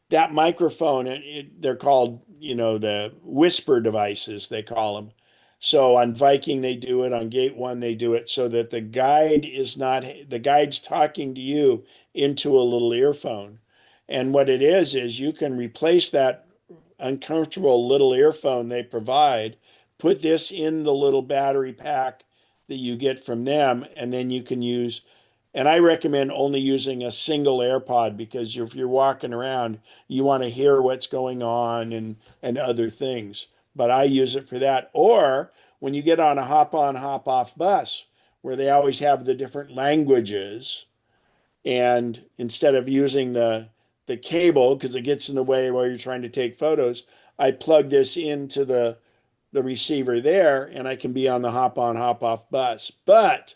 B: that microphone, they're called, the whisper devices, they call them. So on Viking, they do it. On Gate 1, they do it so that the guide's talking to you into a little earphone. And what it is you can replace that uncomfortable little earphone they provide, put this in the little battery pack that you get from them, and then you can use, and I recommend only using a single AirPod, because if you're walking around, you want to hear what's going on and other things. but I use it for that. Or when you get on a hop on, hop off bus where they always have the different languages, and instead of using the cable because it gets in the way while you're trying to take photos, I plug this into the receiver there and I can be on the hop on, hop off bus. But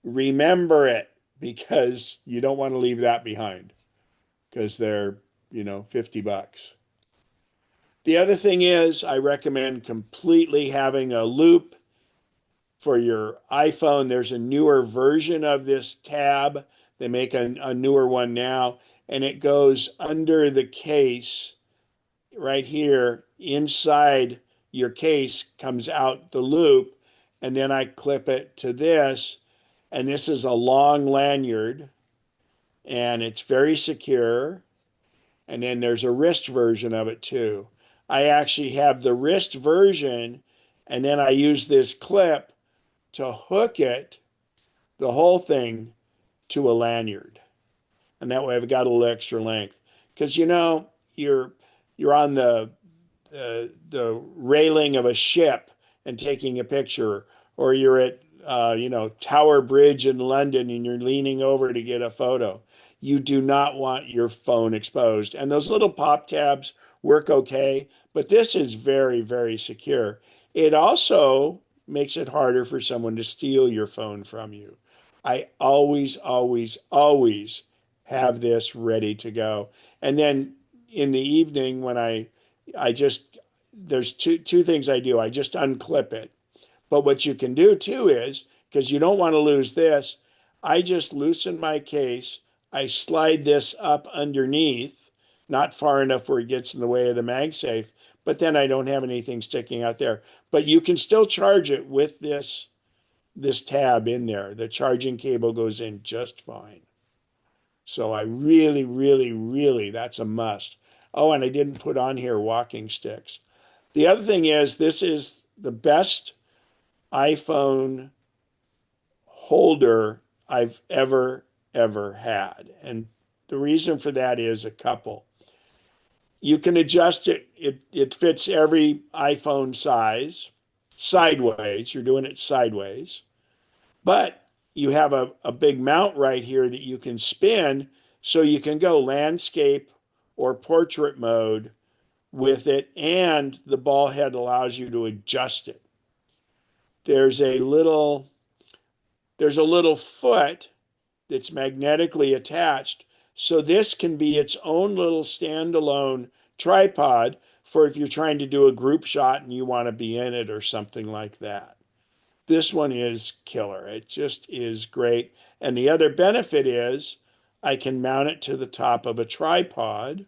B: remember it because you don't want to leave that behind because they're, $50. The other thing is I recommend completely having a loop for your iPhone. There's a newer version of this tab. They make a newer one now, and it goes under the case right here. Inside your case comes out the loop, and then I clip it to this, and this is a long lanyard, and it's very secure. And then there's a wrist version of it too. I actually have the wrist version, and then I use this clip to hook it, the whole thing, to a lanyard. And that way I've got a little extra length. Because you're on the railing of a ship and taking a picture, or you're at Tower Bridge in London and you're leaning over to get a photo. You do not want your phone exposed. And those little pop tabs work okay, but this is very, very secure. It also makes it harder for someone to steal your phone from you. I always, always, always have this ready to go. And then in the evening when I just there's two things I do. I just unclip it. But what you can do too is, because you don't want to lose this, I just loosen my case. I slide this up underneath, not far enough where it gets in the way of the MagSafe, but then I don't have anything sticking out there. But you can still charge it with this tab in there. The charging cable goes in just fine. So I really, really, really, that's a must. Oh, and I didn't put on here walking sticks. The other thing is, this is the best iPhone holder I've ever had. And the reason for that is a couple. You can adjust it. It fits every iPhone size sideways. You're doing it sideways. But you have a big mount right here that you can spin so you can go landscape or portrait mode with it, and the ball head allows you to adjust it. There's a little foot that's magnetically attached, so this can be its own little standalone tripod for if you're trying to do a group shot and you want to be in it or something like that. This one is killer. It just is great. And the other benefit is I can mount it to the top of a tripod,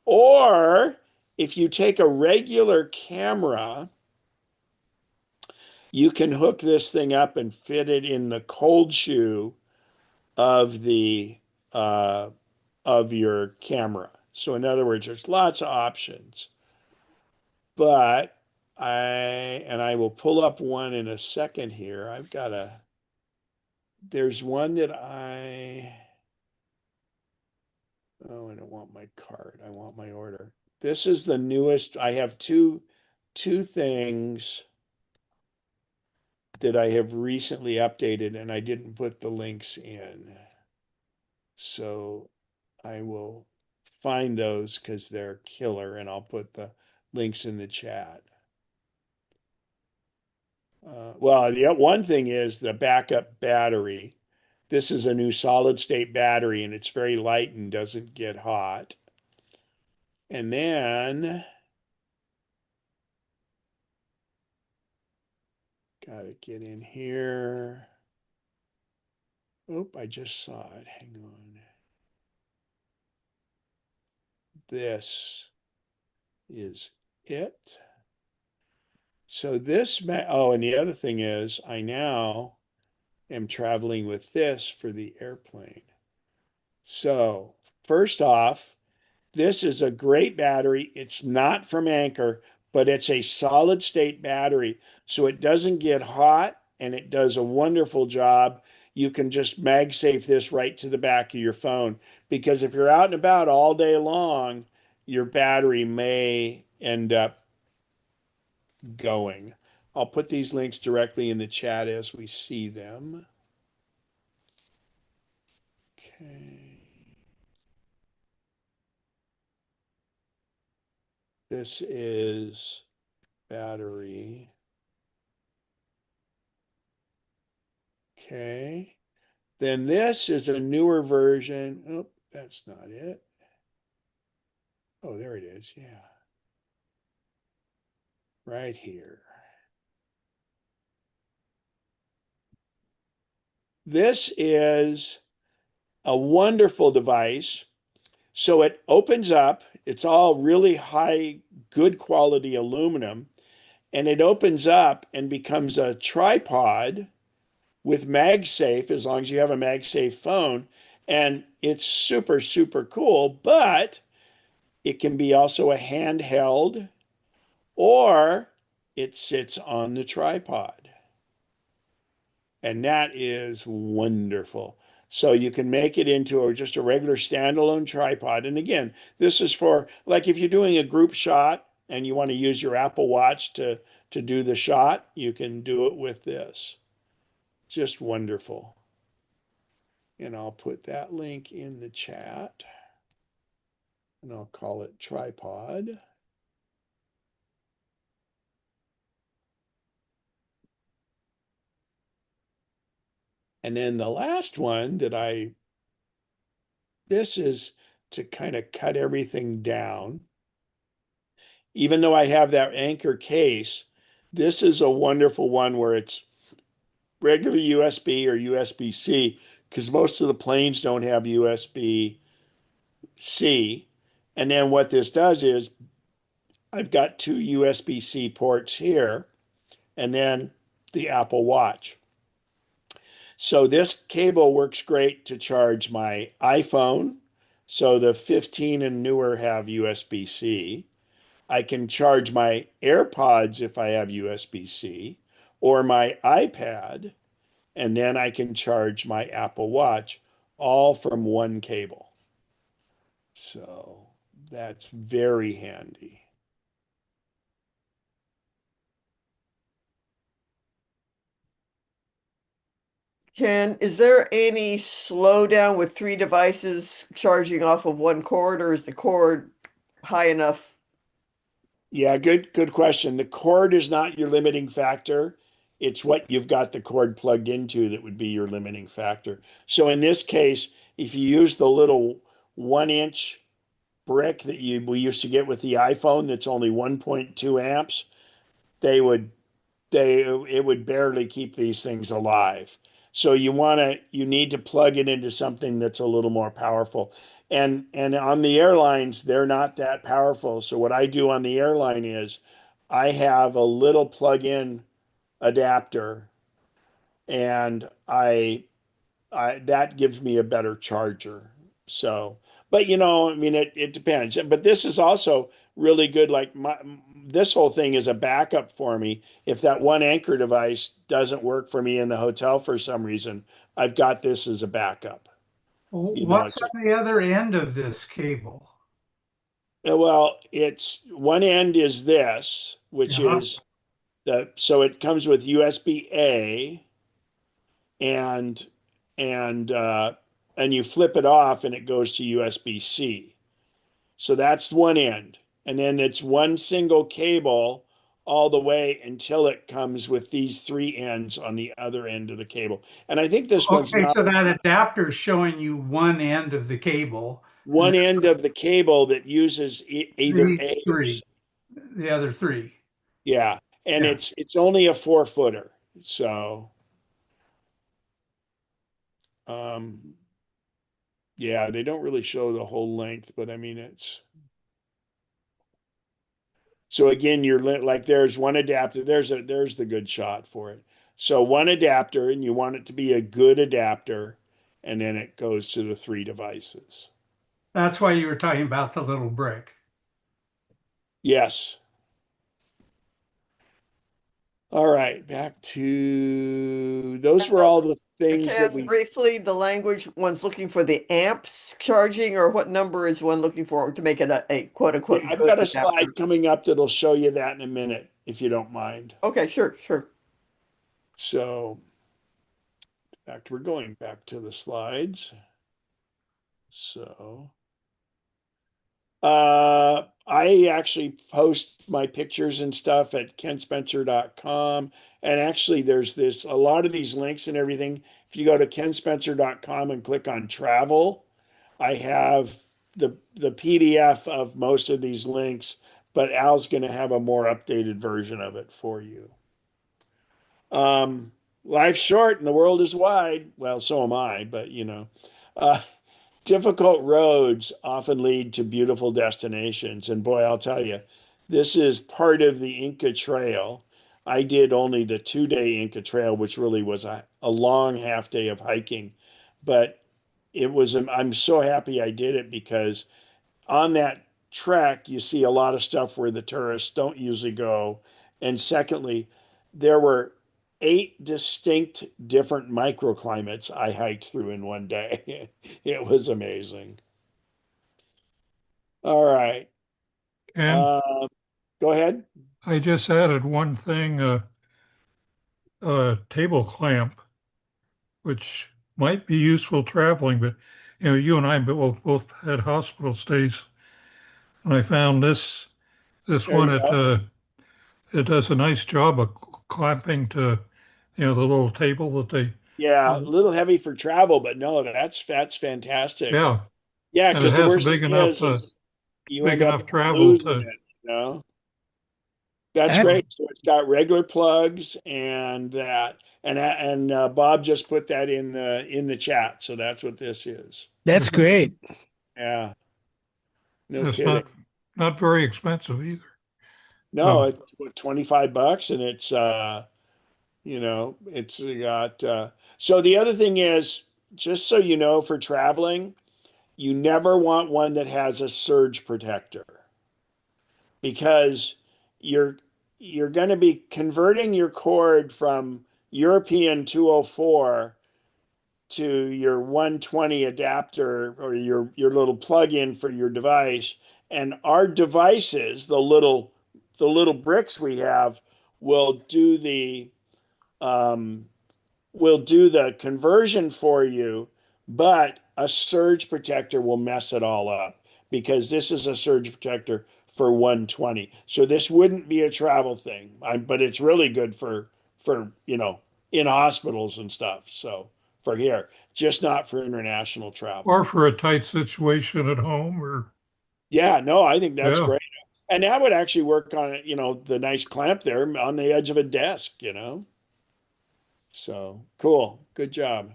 B: or if you take a regular camera, you can hook this thing up and fit it in the cold shoe of your camera. So in other words, there's lots of options. But I will pull up one in a second here. There's one that I don't want my card. I want my order. This is the newest. I have two things that I have recently updated, and I didn't put the links in. So I will find those because they're killer, and I'll put the links in the chat. Well, the one thing is the backup battery. This is a new solid state battery, and it's very light and doesn't get hot. And then got to get in here. Oh, I just saw it. Hang on. This is it. So this, oh, and the other thing is I now am traveling with this for the airplane. So first off, this is a great battery. It's not from Anker, but it's a solid state battery. So it doesn't get hot and it does a wonderful job. You can just MagSafe this right to the back of your phone, because if you're out and about all day long, your battery may end up going. I'll put these links directly in the chat as we see them. Okay. This is battery. Okay. Then this is a newer version. Oh, that's not it. Oh, there it is. Yeah. Right here. This is a wonderful device. So it opens up, it's all really high, good quality aluminum, and it opens up and becomes a tripod with MagSafe, as long as you have a MagSafe phone. And it's super, super cool, but it can be also a handheld or it sits on the tripod. And that is wonderful. So you can make it into just a regular standalone tripod. And again, this is for like if you're doing a group shot and you want to use your Apple Watch to do the shot, you can do it with this. Just wonderful. And I'll put that link in the chat. And I'll call it tripod. And then the last one this is to kind of cut everything down. Even though I have that anchor case, this is a wonderful one where it's regular USB or USB-C, because most of the planes don't have USB-C. And then what this does is I've got two USB-C ports here, and then the Apple Watch. So this cable works great to charge my iPhone. So the 15 and newer have USB-C. I can charge my AirPods if I have USB-C, or my iPad, and then I can charge my Apple Watch all from one cable. So that's very handy.
F: Ken, is there any slowdown with three devices charging off of one cord, or is the cord high enough?
B: Yeah, good question. The cord is not your limiting factor. It's what you've got the cord plugged into that would be your limiting factor. So in this case, if you use the little 1-inch brick that we used to get with the iPhone that's only 1.2 amps, they would it would barely keep these things alive. So you need to plug it into something that's a little more powerful. And on the airlines, they're not that powerful. So what I do on the airline is I have a little plug-in adapter, and I that gives me a better charger. So, but I mean, it depends. But this is also really good. Like this whole thing is a backup for me. If that one anchor device doesn't work for me in the hotel for some reason, I've got this as a backup.
C: What's
B: It's
C: on the other end of this cable?
B: well, it's one end is this, which
C: Yeah.
B: is so it comes with USB A and and uh, and you flip it off and it goes to USB C. So that's one end, and then it's one single cable all the way until it comes with these three ends on the other end of the cable. And I think this one's
C: Okay,
B: not
C: so that adapter is showing you one end of the cable, and
B: one end of the cable that uses either
C: these
B: A or
C: three,
B: C.
C: the other three.
B: Yeah, and
C: Yeah.
B: it's only a 4-footer. So um, yeah, they don't really show the whole length, but I mean it's so again, you're like there's one adapter. There's the good shot for it. So one adapter, and you want it to be a good adapter, and then it goes to the three devices.
C: That's why you were talking about the little brick.
B: Yes. All right, back to those were all the things that
F: Ken,
B: we.
F: briefly, the language one's looking for the amps charging, or what number is one looking for to make it a quote
B: Yeah,
F: unquote
B: I've
F: good
B: got a
F: adapter?
B: slide coming up that'll show you that in a minute, if you don't mind.
F: Okay, sure, sure.
B: So, we're going back to the slides. So, I actually post my pictures and stuff at kenspencer.com. And actually, there's a lot of these links and everything. If you go to kenspencer.com and click on travel, I have the PDF of most of these links, but Al's going to have a more updated version of it for you. Life's short and the world is wide. Well, so am I, but uh, difficult roads often lead to beautiful destinations. And boy, I'll tell you, this is part of the Inca Trail. I did only the 2-day Inca Trail, which really was a long half day of hiking, but I'm so happy I did it because on that track, you see a lot of stuff where the tourists don't usually go. And secondly, there were 8 distinct different microclimates I hiked through in one day. It was amazing. All right.
G: And
B: Um, Go ahead.
G: I just added one thing, a table clamp, which might be useful traveling, but you and I both had hospital stays, and I found this
B: There
G: one
B: you go.
G: it does a nice job of clamping to the little table that they
B: Yeah, a little heavy for travel, but no, that's fantastic.
G: yeah,
B: Yeah,
G: and it
B: because the
G: has
B: worst thing is you
G: big
B: end up
G: enough travel
B: losing
G: to
B: it. That's
A: That
B: great. So it's got regular plugs and that, and Bob just put that in the chat. So that's what this is.
A: that's great.
B: Yeah, no
G: it's
B: kidding.
G: not very expensive either.
B: No,
G: So
B: it's what, $25, and it's got. So the other thing is, just so you know, for traveling, you never want one that has a surge protector because you're you're going to be converting your cord from European 204 to your 120 adapter or your little plug-in for your device, and our devices, the little bricks we have, will do the um, will do the conversion for you, but a surge protector will mess it all up because this is a surge protector for 120. So this wouldn't be a travel thing, but it's really good for in hospitals and stuff. So for here, just not for international travel.
G: or for a tight situation at home or
B: Yeah, no, I think that's
G: yeah.
B: great. And that would actually work on, the nice clamp there on the edge of a desk. So cool. Good job.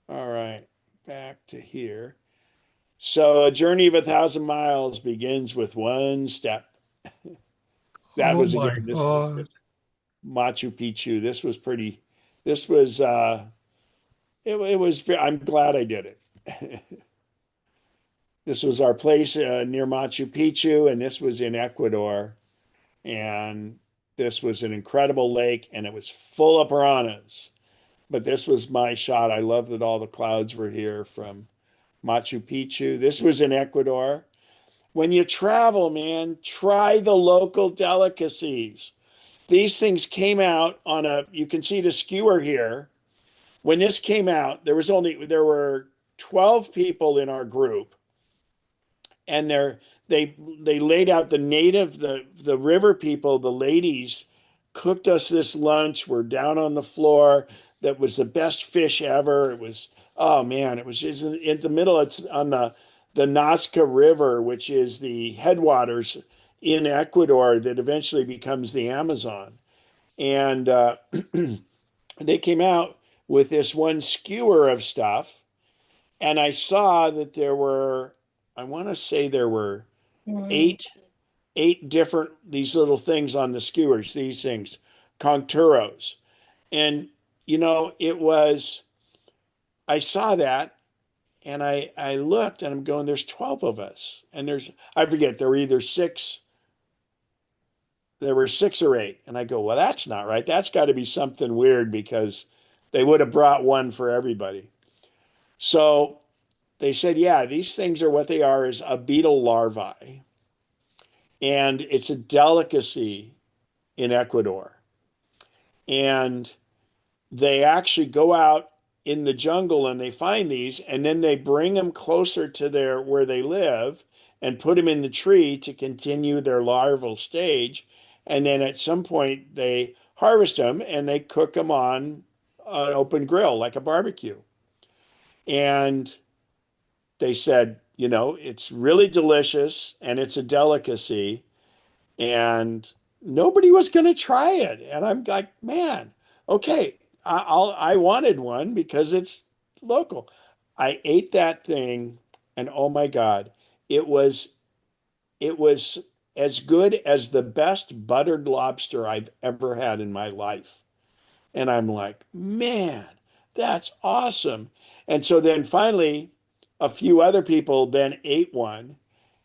B: All right, back to here. So, a journey of 1,000 miles begins with one step. That
G: Oh
B: was again,
G: my
B: this was
G: God.
B: just Machu Picchu. This was pretty, this was, it was, I'm glad I did it. This was our place near Machu Picchu, and this was in Ecuador. And this was an incredible lake, and it was full of piranhas. But this was my shot. I love that all the clouds were here from Machu Picchu. This was in Ecuador. When you travel, man, try the local delicacies. These things came out you can see the skewer here. When this came out, there were 12 people in our group, and they laid out the river people, the ladies cooked us this lunch. We're down on the floor. That was the best fish ever. It was, oh man, it was just in the middle. It's on the Nazca River, which is the headwaters in Ecuador that eventually becomes the Amazon. And they came out with this one skewer of stuff, and I saw that I want to say there were eight different these little things on the skewers, these things, conturos. And it was I saw that, and I looked, and I'm going, there's 12 of us. And I forget, there were either 6 there were 6 or 8. And I go, well, that's not right. That's got to be something weird because they would have brought one for everybody. So they said, yeah, these things are what they are is a beetle larvae. And it's a delicacy in Ecuador. And they actually go out in the jungle and they find these, and then they bring them closer to their where they live and put them in the tree to continue their larval stage. And then at some point they harvest them and they cook them on an open grill like a barbecue. And they said, it's really delicious and it's a delicacy, and nobody was going to try it. And I'm like, man, okay, I wanted one because it's local. I ate that thing, and oh my God, it was it was as good as the best buttered lobster I've ever had in my life. And I'm like, man, that's awesome. And so then finally, a few other people then ate one.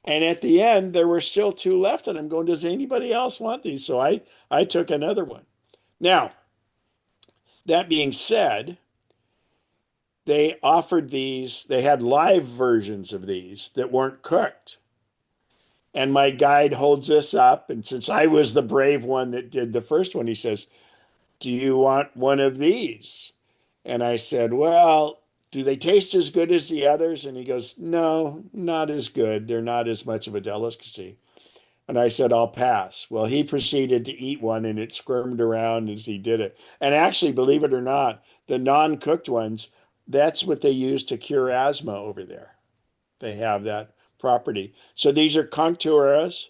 B: And at the end, there were still 2 left. And I'm going, does anybody else want these? So I took another one. Now, that being said, they offered these, they had live versions of these that weren't cooked. And my guide holds this up. And since I was the brave one that did the first one, he says, do you want one of these? And I said, well, do they taste as good as the others? And he goes, no, not as good. They're not as much of a delicacy. And I said, I'll pass. Well, he proceeded to eat one and it squirmed around as he did it. And actually, believe it or not, the non-cooked ones, that's what they use to cure asthma over there. They have that property. So these are Conchtacuros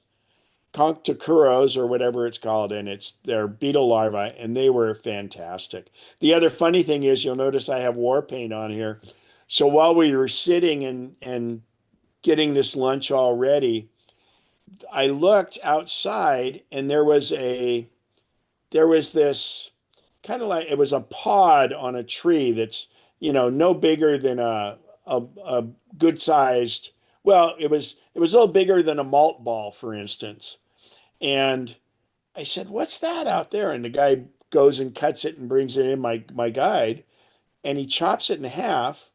B: or whatever it's called, and they're beetle larvae, and they were fantastic. The other funny thing is, you'll notice I have war paint on here. So while we were sitting and getting this lunch all ready, I looked outside, and there was this kind of like it was a pod on a tree that's no bigger than a good sized. Well, it was a little bigger than a malt ball, for instance. And I said, what's that out there? And the guy goes and cuts it and brings it in my guide, and he chops it in half.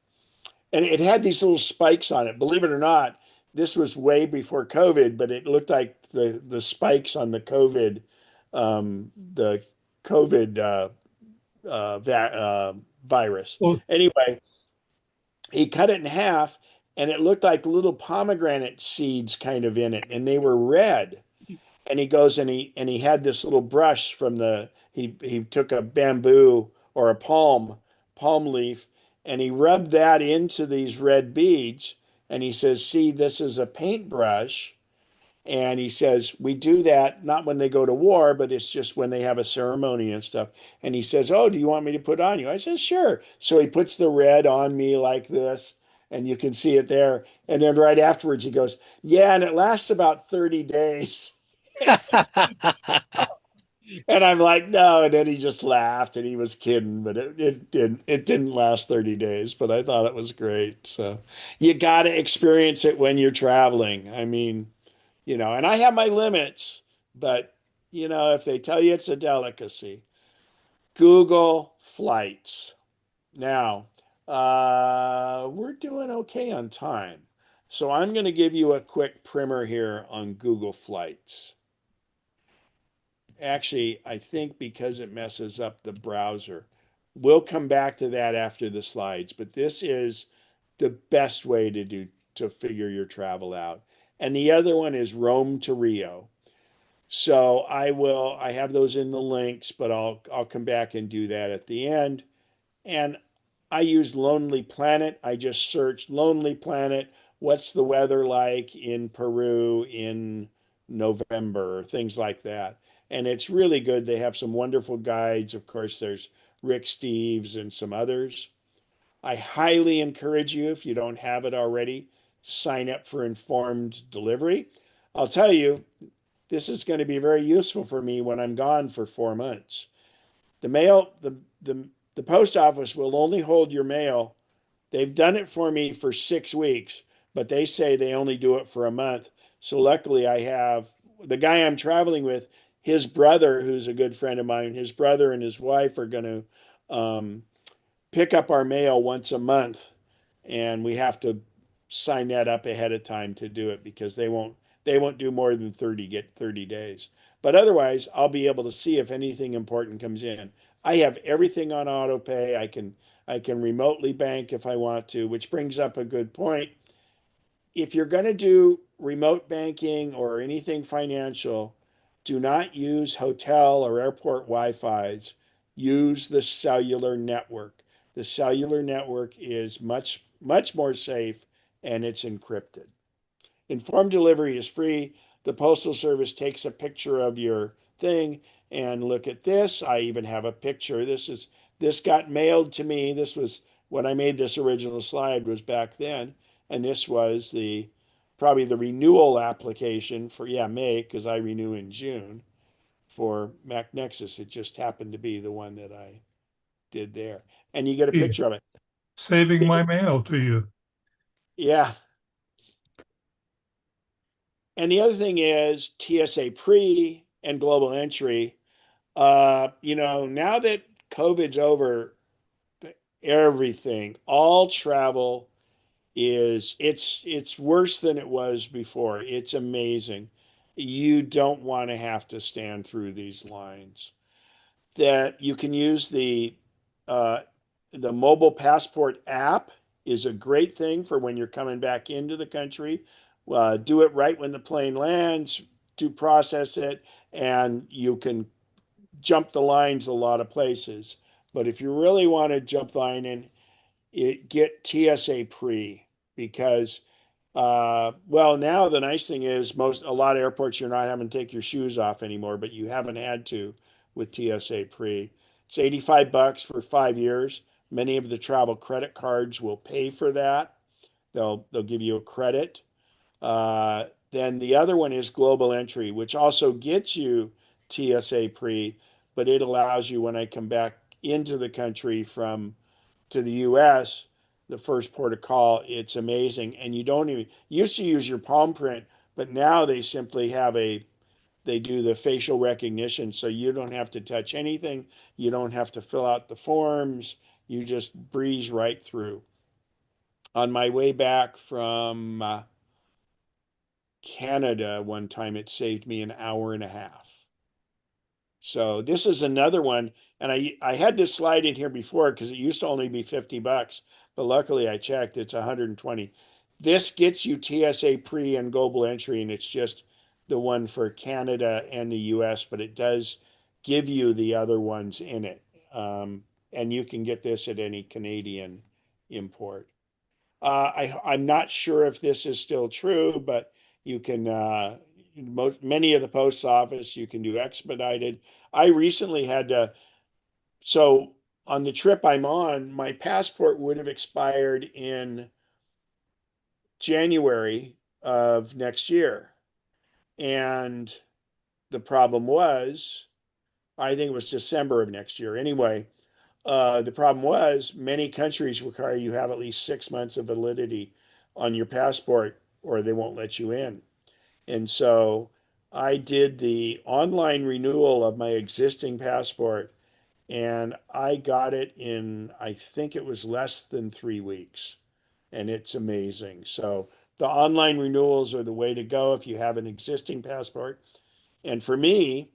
B: And it had these little spikes on it. Believe it or not, this was way before COVID, but it looked like the spikes on the COVID virus.
G: Well,
B: Anyway, he cut it in half, and it looked like little pomegranate seeds kind of in it, and they were red. And he goes and he had this little brush from he took a bamboo or a palm leaf, and he rubbed that into these red beads, and he says, see, this is a paintbrush. And he says, we do that not when they go to war, but it's just when they have a ceremony and stuff. And he says, oh, do you want me to put on you? I said, sure. So he puts the red on me like this, and you can see it there. And then right afterwards, he goes, yeah, and it lasts about 30 days. And I'm like, no. And then he just laughed and he was kidding, but it didn't last 30 days, but I thought it was great. So you got to experience it when you're traveling. I mean, and I have my limits, but if they tell you it's a delicacy, Google flights. Now, we're doing okay on time. So I'm going to give you a quick primer here on Google Flights. Actually, I think because it messes up the browser. We'll come back to that after the slides, but this is the best way to figure your travel out. And the other one is Rome to Rio. So I have those in the links, but I'll come back and do that at the end. And I use Lonely Planet. I just searched Lonely Planet. What's the weather like in Peru in November, things like that. And it's really good. They have some wonderful guides. Of course, there's Rick Steves and some others. I highly encourage you, if you don't have it already, sign up for informed delivery. I'll tell you, this is going to be very useful for me when I'm gone for 4 months. The post office will only hold your mail. They've done it for me for 6 weeks, but they say they only do it for a month. So luckily I have the guy I'm traveling with, his brother, who's a good friend of mine, his brother and his wife are going to pick up our mail once a month, and we have to sign that up ahead of time to do it because they won't do more than 30 days. But otherwise, I'll be able to see if anything important comes in. I have everything on auto pay. I can remotely bank if I want to, which brings up a good point. If you're going to do remote banking or anything financial, do not use hotel or airport Wi-Fi's. Use the cellular network. The cellular network is much, much more safe and it's encrypted. Informed delivery is free. The Postal Service takes a picture of your thing and look at this. I even have a picture. This got mailed to me. This was when I made this original slide was back then. And this was probably the renewal application for May, because I renew in June for MacNexus. It just happened to be the one that I did there. And you get a
G: Hey,
B: picture of it.
G: saving my mail to you.
B: Yeah. And the other thing is TSA pre and global entry. Now that COVID's over, everything, all travel it's worse than it was before. It's amazing. You don't want to have to stand through these lines. That you can use uh, the mobile passport app is a great thing for when you're coming back into the country. Do it right when the plane lands, to process it, and you can jump the lines a lot of places. But if you really want to jump the line in, get TSA pre, because now the nice thing is a lot of airports you're not having to take your shoes off anymore, but you haven't had to with TSA pre. It's $85 for 5 years. Many of the travel credit cards will pay for that. They'll give you a credit. Then the other one is global entry, which also gets you TSA pre, but it allows you when I come back into the country from to the US, the first port of call, it's amazing. And you don't even used to use your palm print, but now they do the facial recognition, so you don't have to touch anything. You don't have to fill out the forms. You just breeze right through. On my way back from Canada one time, it saved me an hour and a half. So this is another one. And I had this slide in here before because it used to only be $50, but luckily I checked, it's 120. This gets you TSA pre and global entry, and it's just the one for Canada and the US, but it does give you the other ones in it. And you can get this at any Canadian import. I'm not sure if this is still true, but you can, many of the post office, you can do expedited. I recently had to, so on the trip I'm on, my passport would have expired in January of next year. And the problem was, I think it was December of next year. Anyway, the problem was many countries require you have at least 6 months of validity on your passport or they won't let you in. And so I did the online renewal of my existing passport and I got it in, I think it was less than 3 weeks. And it's amazing. So the online renewals are the way to go if you have an existing passport. And for me,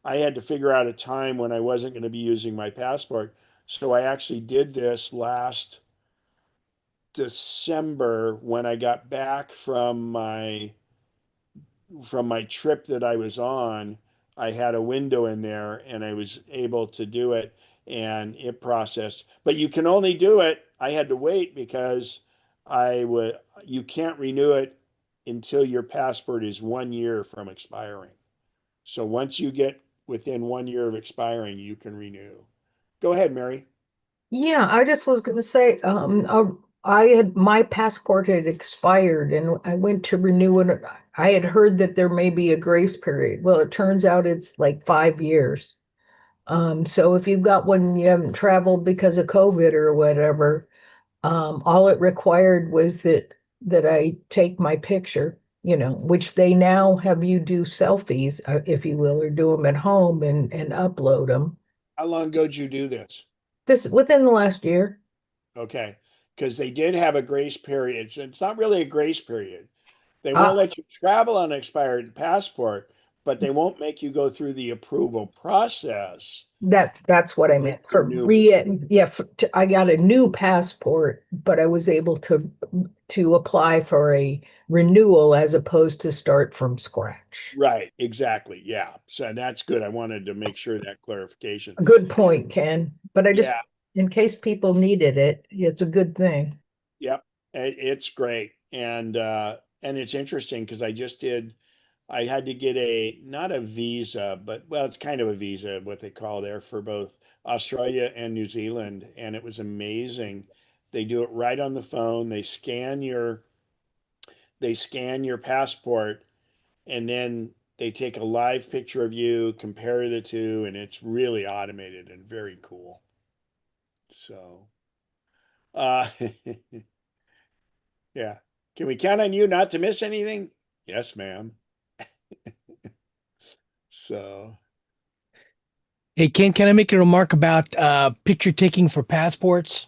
B: I had to figure out a time when I wasn't going to be using my passport. So I actually did this last December when I got back from my trip that I was on. I had a window in there and I was able to do it and it processed. But you can only do it. I had to wait because you can't renew it until your passport is 1 year from expiring. So once you get within 1 year of expiring, you can renew. Go ahead, Mary.
I: Yeah, I just was going to say, my passport had expired and I went to renew it. I had heard that there may be a grace period. Well, it turns out it's like 5 years. So if you've got one and you haven't traveled because of COVID or whatever, all it required was that I take my picture which they now have you do selfies, if you will, or do them at home and upload them.
B: How long ago did you do this?
I: This within the last year.
B: Okay. Because they did have a grace period. So it's not really a grace period. They
I: Uh,
B: won't let you travel on an expired passport, but they won't make you go through the approval process.
I: that's what I meant
B: For
I: for
B: new.
I: I got a new passport, but I was able to apply for a renewal as opposed to start from scratch.
B: Right, exactly. Yeah. So that's good. I wanted to make sure that clarification.
I: A good point, Ken. But
B: Yeah.
I: in case people needed it, it's a good thing.
B: Yep. It's great. And it's interesting because I had to get not a visa, but well, it's kind of a visa, what they call there for both Australia and New Zealand. And it was amazing. They do it right on the phone. They scan your passport, and then they take a live picture of you, compare the two, and it's really automated and very cool. So, uh, yeah. Can we count on you not to miss anything? Yes, ma'am. So,
A: Hey, Ken, can I make a remark about picture taking for passports?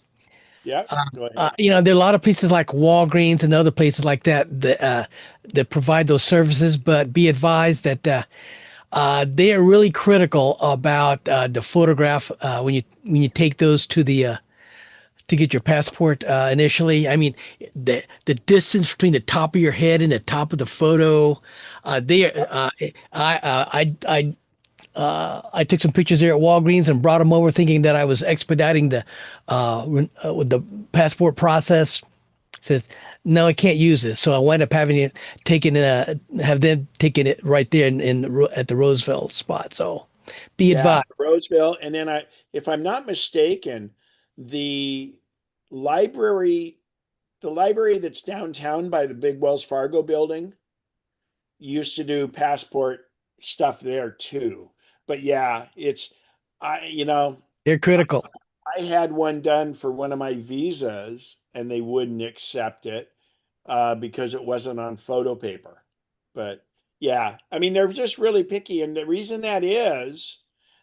B: yeah, go ahead.
A: There are a lot of places like Walgreens and other places like that provide those services, but be advised that they are really critical about the photograph when you take those to get your passport initially. I mean, the distance between the top of your head and the top of the photo. They I took some pictures there at Walgreens and brought them over, thinking that I was expediting with the passport process. Says no, I can't use this, so I wind up having it taken. Have them taken it right there at the Roseville spot. So, be
B: Yeah,
A: advised.
B: Roseville. And then if I'm not mistaken, the library, the library that's downtown by the big Wells Fargo building used to do passport stuff there too. But yeah, I, you know,
A: They're critical.
B: I had one done for one of my visas and they wouldn't accept it because it wasn't on photo paper. But yeah, I mean, they're just really picky. And the reason that is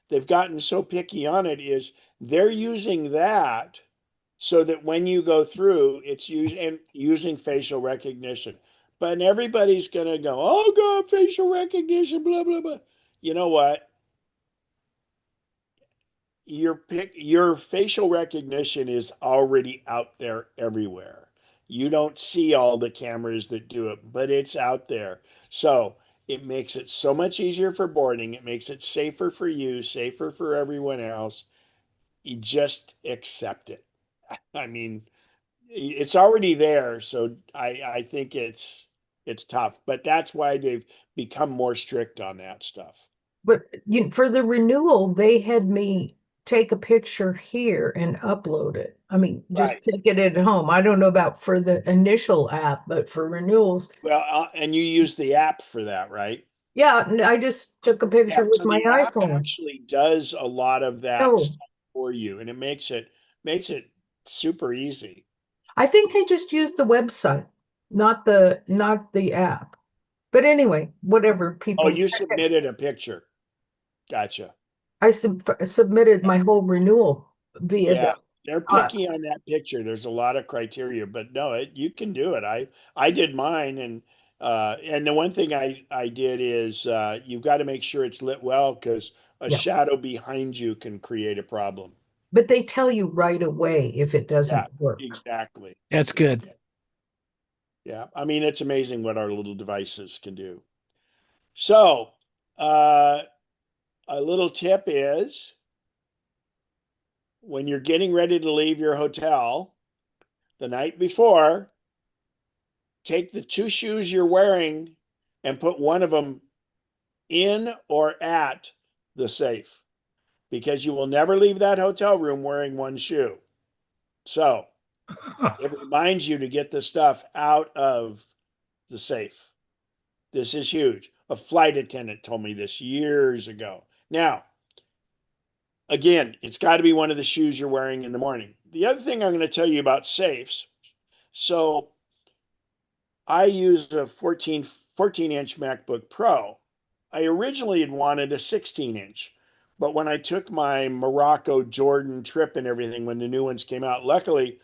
B: they've gotten so picky on it is they're using that so that when you go through, it's using facial recognition. But everybody's going to go, oh, God, facial recognition, blah, blah, blah. You know what? Your facial recognition is already out there everywhere. You don't see all the cameras that do it, but it's out there. So it makes it so much easier for boarding. It makes it safer for you, safer for everyone else. You just accept it. I mean, it's already there, so I think it's tough, but that's why they've become more strict on that stuff.
I: But for the renewal, they had me take a picture here and upload it. I mean, just
B: Right.
I: take it at home. I don't know about for the initial app, but for renewals,
B: Well, and you use the app for that, right?
I: yeah, I just took a picture
B: Yeah,
I: with
B: so
I: my
B: the app
I: iPhone.
B: actually does a lot of that
I: Oh,
B: stuff for you, and it makes it super easy.
I: I think I just used the website, not the app. But anyway, whatever
B: Oh,
I: people,
B: you submitted a picture. Gotcha.
I: I submitted my whole renewal via
B: Yeah,
I: the.
B: they're picky on that picture. There's a lot of criteria, but no, you can do it. I did mine, and the one thing I did is you've got to make sure it's lit well because a
I: Yeah,
B: shadow behind you can create a problem.
I: but they tell you right away if it
B: Yeah,
I: doesn't work.
B: exactly.
A: That's good.
B: Yeah, I mean it's amazing what our little devices can do. So, uh, a little tip is when you're getting ready to leave your hotel the night before, take the two shoes you're wearing and put one of them in or at the safe because you will never leave that hotel room wearing one shoe. So it reminds you to get the stuff out of the safe. This is huge. A flight attendant told me this years ago. Now, again, it's got to be one of the shoes you're wearing in the morning. The other thing I'm going to tell you about safes. So I use a 14 14-inch MacBook Pro. I originally had wanted a 16-inch, but when I took my Morocco Jordan trip and everything, when the new ones came out, luckily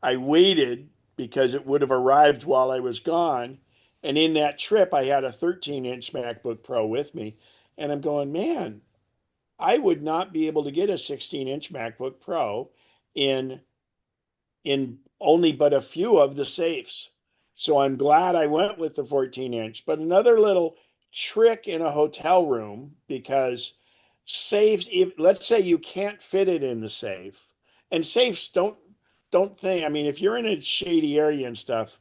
B: I waited because it would have arrived while I was gone. And in that trip, I had a 13-inch MacBook Pro with me. And I'm going, man, I would not be able to get a 16-inch MacBook Pro in only but a few of the safes. So I'm glad I went with the 14-inch. But another little trick in a hotel room, because safes, if let's say you can't fit it in the safe, and safes don't think, I mean, if you're in a shady area and stuff,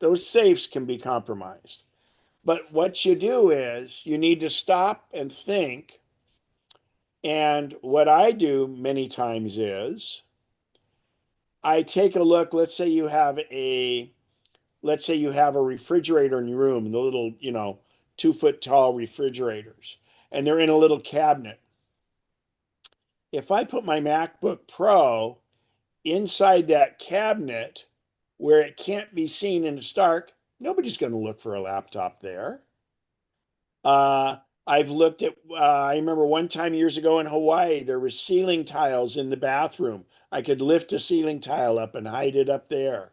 B: those safes can be compromised. But what you do is you need to stop and think. And what I do many times is I take a look. Let's say you have a refrigerator in your room, the little, 2 foot tall refrigerators, and they're in a little cabinet. If I put my MacBook Pro inside that cabinet where it can't be seen in the dark, nobody's going to look for a laptop there. I've looked at, I remember one time years ago in Hawaii, there were ceiling tiles in the bathroom. I could lift a ceiling tile up and hide it up there.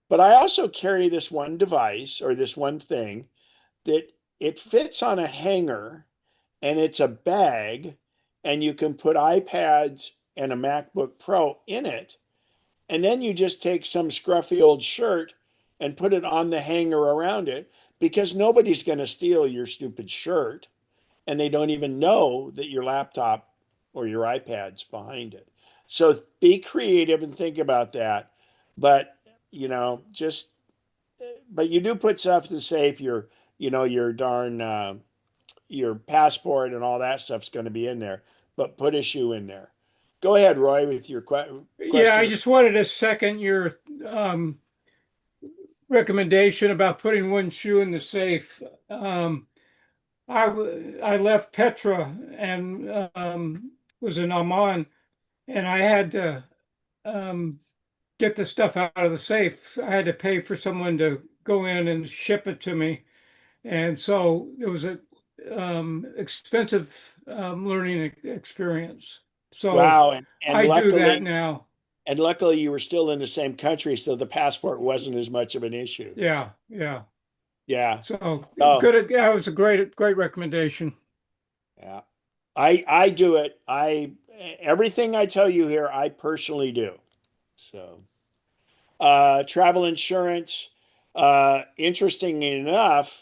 B: But I also carry this one device or this one thing that it fits on a hanger and it's a bag, and you can put iPads and a MacBook Pro in it. And then you just take some scruffy old shirt and put it on the hanger around it, because nobody's going to steal your stupid shirt and they don't even know that your laptop or your iPad's behind it. So be creative and think about that. But, just, but you do put stuff in the safe, your darn, your passport and all that stuff's going to be in there, but put a shoe in there. Go ahead, Roy, with your question.
J: Yeah, I just wanted to second your recommendation about putting one shoe in the safe. I left Petra and was in Amman, and I had to get the stuff out of the safe. I had to pay for someone to go in and ship it to me, and so it was a expensive learning experience. So
B: Wow, and
J: I do that now.
B: And luckily you were still in the same country, so the passport wasn't as much of an issue.
J: Yeah, yeah.
B: Yeah.
J: So
B: Oh,
J: good. That was a great recommendation.
B: yeah. I do it. Everything I tell you here, I personally do. So, travel insurance, interesting enough,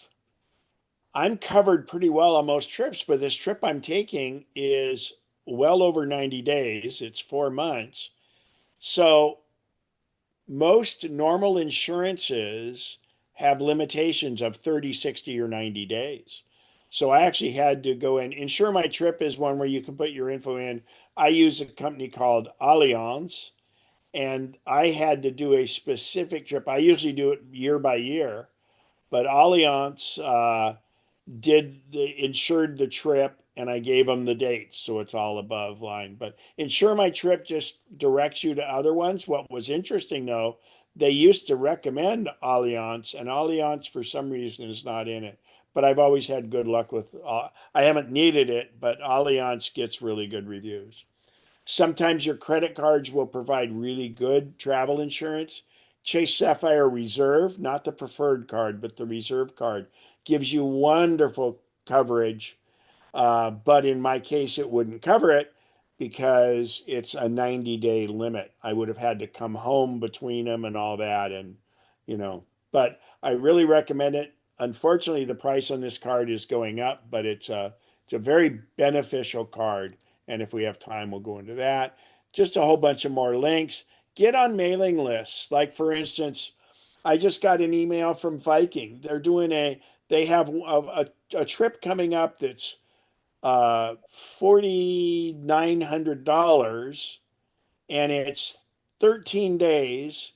B: I'm covered pretty well on most trips, but this trip I'm taking is well over 90 days. It's 4 months. So most normal insurances have limitations of 30, 60, or 90 days. So I actually had to go in. Insure My Trip is one where you can put your info in. I use a company called Allianz, and I had to do a specific trip. I usually do it year by year, but Allianz insured the trip, and I gave them the dates, so it's all above line. But Insure My Trip just directs you to other ones. What was interesting though, they used to recommend Allianz, and Allianz for some reason is not in it. But I've always had good luck with. I haven't needed it, but Allianz gets really good reviews. Sometimes your credit cards will provide really good travel insurance. Chase Sapphire Reserve, not the preferred card, but the reserve card, gives you wonderful coverage. But in my case, it wouldn't cover it because it's a 90-day limit. I would have had to come home between them and all that. And, but I really recommend it. Unfortunately, the price on this card is going up, but it's a very beneficial card. And if we have time, we'll go into that. Just a whole bunch of more links. Get on mailing lists. Like, for instance, I just got an email from Viking. They have a trip coming up that's $4,900, and it's 13 days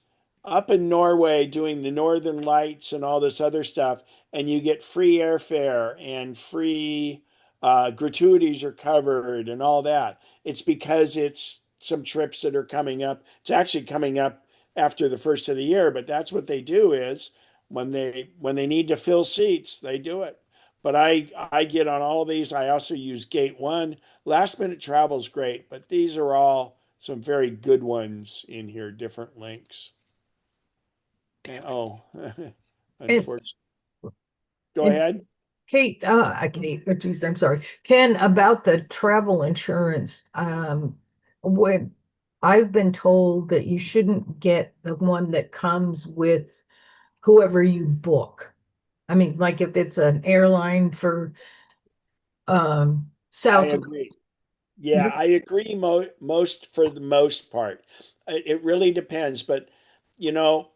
B: up in Norway doing the Northern Lights and all this other stuff, and you get free airfare and free gratuities are covered and all that. It's because it's some trips that are coming up. It's actually coming up after the first of the year, but that's what they do is when they need to fill seats, they do it. But I get on all these. I also use Gate One. Last minute travel is great, but these are all some very good ones in here, different links. And oh,
I: And
B: unfortunately, go
I: and
B: ahead.
I: Kate, I can eat, oh, geez, I'm sorry. Ken, about the travel insurance, when I've been told that you shouldn't get the one that comes with whoever you book. I mean, like if it's an airline for
B: I
I: South.
B: agree. Yeah, I agree most for the most part. It really depends, but you know,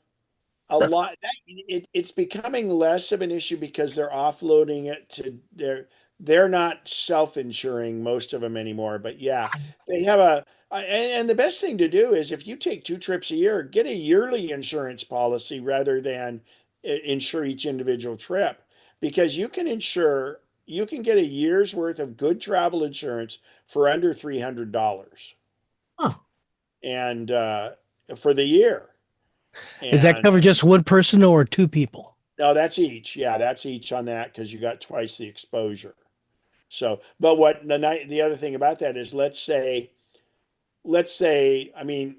B: a
I: So,
B: lot it's becoming less of an issue because they're offloading it to they're not self-insuring most of them anymore. But yeah, they have and the best thing to do is if you take 2 trips a year, get a yearly insurance policy rather than insure each individual trip because you can get a year's worth of good travel insurance for under $300
I: huh.
B: and for the year.
A: Does that
B: And
A: cover just one person or two people?
B: no, that's each. Yeah, that's each on that because you got twice the exposure. So, but what the other thing about that is, I mean,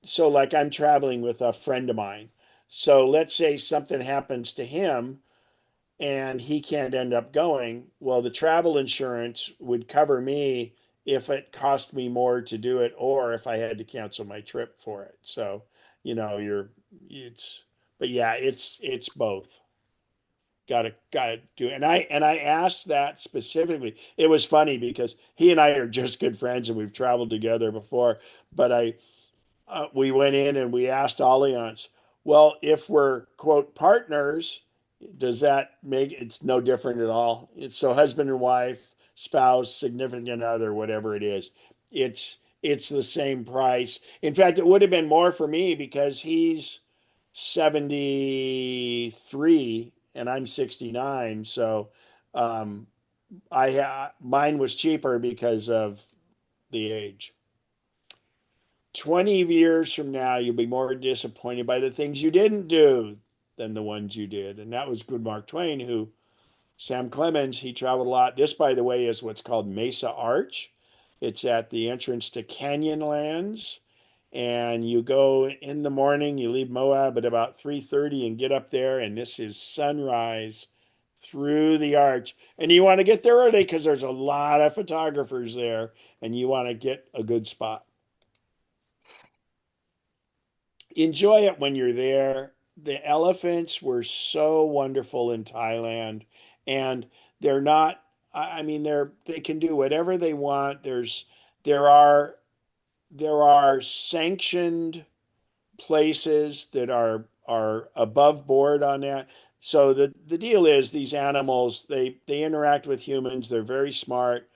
B: so like I'm traveling with a friend of mine. So let's say something happens to him and he can't end up going. Well, the travel insurance would cover me if it cost me more to do it or if I had to cancel my trip for it. So, it's, but yeah, it's both. Gotta do it. And I asked that specifically. It was funny because he and I are just good friends and we've traveled together before. But we went in and we asked Allianz, well, if we're quote partners, does that make it's no different at all? It's so husband and wife, spouse, significant other, whatever it is. It's the same price. In fact, it would have been more for me because he's 73 and I'm 69. So um, mine was cheaper because of the age. 20 years from now, you'll be more disappointed by the things you didn't do than the ones you did. And that was good Mark Twain, who Sam Clemens, he traveled a lot. This, by the way, is what's called Mesa Arch. It's at the entrance to Canyonlands. And you go in the morning, you leave Moab at about 3:30 and get up there, and this is sunrise through the arch. And you want to get there early because there's a lot of photographers there, and you want to get a good spot. Enjoy it when you're there. The elephants were so wonderful in Thailand, and they're not. I mean, they can do whatever they want. There are there are sanctioned places that are above board on that. So the deal is these animals they interact with humans. They're very smart.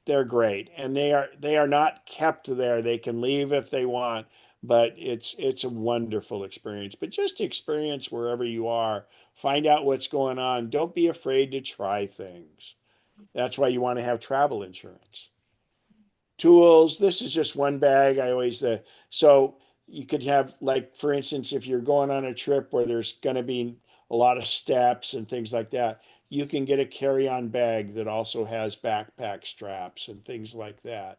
B: They're great, and they are not kept there. They can leave if they want, but it's a wonderful experience. But just experience wherever you are. Find out what's going on. Don't be afraid to try things. That's why you want to have travel insurance. Tools. This is just one bag. I always so you could have like for instance, if you're going on a trip where there's going to be a lot of steps and things like that, you can get a carry-on bag that also has backpack straps and things like that.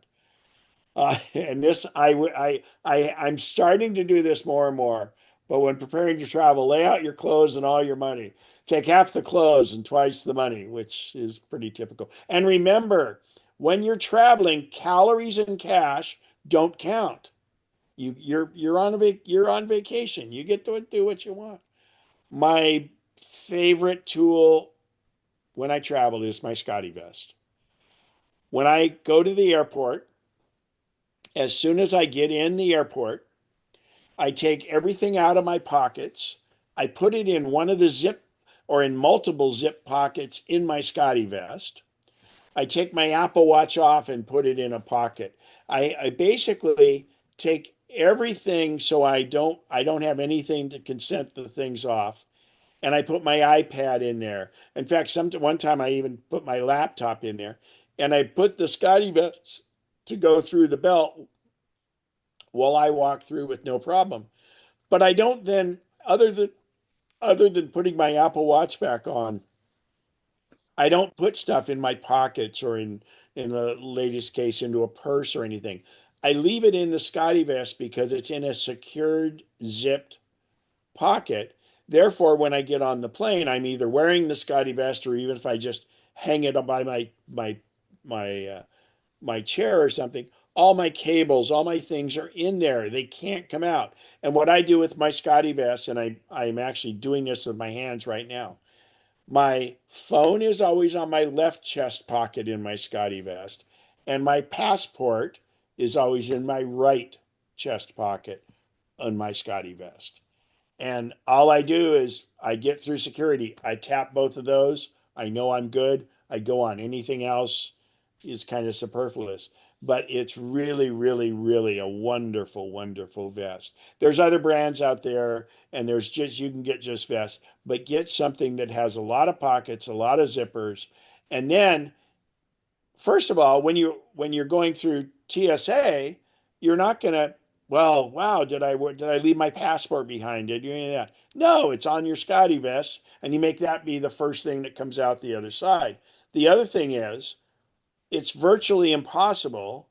B: And this, I'm starting to do this more and more. But when preparing to travel, lay out your clothes and all your money. Take half the clothes and twice the money, which is pretty typical. And remember, when you're traveling, calories and cash don't count. You're on vacation. You get to do what you want. My favorite tool when I travel is my Scotty vest. When I go to the airport, as soon as I get in the airport, I take everything out of my pockets. I put it in one of the zip or in multiple zip pockets in my Scotty vest. I take my Apple Watch off and put it in a pocket. I basically take everything so I don't have anything to consent the things off. And I put my iPad in there. In fact, one time I even put my laptop in there, and I put the Scotty vest to go through the belt while I walk through with no problem. But I don't then, other than other than putting my Apple Watch back on, I don't put stuff in my pockets or in the latest case into a purse or anything. I leave it in the Scotty vest because it's in a secured, zipped pocket. Therefore, when I get on the plane, I'm either wearing the Scotty vest, or even if I just hang it up by my my chair or something, all my cables, all my things are in there. They can't come out. And what I do with my Scotty vest, and I'm actually doing this with my hands right now. My phone is always on my left chest pocket in my Scotty vest, and my passport is always in my right chest pocket on my Scotty vest. And all I do is I get through security. I tap both of those. I know I'm good. I go on. Anything else is kind of superfluous. But it's really, really, really a wonderful, wonderful vest. There's other brands out there, and there's just, you can get just vests, but get something that has a lot of pockets, a lot of zippers. And then, first of all, when you're going through TSA, you're not going to, well, wow, did I leave my passport behind? Did you any of that? No, it's on your Scotty vest, and you make that be the first thing that comes out the other side. The other thing is, it's virtually impossible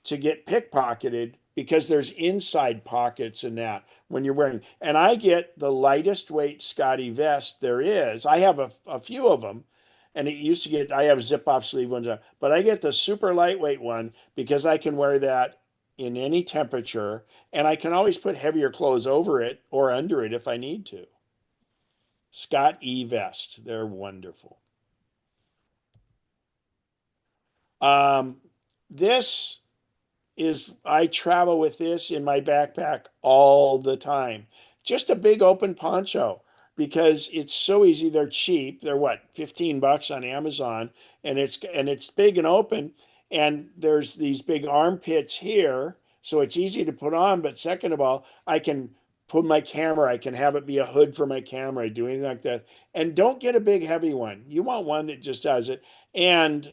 B: to get pickpocketed because there's inside pockets in that when you're wearing. And I get the lightest weight Scotty vest there is. I have a few of them, and it used to get, I have zip off sleeve ones, but I get the super lightweight one because I can wear that in any temperature, and I can always put heavier clothes over it or under it if I need to. Scott E vest, they're wonderful. Um, this is, I travel with this in my backpack all the time. Just a big open poncho because it's so easy. They're cheap. They're what, 15 bucks on Amazon, and it's big and open, and there's these big armpits here, so it's easy to put on. But second of all, I can put my camera, I can have it be a hood for my camera, do anything like that. And don't get a big heavy one. You want one that just does it. And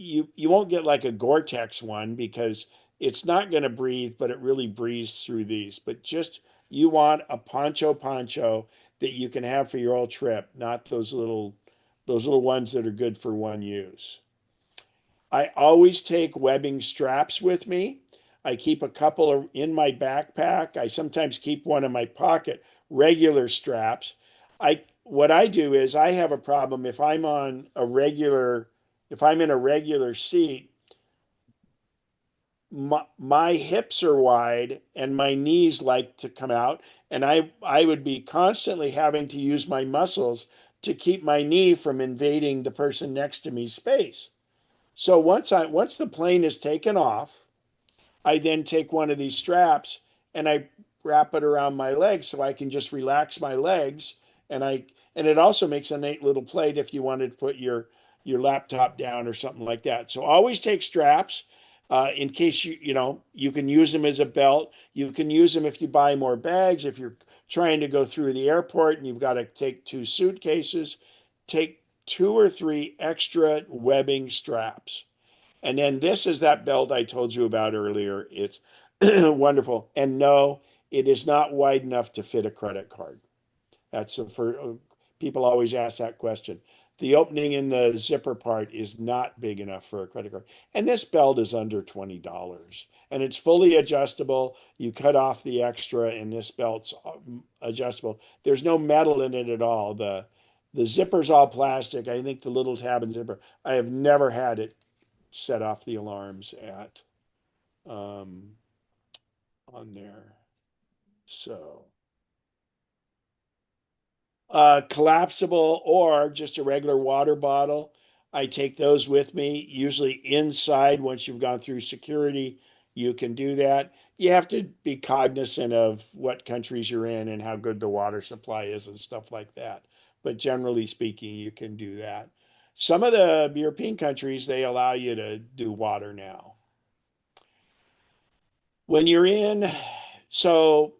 B: you won't get like a Gore-Tex one because it's not going to breathe, but it really breathes through these. But just, you want a poncho that you can have for your whole trip, not those little ones that are good for one use. I always take webbing straps with me. I keep a couple in my backpack. I sometimes keep one in my pocket, regular straps. What I do is I have a problem if I'm in a regular seat, my hips are wide and my knees like to come out, and I would be constantly having to use my muscles to keep my knee from invading the person next to me's space. So once the plane is taken off, I then take one of these straps and I wrap it around my legs so I can just relax my legs. And it also makes a neat little plate if you wanted to put your laptop down or something like that. So always take straps in case you can use them as a belt. You can use them if you buy more bags. If you're trying to go through the airport and you've got to take 2 suitcases, take 2 or 3 extra webbing straps. And then this is that belt I told you about earlier. It's wonderful. And no, it is not wide enough to fit a credit card. That's the first, people always ask that question. The opening in the zipper part is not big enough for a credit card. And this belt is under $20. And it's fully adjustable. You cut off the extra, and this belt's adjustable. There's no metal in it at all. The zipper's all plastic. I think the little tab and zipper, I have never had it set off the alarms at on there. So collapsible or just a regular water bottle. I take those with me, usually inside. Once you've gone through security, you can do that. You have to be cognizant of what countries you're in and how good the water supply is and stuff like that. But generally speaking, you can do that. Some of the European countries, they allow you to do water now. When you're in, so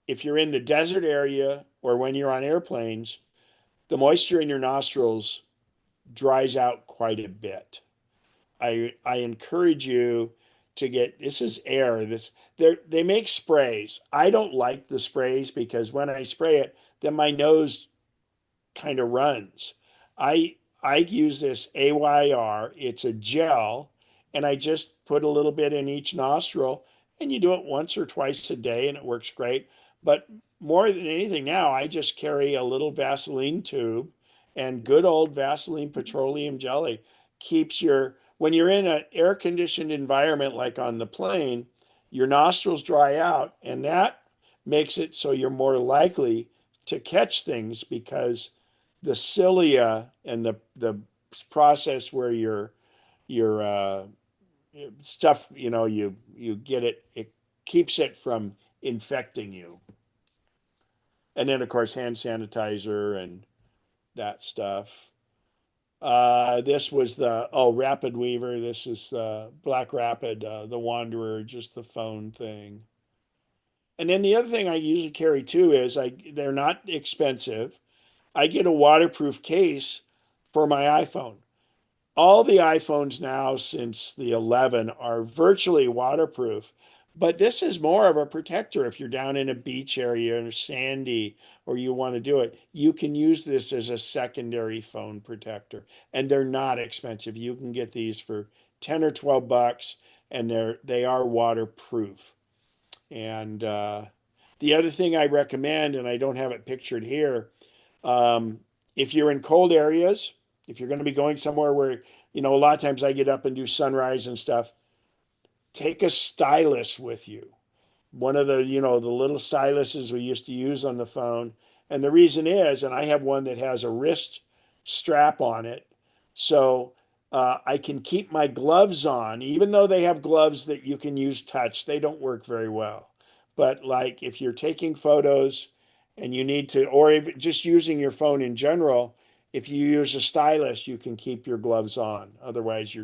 B: if you're in the desert area or when you're on airplanes, the moisture in your nostrils dries out quite a bit. I encourage you to get, this is air. They make sprays. I don't like the sprays because when I spray it, then my nose kind of runs. I use this AYR. It's a gel, and I just put a little bit in each nostril, and you do it once or twice a day, and it works great. But more than anything now, I just carry a little Vaseline tube, and good old Vaseline petroleum jelly keeps your when you're in an air conditioned environment like on the plane, your nostrils dry out, and that makes it so you're more likely to catch things because the cilia and the process where your stuff, you get it keeps it from infecting you. And then of course hand sanitizer and that stuff. This was the Rapid Weaver. This is the Black Rapid, the Wanderer, just the phone thing. And then the other thing I usually carry too is they're not expensive. I get a waterproof case for my iPhone. All the iPhones now since the 11 are virtually waterproof, but this is more of a protector. If you're down in a beach area or sandy or you want to do it, you can use this as a secondary phone protector. And they're not expensive. You can get these for 10 or 12 bucks and they are waterproof. And the other thing I recommend, and I don't have it pictured here, if you're in cold areas, if you're going to be going somewhere where, a lot of times I get up and do sunrise and stuff, take a stylus with you. One of the, the little styluses we used to use on the phone. And the reason is, and I have one that has a wrist strap on it. So I can keep my gloves on, even though they have gloves that you can use touch, they don't work very well. But like if you're taking photos and you need to, or if just using your phone in general, if you use a stylus, you can keep your gloves on. Otherwise,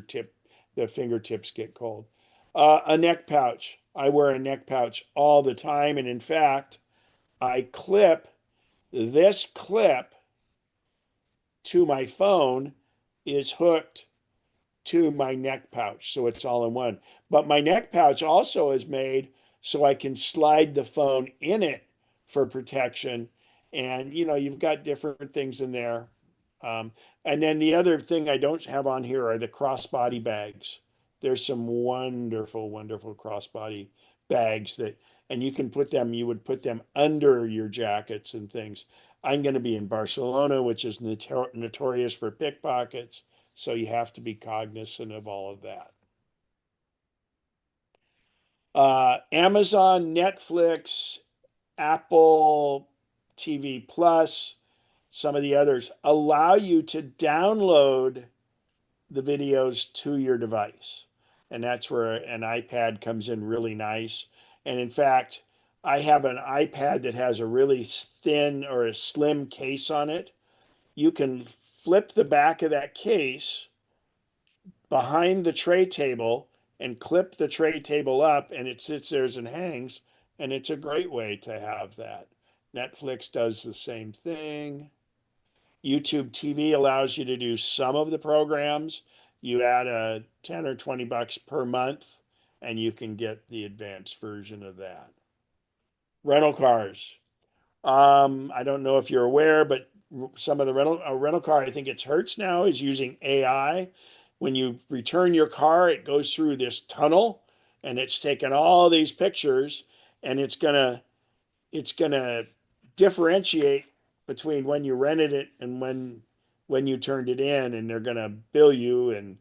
B: the fingertips get cold. A neck pouch. I wear a neck pouch all the time. And in fact, this clip to my phone is hooked to my neck pouch. So it's all in one. But my neck pouch also is made so I can slide the phone in it for protection. And, you've got different things in there. And then the other thing I don't have on here are the crossbody bags. There's some wonderful, wonderful crossbody bags and you would put them under your jackets and things. I'm going to be in Barcelona, which is notorious for pickpockets. So you have to be cognizant of all of that. Amazon, Netflix, Apple TV Plus, some of the others allow you to download the videos to your device. And that's where an iPad comes in really nice. And in fact, I have an iPad that has a really thin or a slim case on it. You can flip the back of that case behind the tray table and clip the tray table up, and it sits there and hangs. And it's a great way to have that. Netflix does the same thing. YouTube TV allows you to do some of the programs. You add a 10 or 20 bucks per month, and you can get the advanced version of that. Rental cars. I don't know if you're aware, but some of the rental car, I think it's Hertz now, is using AI. When you return your car, it goes through this tunnel, and it's taken all these pictures, and it's gonna differentiate between when you rented it and when you turned it in, and they're gonna bill you. And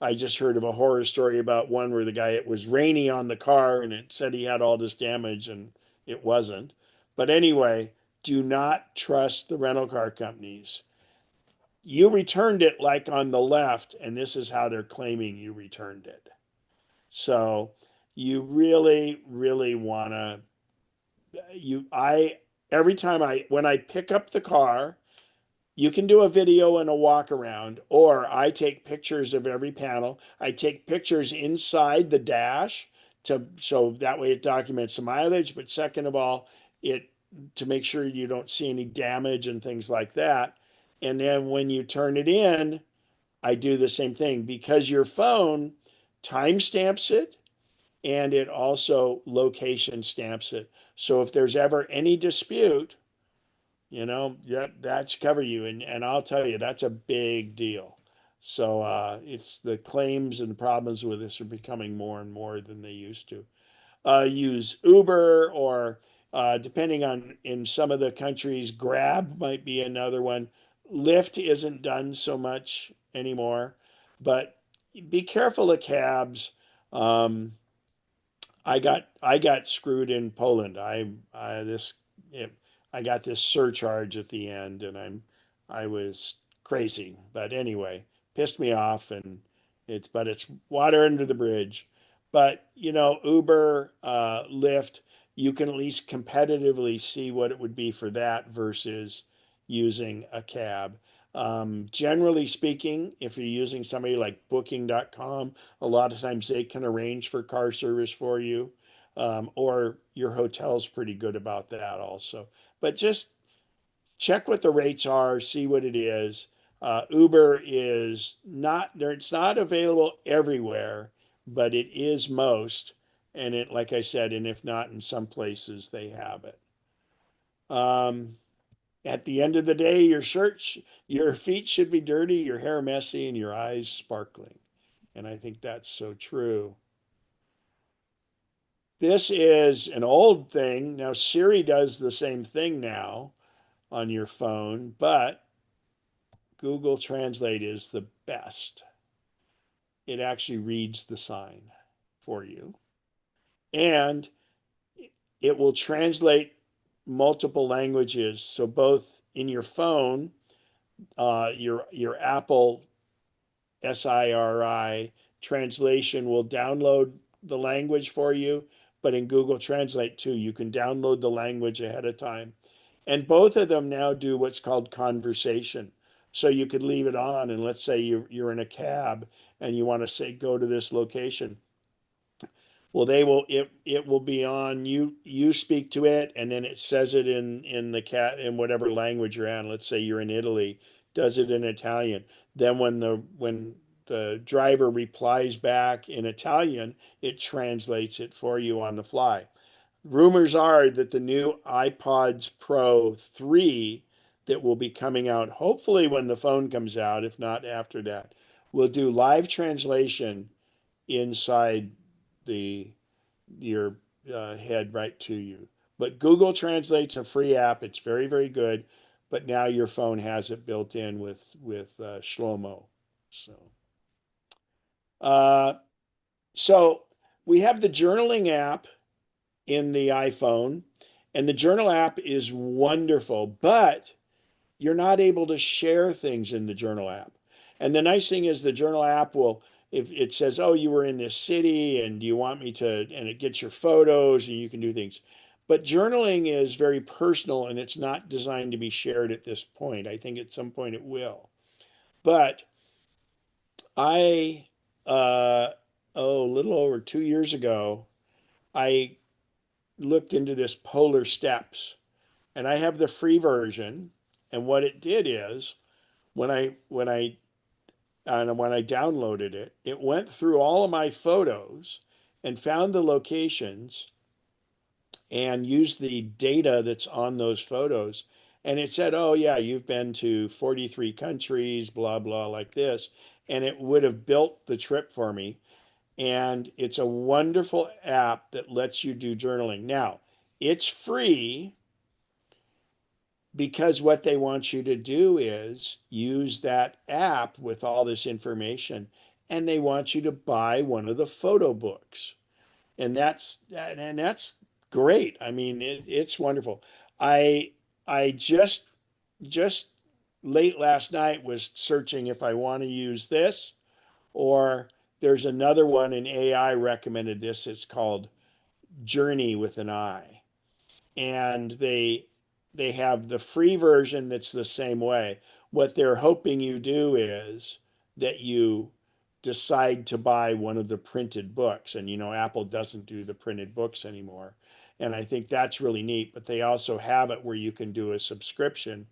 B: I just heard of a horror story about one where it was rainy on the car and it said he had all this damage and it wasn't. But anyway, do not trust the rental car companies. You returned it like on the left, and this is how they're claiming you returned it. So you really, really want to, every time when I pick up the car, you can do a video and a walk around, or I take pictures of every panel. I take pictures inside the dash so that way it documents the mileage. But second of all, to make sure you don't see any damage and things like that. And then when you turn it in, I do the same thing because your phone timestamps it and it also location stamps it. So if there's ever any dispute, that's cover you. And I'll tell you, that's a big deal. So it's the claims and the problems with this are becoming more and more than they used to. Use Uber or depending on in some of the countries, Grab might be another one. Lyft isn't done so much anymore, but be careful of cabs. Um, I got screwed in Poland. I this it, I got this surcharge at the end, and I was crazy. But anyway, pissed me off, and it's water under the bridge. But Uber, Lyft, you can at least competitively see what it would be for that versus using a cab. Generally speaking, if you're using somebody like Booking.com, a lot of times they can arrange for car service for you, or your hotel's pretty good about that also. But just check what the rates are, see what it is. Uber is not there; it's not available everywhere, but it is most. And it, like I said, and if not in some places, they have it. Um, at the end of the day, your feet should be dirty, your hair messy, and your eyes sparkling. And I think that's so true. This is an old thing. Now, Siri does the same thing now on your phone, but Google Translate is the best. It actually reads the sign for you, and it will translate multiple languages. So both in your phone, your Apple SIRI translation will download the language for you, but in Google Translate too, you can download the language ahead of time. And both of them now do what's called conversation. So you could leave it on, and let's say you're in a cab and you want to say go to this location. Well, it will be on. You speak to it, and then it says it in the cat in whatever language you're in. Let's say you're in Italy, does it in Italian. Then when the driver replies back in Italian, it translates it for you on the fly. Rumors are that the new iPods Pro 3 that will be coming out, hopefully when the phone comes out, if not after that, will do live translation inside the your head right to you. But Google Translate's a free app. It's very, very good. But now your phone has it built in with Shlomo. So, uh, so we have the journaling app in the iPhone, and the journal app is wonderful, but you're not able to share things in the journal app. And the nice thing is the journal app will, if it says, oh, you were in this city and do you want me to, and it gets your photos and you can do things. But journaling is very personal and it's not designed to be shared at this point. I think at some point it will. But I, a little over 2 years ago, I looked into this Polar Steps, and I have the free version. And what it did is when I downloaded it, it went through all of my photos and found the locations and used the data that's on those photos. And it said, oh, yeah, you've been to 43 countries, blah, blah, like this. And it would have built the trip for me. And it's a wonderful app that lets you do journaling. Now, it's free because what they want you to do is use that app with all this information, and they want you to buy one of the photo books. And that's great. I mean, it's wonderful. I just late last night was searching if I want to use this, or there's another one, and AI recommended this. It's called Journey with an I, and they have the free version that's the same way. What they're hoping you do is that you decide to buy one of the printed books. And Apple doesn't do the printed books anymore. And I think that's really neat. But they also have it where you can do a subscription.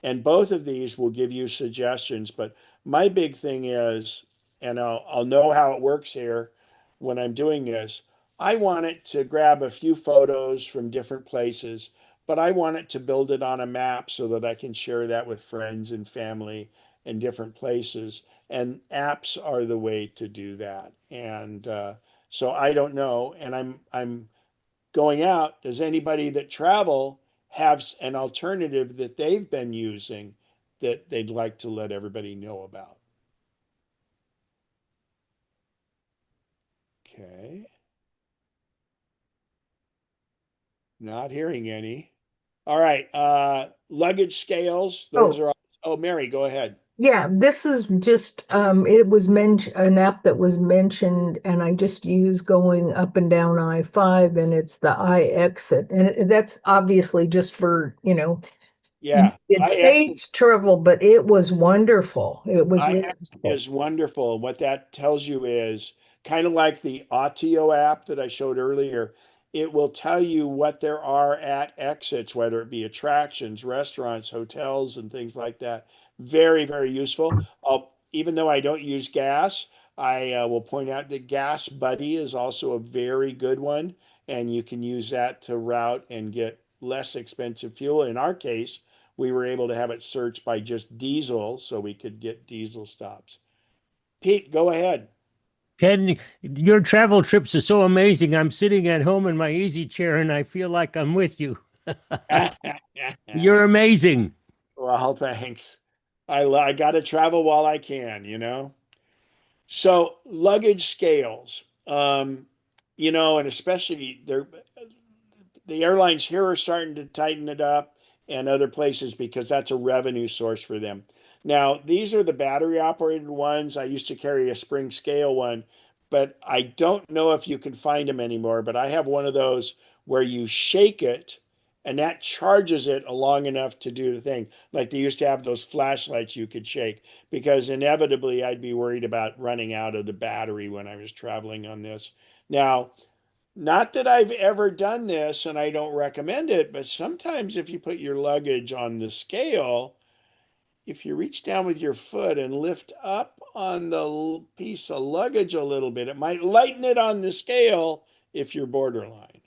B: And both of these will give you suggestions. But my big thing is, and I'll know how it works here when I'm doing this, I want it to grab a few photos from different places, but I want it to build it on a map so that I can share that with friends and family in different places. And apps are the way to do that. And so I don't know. And I'm going out. Does anybody that travel have an alternative that they've been using that they'd like to let everybody know about? Okay. Not hearing any. All right. Luggage scales. Those
I: Oh,
B: are all. Oh, Mary, go ahead.
I: yeah, this is just it was mentioned an app that was mentioned and I just use going up and down I-5 and it's the iExit. And that's obviously just for,
B: Yeah.
I: United States travel, but it was wonderful. It was really
B: iX
I: helpful.
B: is wonderful. What that tells you is kind of like the Autio app that I showed earlier. It will tell you what there are at exits, whether it be attractions, restaurants, hotels, and things like that. Very, very useful. Even though I don't use gas, I will point out that Gas Buddy is also a very good one, and you can use that to route and get less expensive fuel. In our case, we were able to have it searched by just diesel so we could get diesel stops. Pete, go ahead.
E: Ken, your travel trips are so amazing. I'm sitting at home in my easy chair and I feel like I'm with you. You're amazing.
B: Well, thanks. I got to travel while I can, you know? So, luggage scales, and especially the airlines here are starting to tighten it up and other places because that's a revenue source for them. Now, these are the battery operated ones. I used to carry a spring scale one, but I don't know if you can find them anymore. But I have one of those where you shake it and that charges it long enough to do the thing. Like they used to have those flashlights you could shake because inevitably I'd be worried about running out of the battery when I was traveling on this. Now, not that I've ever done this and I don't recommend it, but sometimes if you put your luggage on the scale, if you reach down with your foot and lift up on the piece of luggage a little bit, it might lighten it on the scale if you're borderline.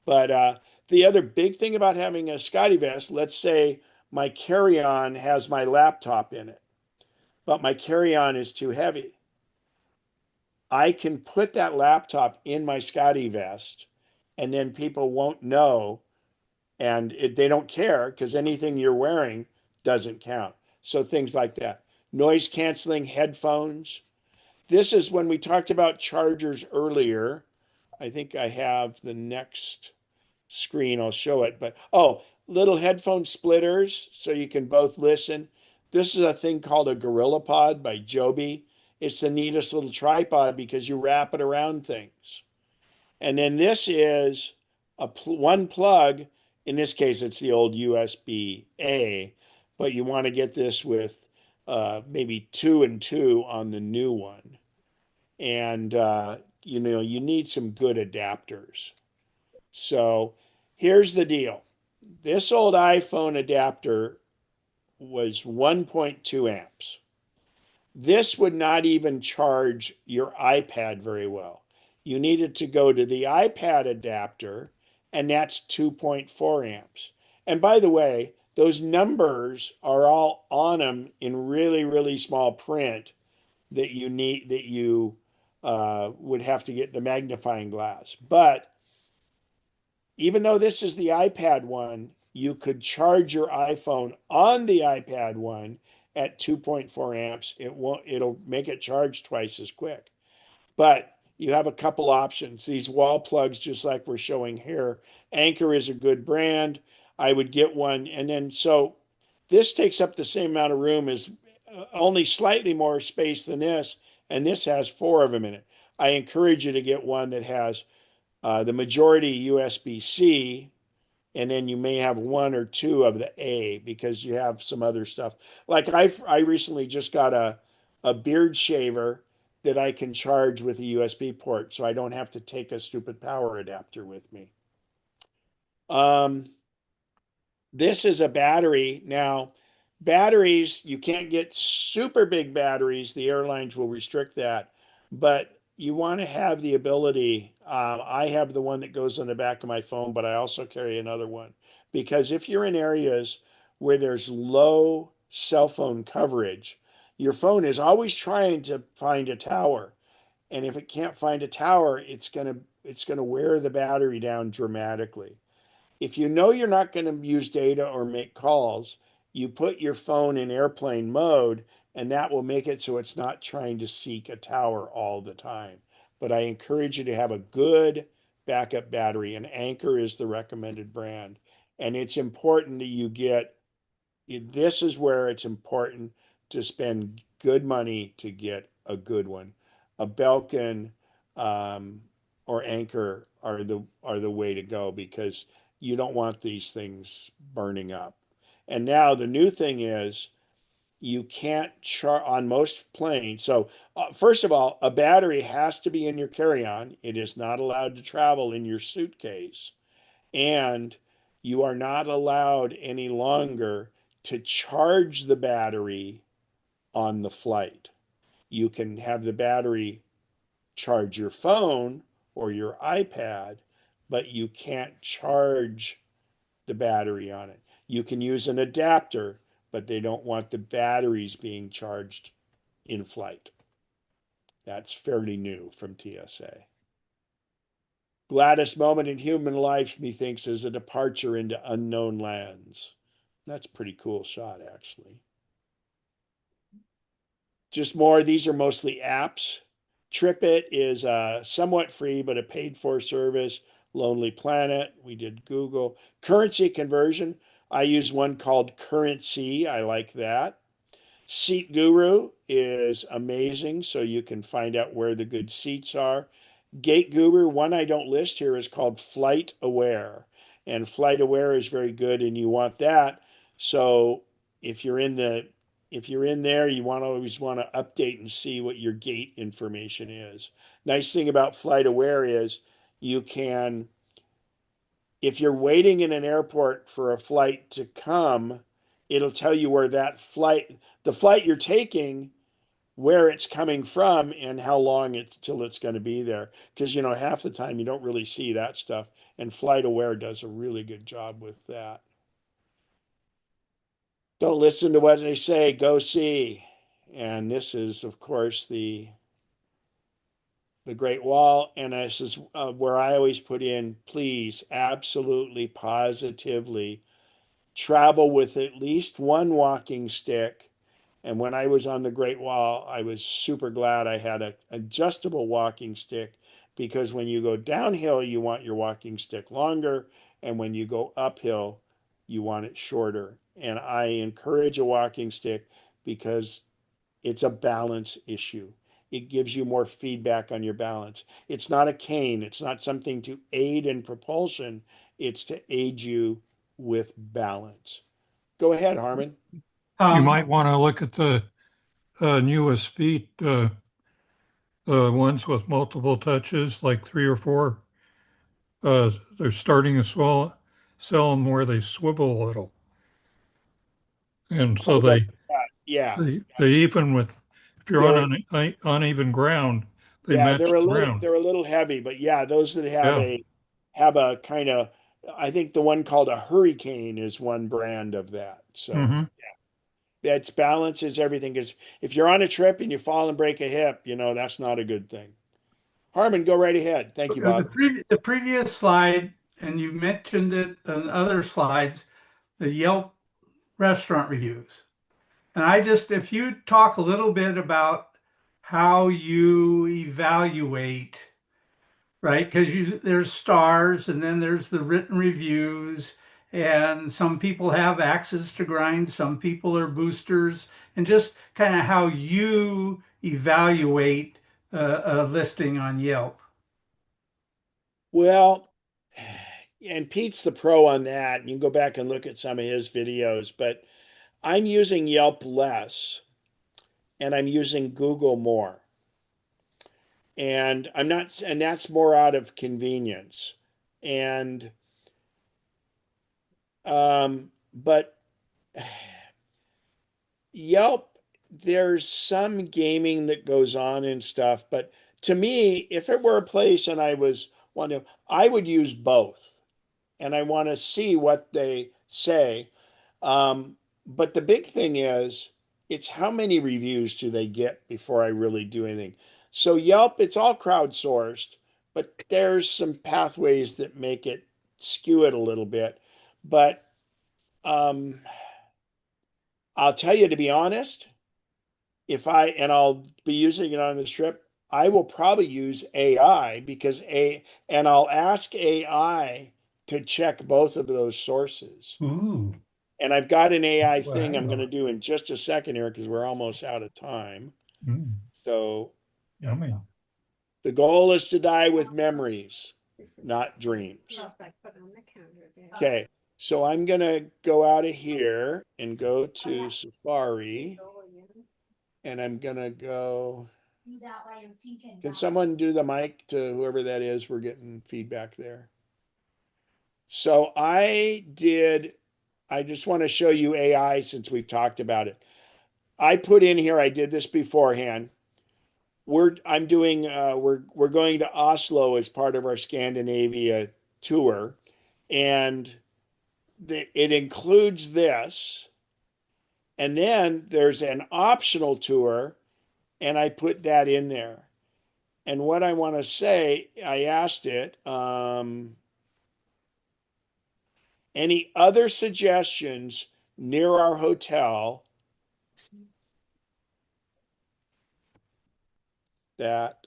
B: But the other big thing about having a Scotty vest, let's say my carry on has my laptop in it, but my carry on is too heavy. I can put that laptop in my Scotty vest and then people won't know and they don't care because anything you're wearing doesn't count. So things like that. Noise canceling headphones. This is when we talked about chargers earlier. I think I have the next screen. I'll show it. But little headphone splitters so you can both listen. This is a thing called a Gorilla Pod by Joby. It's the neatest little tripod because you wrap it around things. And then this is one plug. In this case, it's the old USB A, but you want to get this with maybe 2 and 2 on the new one. And, you need some good adapters. So here's the deal. This old iPhone adapter was 1.2 amps. This would not even charge your iPad very well. You needed to go to the iPad adapter, and that's 2.4 amps. And by the way, those numbers are all on them in really, really small print that you would have to get the magnifying glass. But even though this is the iPad one, you could charge your iPhone on the iPad one at 2.4 amps. It'll make it charge twice as quick. But you have a couple options. These wall plugs, just like we're showing here. Anchor is a good brand. I would get one. And then so this takes up the same amount of room as only slightly more space than this. And this has 4 of them in it. I encourage you to get one that has the majority USB-C, and then you may have 1 or 2 of the A because you have some other stuff. Like I recently just got a beard shaver that I can charge with a USB port, so I don't have to take a stupid power adapter with me. This is a battery. Now, batteries, you can't get super big batteries. The airlines will restrict that, but you want to have the ability. I have the one that goes on the back of my phone, but I also carry another one because if you're in areas where there's low cell phone coverage, your phone is always trying to find a tower. And if it can't find a tower, it's gonna wear the battery down dramatically. If you know you're not going to use data or make calls, you put your phone in airplane mode, and that will make it so it's not trying to seek a tower all the time. But I encourage you to have a good backup battery, and Anchor is the recommended brand. And it's important that you get, this is where it's important to spend good money to get a good one. A Belkin um, or Anchor are the way to go, because you don't want these things burning up. And now the new thing is you can't charge on most planes. So first of all, a battery has to be in your carry-on. It is not allowed to travel in your suitcase, and you are not allowed any longer to charge the battery on the flight. You can have the battery charge your phone or your iPad, but you can't charge the battery on it. You can use an adapter, but they don't want the batteries being charged in flight. That's fairly new from TSA. Gladdest moment in human life, methinks, is a departure into unknown lands. That's a pretty cool shot, actually. Just more, these are mostly apps. TripIt is somewhat free, but a paid for service. Lonely Planet, we did Google. Currency conversion, I use one called Currency. I like that. Seat Guru is amazing, so you can find out where the good seats are. Gate Guru, one I don't list here, is called Flight Aware. And Flight Aware is very good, and you want that. So if you're in there, you always want to update and see what your gate information is. Nice thing about Flight Aware is you can, if you're waiting in an airport for a flight to come, it'll tell you where the flight you're taking, where it's coming from, and how long it's till it's going to be there. Because half the time you don't really see that stuff, and Flight Aware does a really good job with that. Don't listen to what they say, go see. And this is, of course, the Great Wall, and this is where I always put in, please, absolutely, positively, travel with at least one walking stick. And when I was on the Great Wall, I was super glad I had an adjustable walking stick, because when you go downhill, you want your walking stick longer, and when you go uphill, you want it shorter. And I encourage a walking stick because it's a balance issue. It gives you more feedback on your balance. It's not a cane. It's not something to aid in propulsion. It's to aid you with balance. Go ahead, Harmon.
G: You might want to look at the newest feet ones with multiple touches, like 3 or 4. They're starting to sell them where they swivel a little, and so
B: Oh, yeah.
G: they even with, if you're
B: They're
G: on uneven ground, they
B: yeah,
G: match the ground.
B: they're a little heavy, but yeah, those that
G: Yeah.
B: have a kind of, I think the one called a Hurricane is one brand of that. So
G: Mm-hmm.
B: that's balance is everything. Because if you're on a trip and you fall and break a hip, that's not a good thing. Harmon, go right ahead. Thank you, Bob.
C: The previous slide, and you mentioned it on other slides, the Yelp restaurant reviews. And if you talk a little bit about how you evaluate, right? Because there's stars, and then there's the written reviews, and some people have axes to grind, some people are boosters, and just kind of how you evaluate a listing on Yelp.
B: Well, and Pete's the pro on that. You can go back and look at some of his videos, but I'm using Yelp less and I'm using Google more. And that's more out of convenience. And but Yelp, there's some gaming that goes on and stuff, but to me, if it were a place and I was wondering, I would use both. and I want to see what they say. But the big thing is, it's how many reviews do they get before I really do anything. So Yelp, it's all crowdsourced, but there's some pathways that make it skew it a little bit. But um, I'll tell you, to be honest, and I'll be using it on this trip, I will probably use AI and I'll ask AI to check both of those sources.
C: Ooh,
B: And I've got an AI thing I'm going to
C: wow.
B: do in just a second here because we're almost out of time. So
G: Yummy.
B: the goal is to die with memories, not dreams. Okay, so I'm going to go out of here and go to Safari, and I'm going to go. Can someone do the mic to whoever that is? We're getting feedback there. So I just want to show you AI since we've talked about it. I put in here, I did this beforehand. We're going to Oslo as part of our Scandinavia tour, and it includes this. And then there's an optional tour, and I put that in there. And what I want to say, I asked it, any other suggestions near our hotel that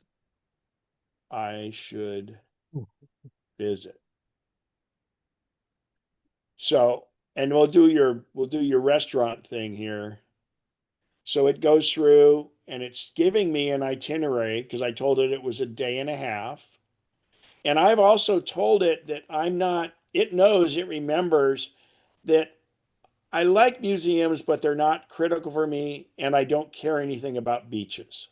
B: I should visit? So, and we'll do your restaurant thing here. So it goes through and it's giving me an itinerary because I told it was a day and a half. And I've also told it that it remembers that I like museums, but they're not critical for me, and I don't care anything about beaches.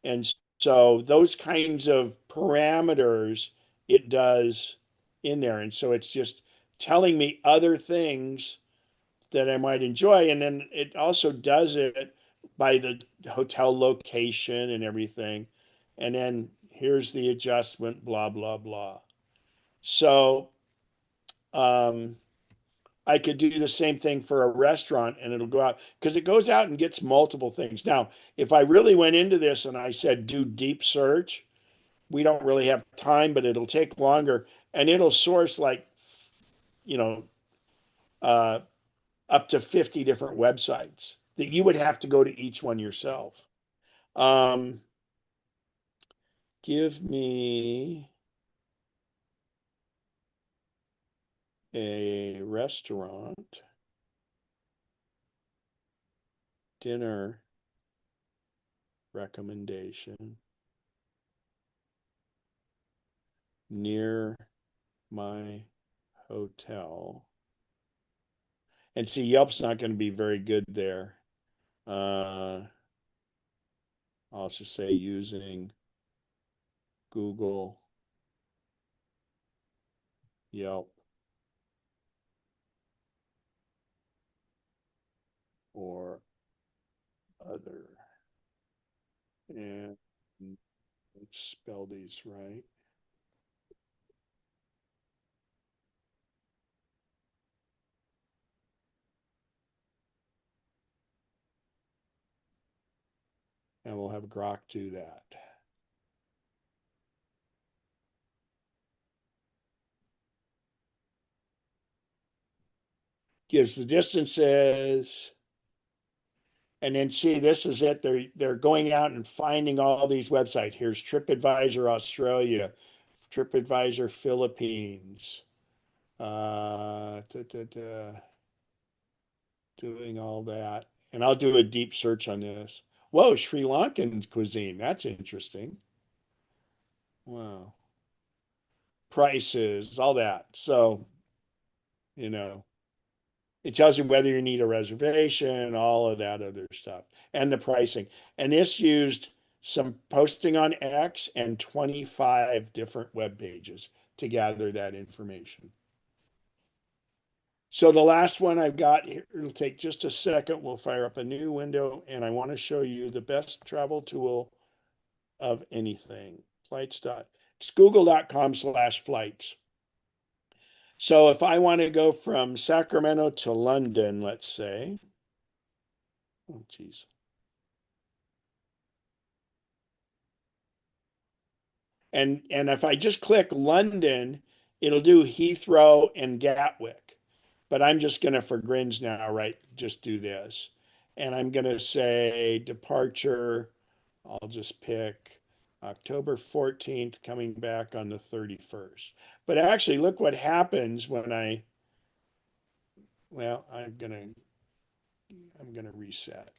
B: And so those kinds of parameters it does in there. And so it's just telling me other things that I might enjoy. And then it also does it by the hotel location and everything. And then here's the adjustment, blah, blah, blah. So I could do the same thing for a restaurant and it'll go out because it goes out and gets multiple things. Now, if I really went into this and I said do deep search, we don't really have time, but it'll take longer and it'll source like, you know, uh, up to 50 different websites that you would have to go to each one yourself. Give me a restaurant dinner recommendation near my hotel. And see, Yelp's not going to be very good there. I'll just say using Google, Yelp, or other. And let's spell these right. And we'll have Grok do that. Gives the distances. And then see, this is it. They're going out and finding all these websites. Here's TripAdvisor Australia, TripAdvisor Philippines, doing all that. And I'll do a deep search on this. Whoa, Sri Lankan cuisine. That's interesting. Wow. Prices, all that. So, you know, it tells you whether you need a reservation, all of that other stuff, and the pricing. And this used some posting on X and 25 different web pages to gather that information. So the last one I've got here, it'll take just a second. We'll fire up a new window, and I want to show you the best travel tool of anything. Flights. It's google.com/flights. So if I want to go from Sacramento to London, let's say, oh, geez. And if I just click London, it'll do Heathrow and Gatwick. But I'm just going to, for grins now, right, just do this. And I'm going to say departure. I'll just pick October 14th, coming back on the 31st. But actually, look what happens when well, I'm going to reset.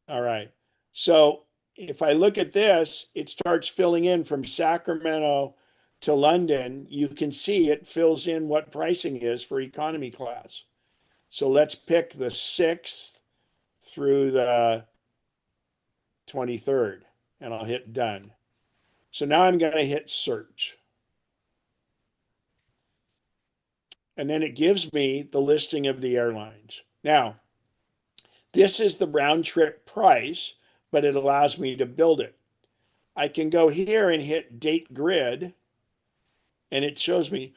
B: All right. So if I look at this, it starts filling in from Sacramento to London. You can see it fills in what pricing is for economy class. So let's pick the 6th through the 23rd, and I'll hit done. So now I'm going to hit search. And then it gives me the listing of the airlines. Now, this is the round trip price, but it allows me to build it. I can go here and hit date grid, and it shows me,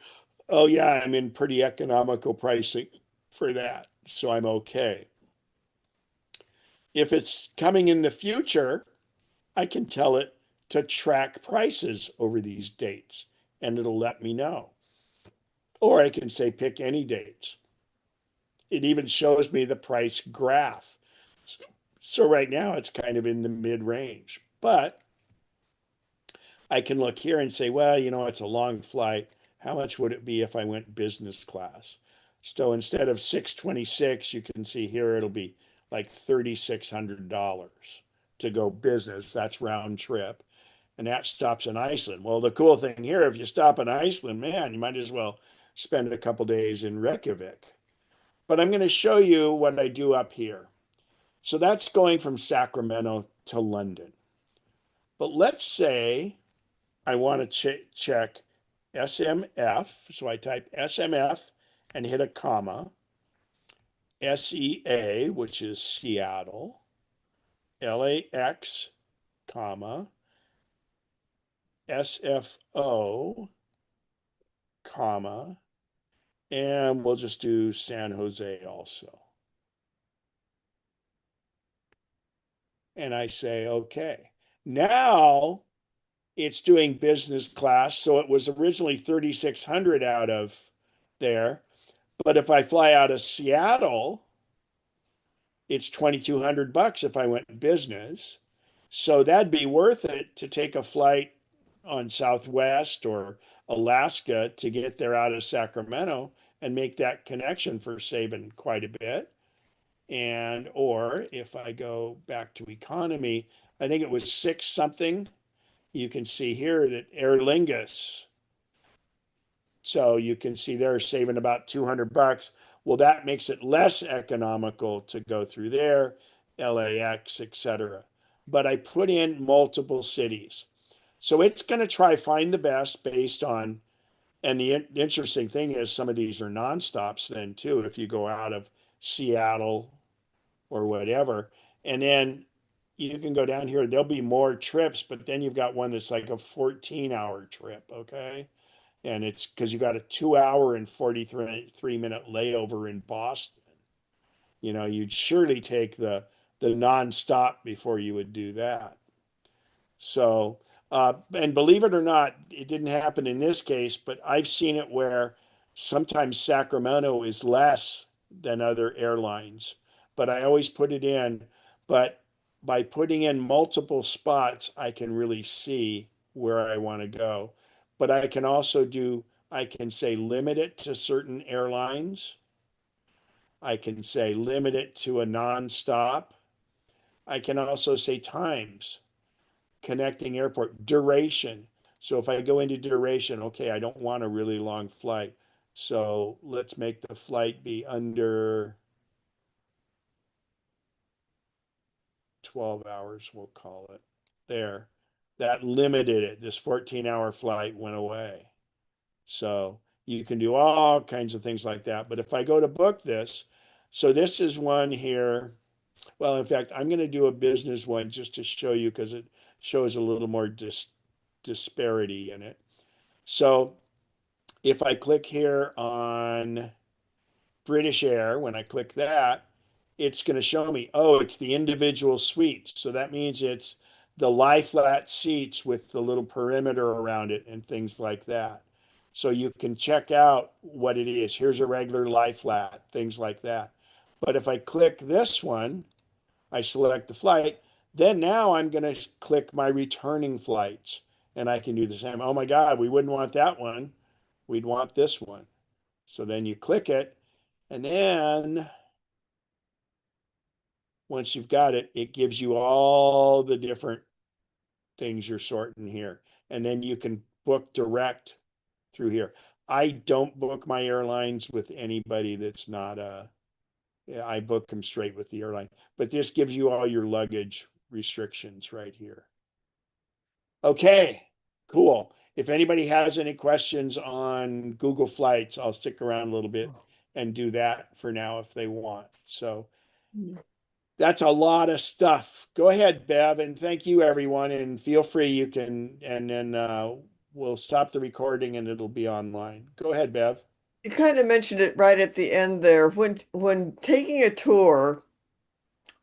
B: oh yeah, I'm in pretty economical pricing for that, so I'm okay. If it's coming in the future, I can tell it to track prices over these dates, and it'll let me know. Or I can say pick any dates. It even shows me the price graph. So right now it's kind of in the mid range, but I can look here and say, well, it's a long flight. How much would it be if I went business class? So instead of 626, you can see here it'll be like $3,600 to go business. That's round trip. And that stops in Iceland. Well, the cool thing here, if you stop in Iceland, man, you might as well spend a couple days in Reykjavik. But I'm going to show you what I do up here. So that's going from Sacramento to London. But let's say I want to check SMF. So I type SMF and hit a comma. SEA, which is Seattle. LAX, comma. SFO, comma. And we'll just do San Jose also. And I say, okay. Now it's doing business class. So it was originally 3,600 out of there. But if I fly out of Seattle, it's 2,200 bucks if I went business. So that'd be worth it to take a flight on Southwest or Alaska to get there out of Sacramento and make that connection for saving quite a bit. And or if I go back to economy, I think it was 6 something. You can see here that Aer Lingus. So you can see they're saving about 200 bucks. Well, that makes it less economical to go through there, LAX, etc. But I put in multiple cities. So it's going to try find the best based on, and the interesting thing is some of these are nonstops then too, if you go out of Seattle or whatever. And then you can go down here, there'll be more trips, but then you've got one that's like a 14-hour trip, okay? And it's because you got a 2 hour and 43-minute layover in Boston. You'd surely take the nonstop before you would do that. So, and believe it or not, it didn't happen in this case, but I've seen it where sometimes Sacramento is less than other airlines. But I always put it in. But by putting in multiple spots, I can really see where I want to go. But I can also I can say limit it to certain airlines. I can say limit it to a nonstop. I can also say times, connecting airport, duration. So if I go into duration, okay, I don't want a really long flight. So let's make the flight be under 12 hours, we'll call it. There. That limited it. This 14-hour flight went away. So you can do all kinds of things like that. But if I go to book this, so this is one here. Well, in fact, I'm going to do a business one just to show you because it shows a little more disparity in it. So if I click here on British Air, when I click that, it's going to show me, oh, it's the individual suite. So that means it's the lie flat seats with the little perimeter around it and things like that. So you can check out what it is. Here's a regular lie flat, things like that. But if I click this one, I select the flight, then now I'm going to click my returning flights and I can do the same. Oh my God, we wouldn't want that one. We'd want this one. So then you click it, and then once you've got it, it gives you all the different things you're sorting here. And then you can book direct through here. I don't book my airlines with anybody that's not I book them straight with the airline. But this gives you all your luggage restrictions right here. Okay, cool. If anybody has any questions on Google Flights, I'll stick around a little bit and do that for now if they want. So that's a lot of stuff. Go ahead, Bev, and thank you, everyone. And feel free, you can, and then we'll stop the recording and it'll be online. Go ahead, Bev.
F: You kind of mentioned it right at the end there. When taking a tour,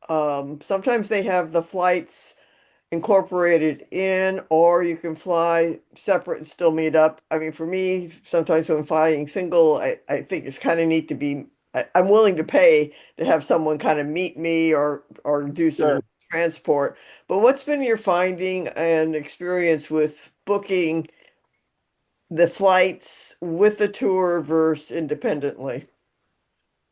F: sometimes they have the flights incorporated in, or you can fly separate and still meet up. I mean, for me, sometimes when flying single, I think it's kind of neat to be, I'm willing to pay to have someone kind of meet me or do some
B: Sure.
F: transport. But what's been your finding and experience with booking the flights with the tour versus independently?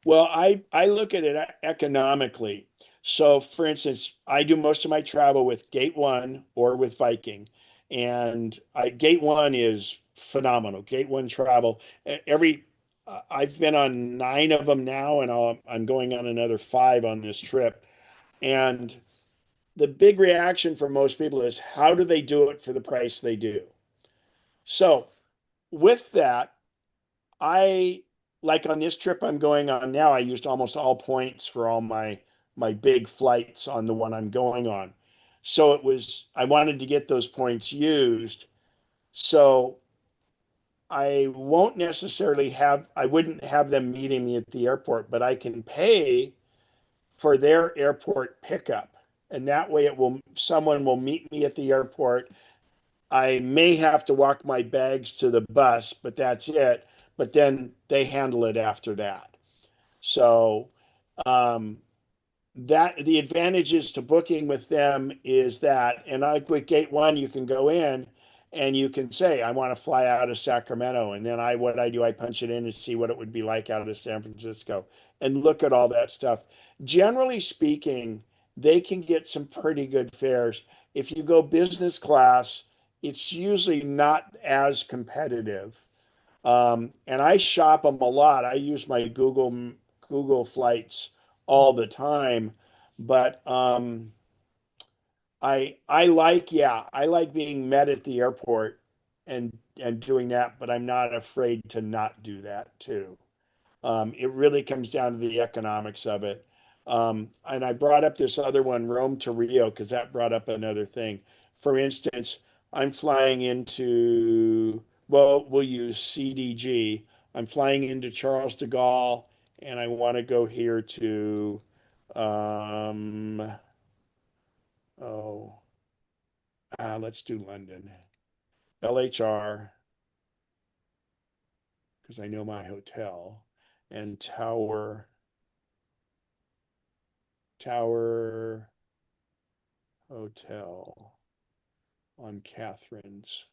B: Well, I look at it economically. So, for instance, I do most of my travel with Gate One or with Viking, and Gate One is phenomenal. Gate One travel, I've been on 9 of them now, and I'm going on another 5 on this trip. And the big reaction for most people is, how do they do it for the price they do? So, with that, I like on this trip I'm going on now, I used almost all points for all my big flights on the one I'm going on. So I wanted to get those points used. So I wouldn't have them meeting me at the airport, but I can pay for their airport pickup. And that way someone will meet me at the airport. I may have to walk my bags to the bus, but that's it. But then they handle it after that. So um, that the advantages to booking with them is that, and like with Gate One, you can go in and you can say, I want to fly out of Sacramento. And then what I do, I punch it in and see what it would be like out of San Francisco and look at all that stuff. Generally speaking, they can get some pretty good fares. If you go business class, it's usually not as competitive. And I shop them a lot. I use my Google Flights all the time, but I like being met at the airport and doing that, but I'm not afraid to not do that too. It really comes down to the economics of it. And I brought up this other one, Rome to Rio, because that brought up another thing. For instance, I'm flying into, well, we'll use CDG. I'm flying into Charles de Gaulle, and I want to go here to, um, oh, let's do London, LHR, because I know my hotel, and Tower Hotel on Catherine's.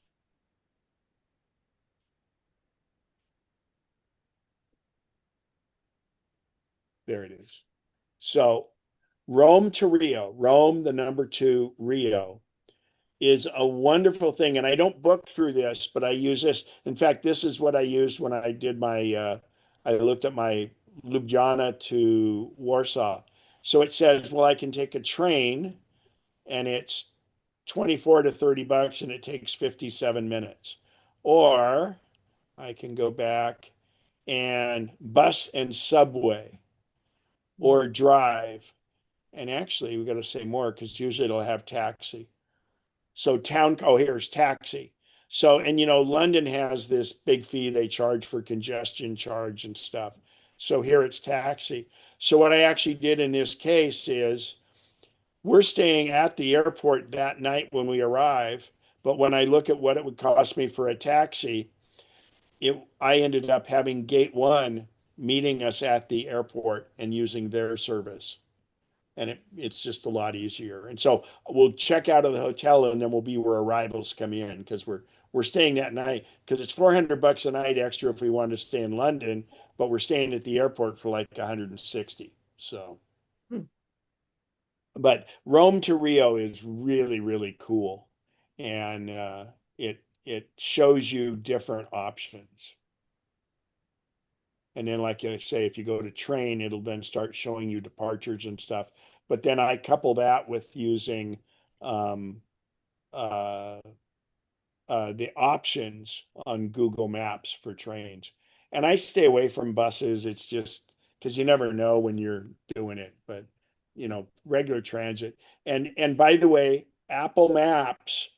B: There it is. So Rome to Rio, Rome, the number 2, Rio, is a wonderful thing. And I don't book through this, but I use this. In fact, this is what I used when I did I looked at my Ljubljana to Warsaw. So it says, well, I can take a train and it's 24 to 30 bucks and it takes 57 minutes. Or I can go back and bus and subway or drive. And actually, we got to say more because usually it'll have taxi. So here's taxi. So, and London has this big fee they charge for congestion charge and stuff. So here it's taxi. So what I actually did in this case is we're staying at the airport that night when we arrive, but when I look at what it would cost me for a taxi, I ended up having Gate One meeting us at the airport and using their service. And it's just a lot easier. And so we'll check out of the hotel and then we'll be where arrivals come in because we're staying that night because it's $400 a night extra if we wanted to stay in London, but we're staying at the airport for like 160. So, but Rome to Rio is really, really cool. And it shows you different options. And then, like I say, if you go to train, it'll then start showing you departures and stuff. But then I couple that with using um, uh, the options on Google Maps for trains. And I stay away from buses. It's just because you never know when you're doing it. But regular transit. And by the way, Apple Maps,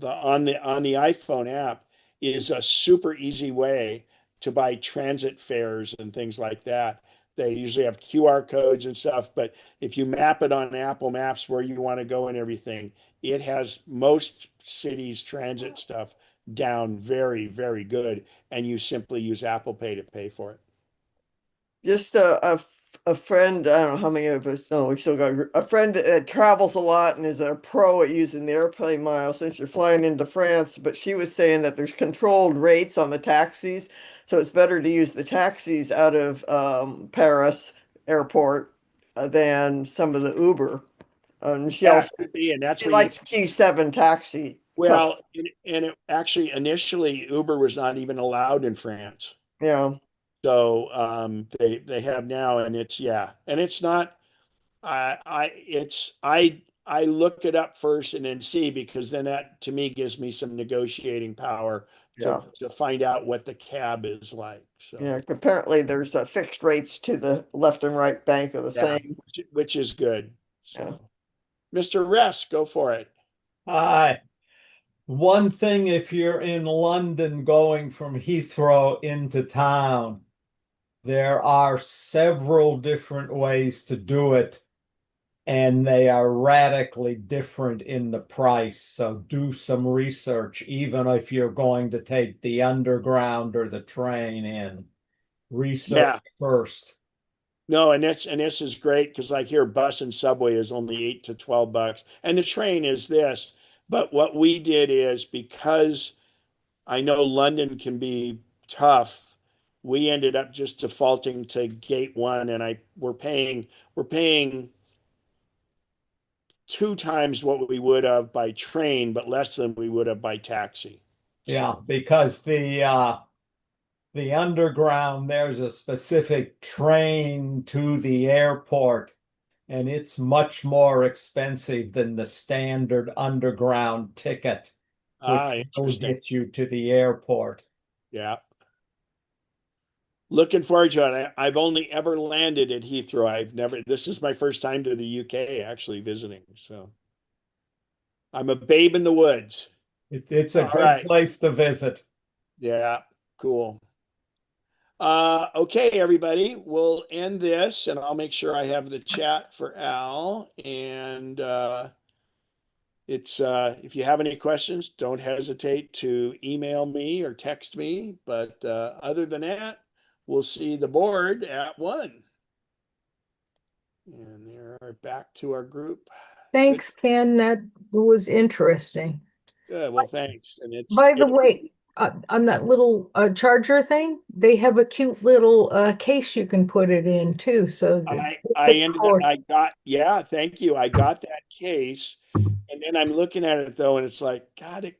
B: on the iPhone app, is a super easy way to buy transit fares and things like that. They usually have QR codes and stuff, but if you map it on Apple Maps where you want to go and everything, it has most cities' transit stuff down very, very good. And you simply use Apple Pay to pay for it.
F: Just a friend, I don't know how many of us, no, we still got a friend that travels a lot and is a pro at using the airplane miles since you're flying into France. But she was saying that there's controlled rates on the taxis. So it's better to use the taxis out of Paris airport than some of the Uber. She
B: Yeah,
F: also,
B: it could be, and that's
F: she
B: where you
F: likes G7 taxi.
B: well, and it actually initially Uber was not even allowed in France.
F: Yeah.
B: So they have now, and it's not. I look it up first and then see because then that to me gives me some negotiating power
F: Yeah.
B: to find out what the cab is like. So
F: Yeah, apparently there's fixed rates to the left and right bank of the
B: yeah,
F: same.
B: which is good.
F: Yeah.
B: So, Mr. Rest, go for it.
K: Hi. One thing, if you're in London going from Heathrow into town, there are several different ways to do it, and they are radically different in the price. So do some research, even if you're going to take the underground or the train in. Research
B: Yeah.
K: first.
B: No, and this is great because like here, bus and subway is only $8 to $12, and the train is this. But what we did is because I know London can be tough, we ended up just defaulting to Gate One, and we're paying 2 times what we would have by train, but less than we would have by taxi.
K: Yeah, because the underground, there's a specific train to the airport, and it's much more expensive than the standard underground ticket, which will
B: Interesting.
K: get you to the airport.
B: Yeah. Looking forward to it. I've only ever landed at Heathrow. This is my first time to the UK actually visiting. So I'm a babe in the woods.
K: It's a
B: All
K: good
B: right.
K: place to visit.
B: Yeah, cool. Okay, everybody, we'll end this and I'll make sure I have the chat for Al. And if you have any questions, don't hesitate to email me or text me. But other than that, we'll see the board at 1. And they're back to our group.
I: Thanks, Ken. That was interesting.
B: Good. Well, thanks. And
I: By the way, on that little charger thing, they have a cute little case you can put it in too. So
B: yeah, thank you. I got that case, and then I'm looking at it though, and it's like, God,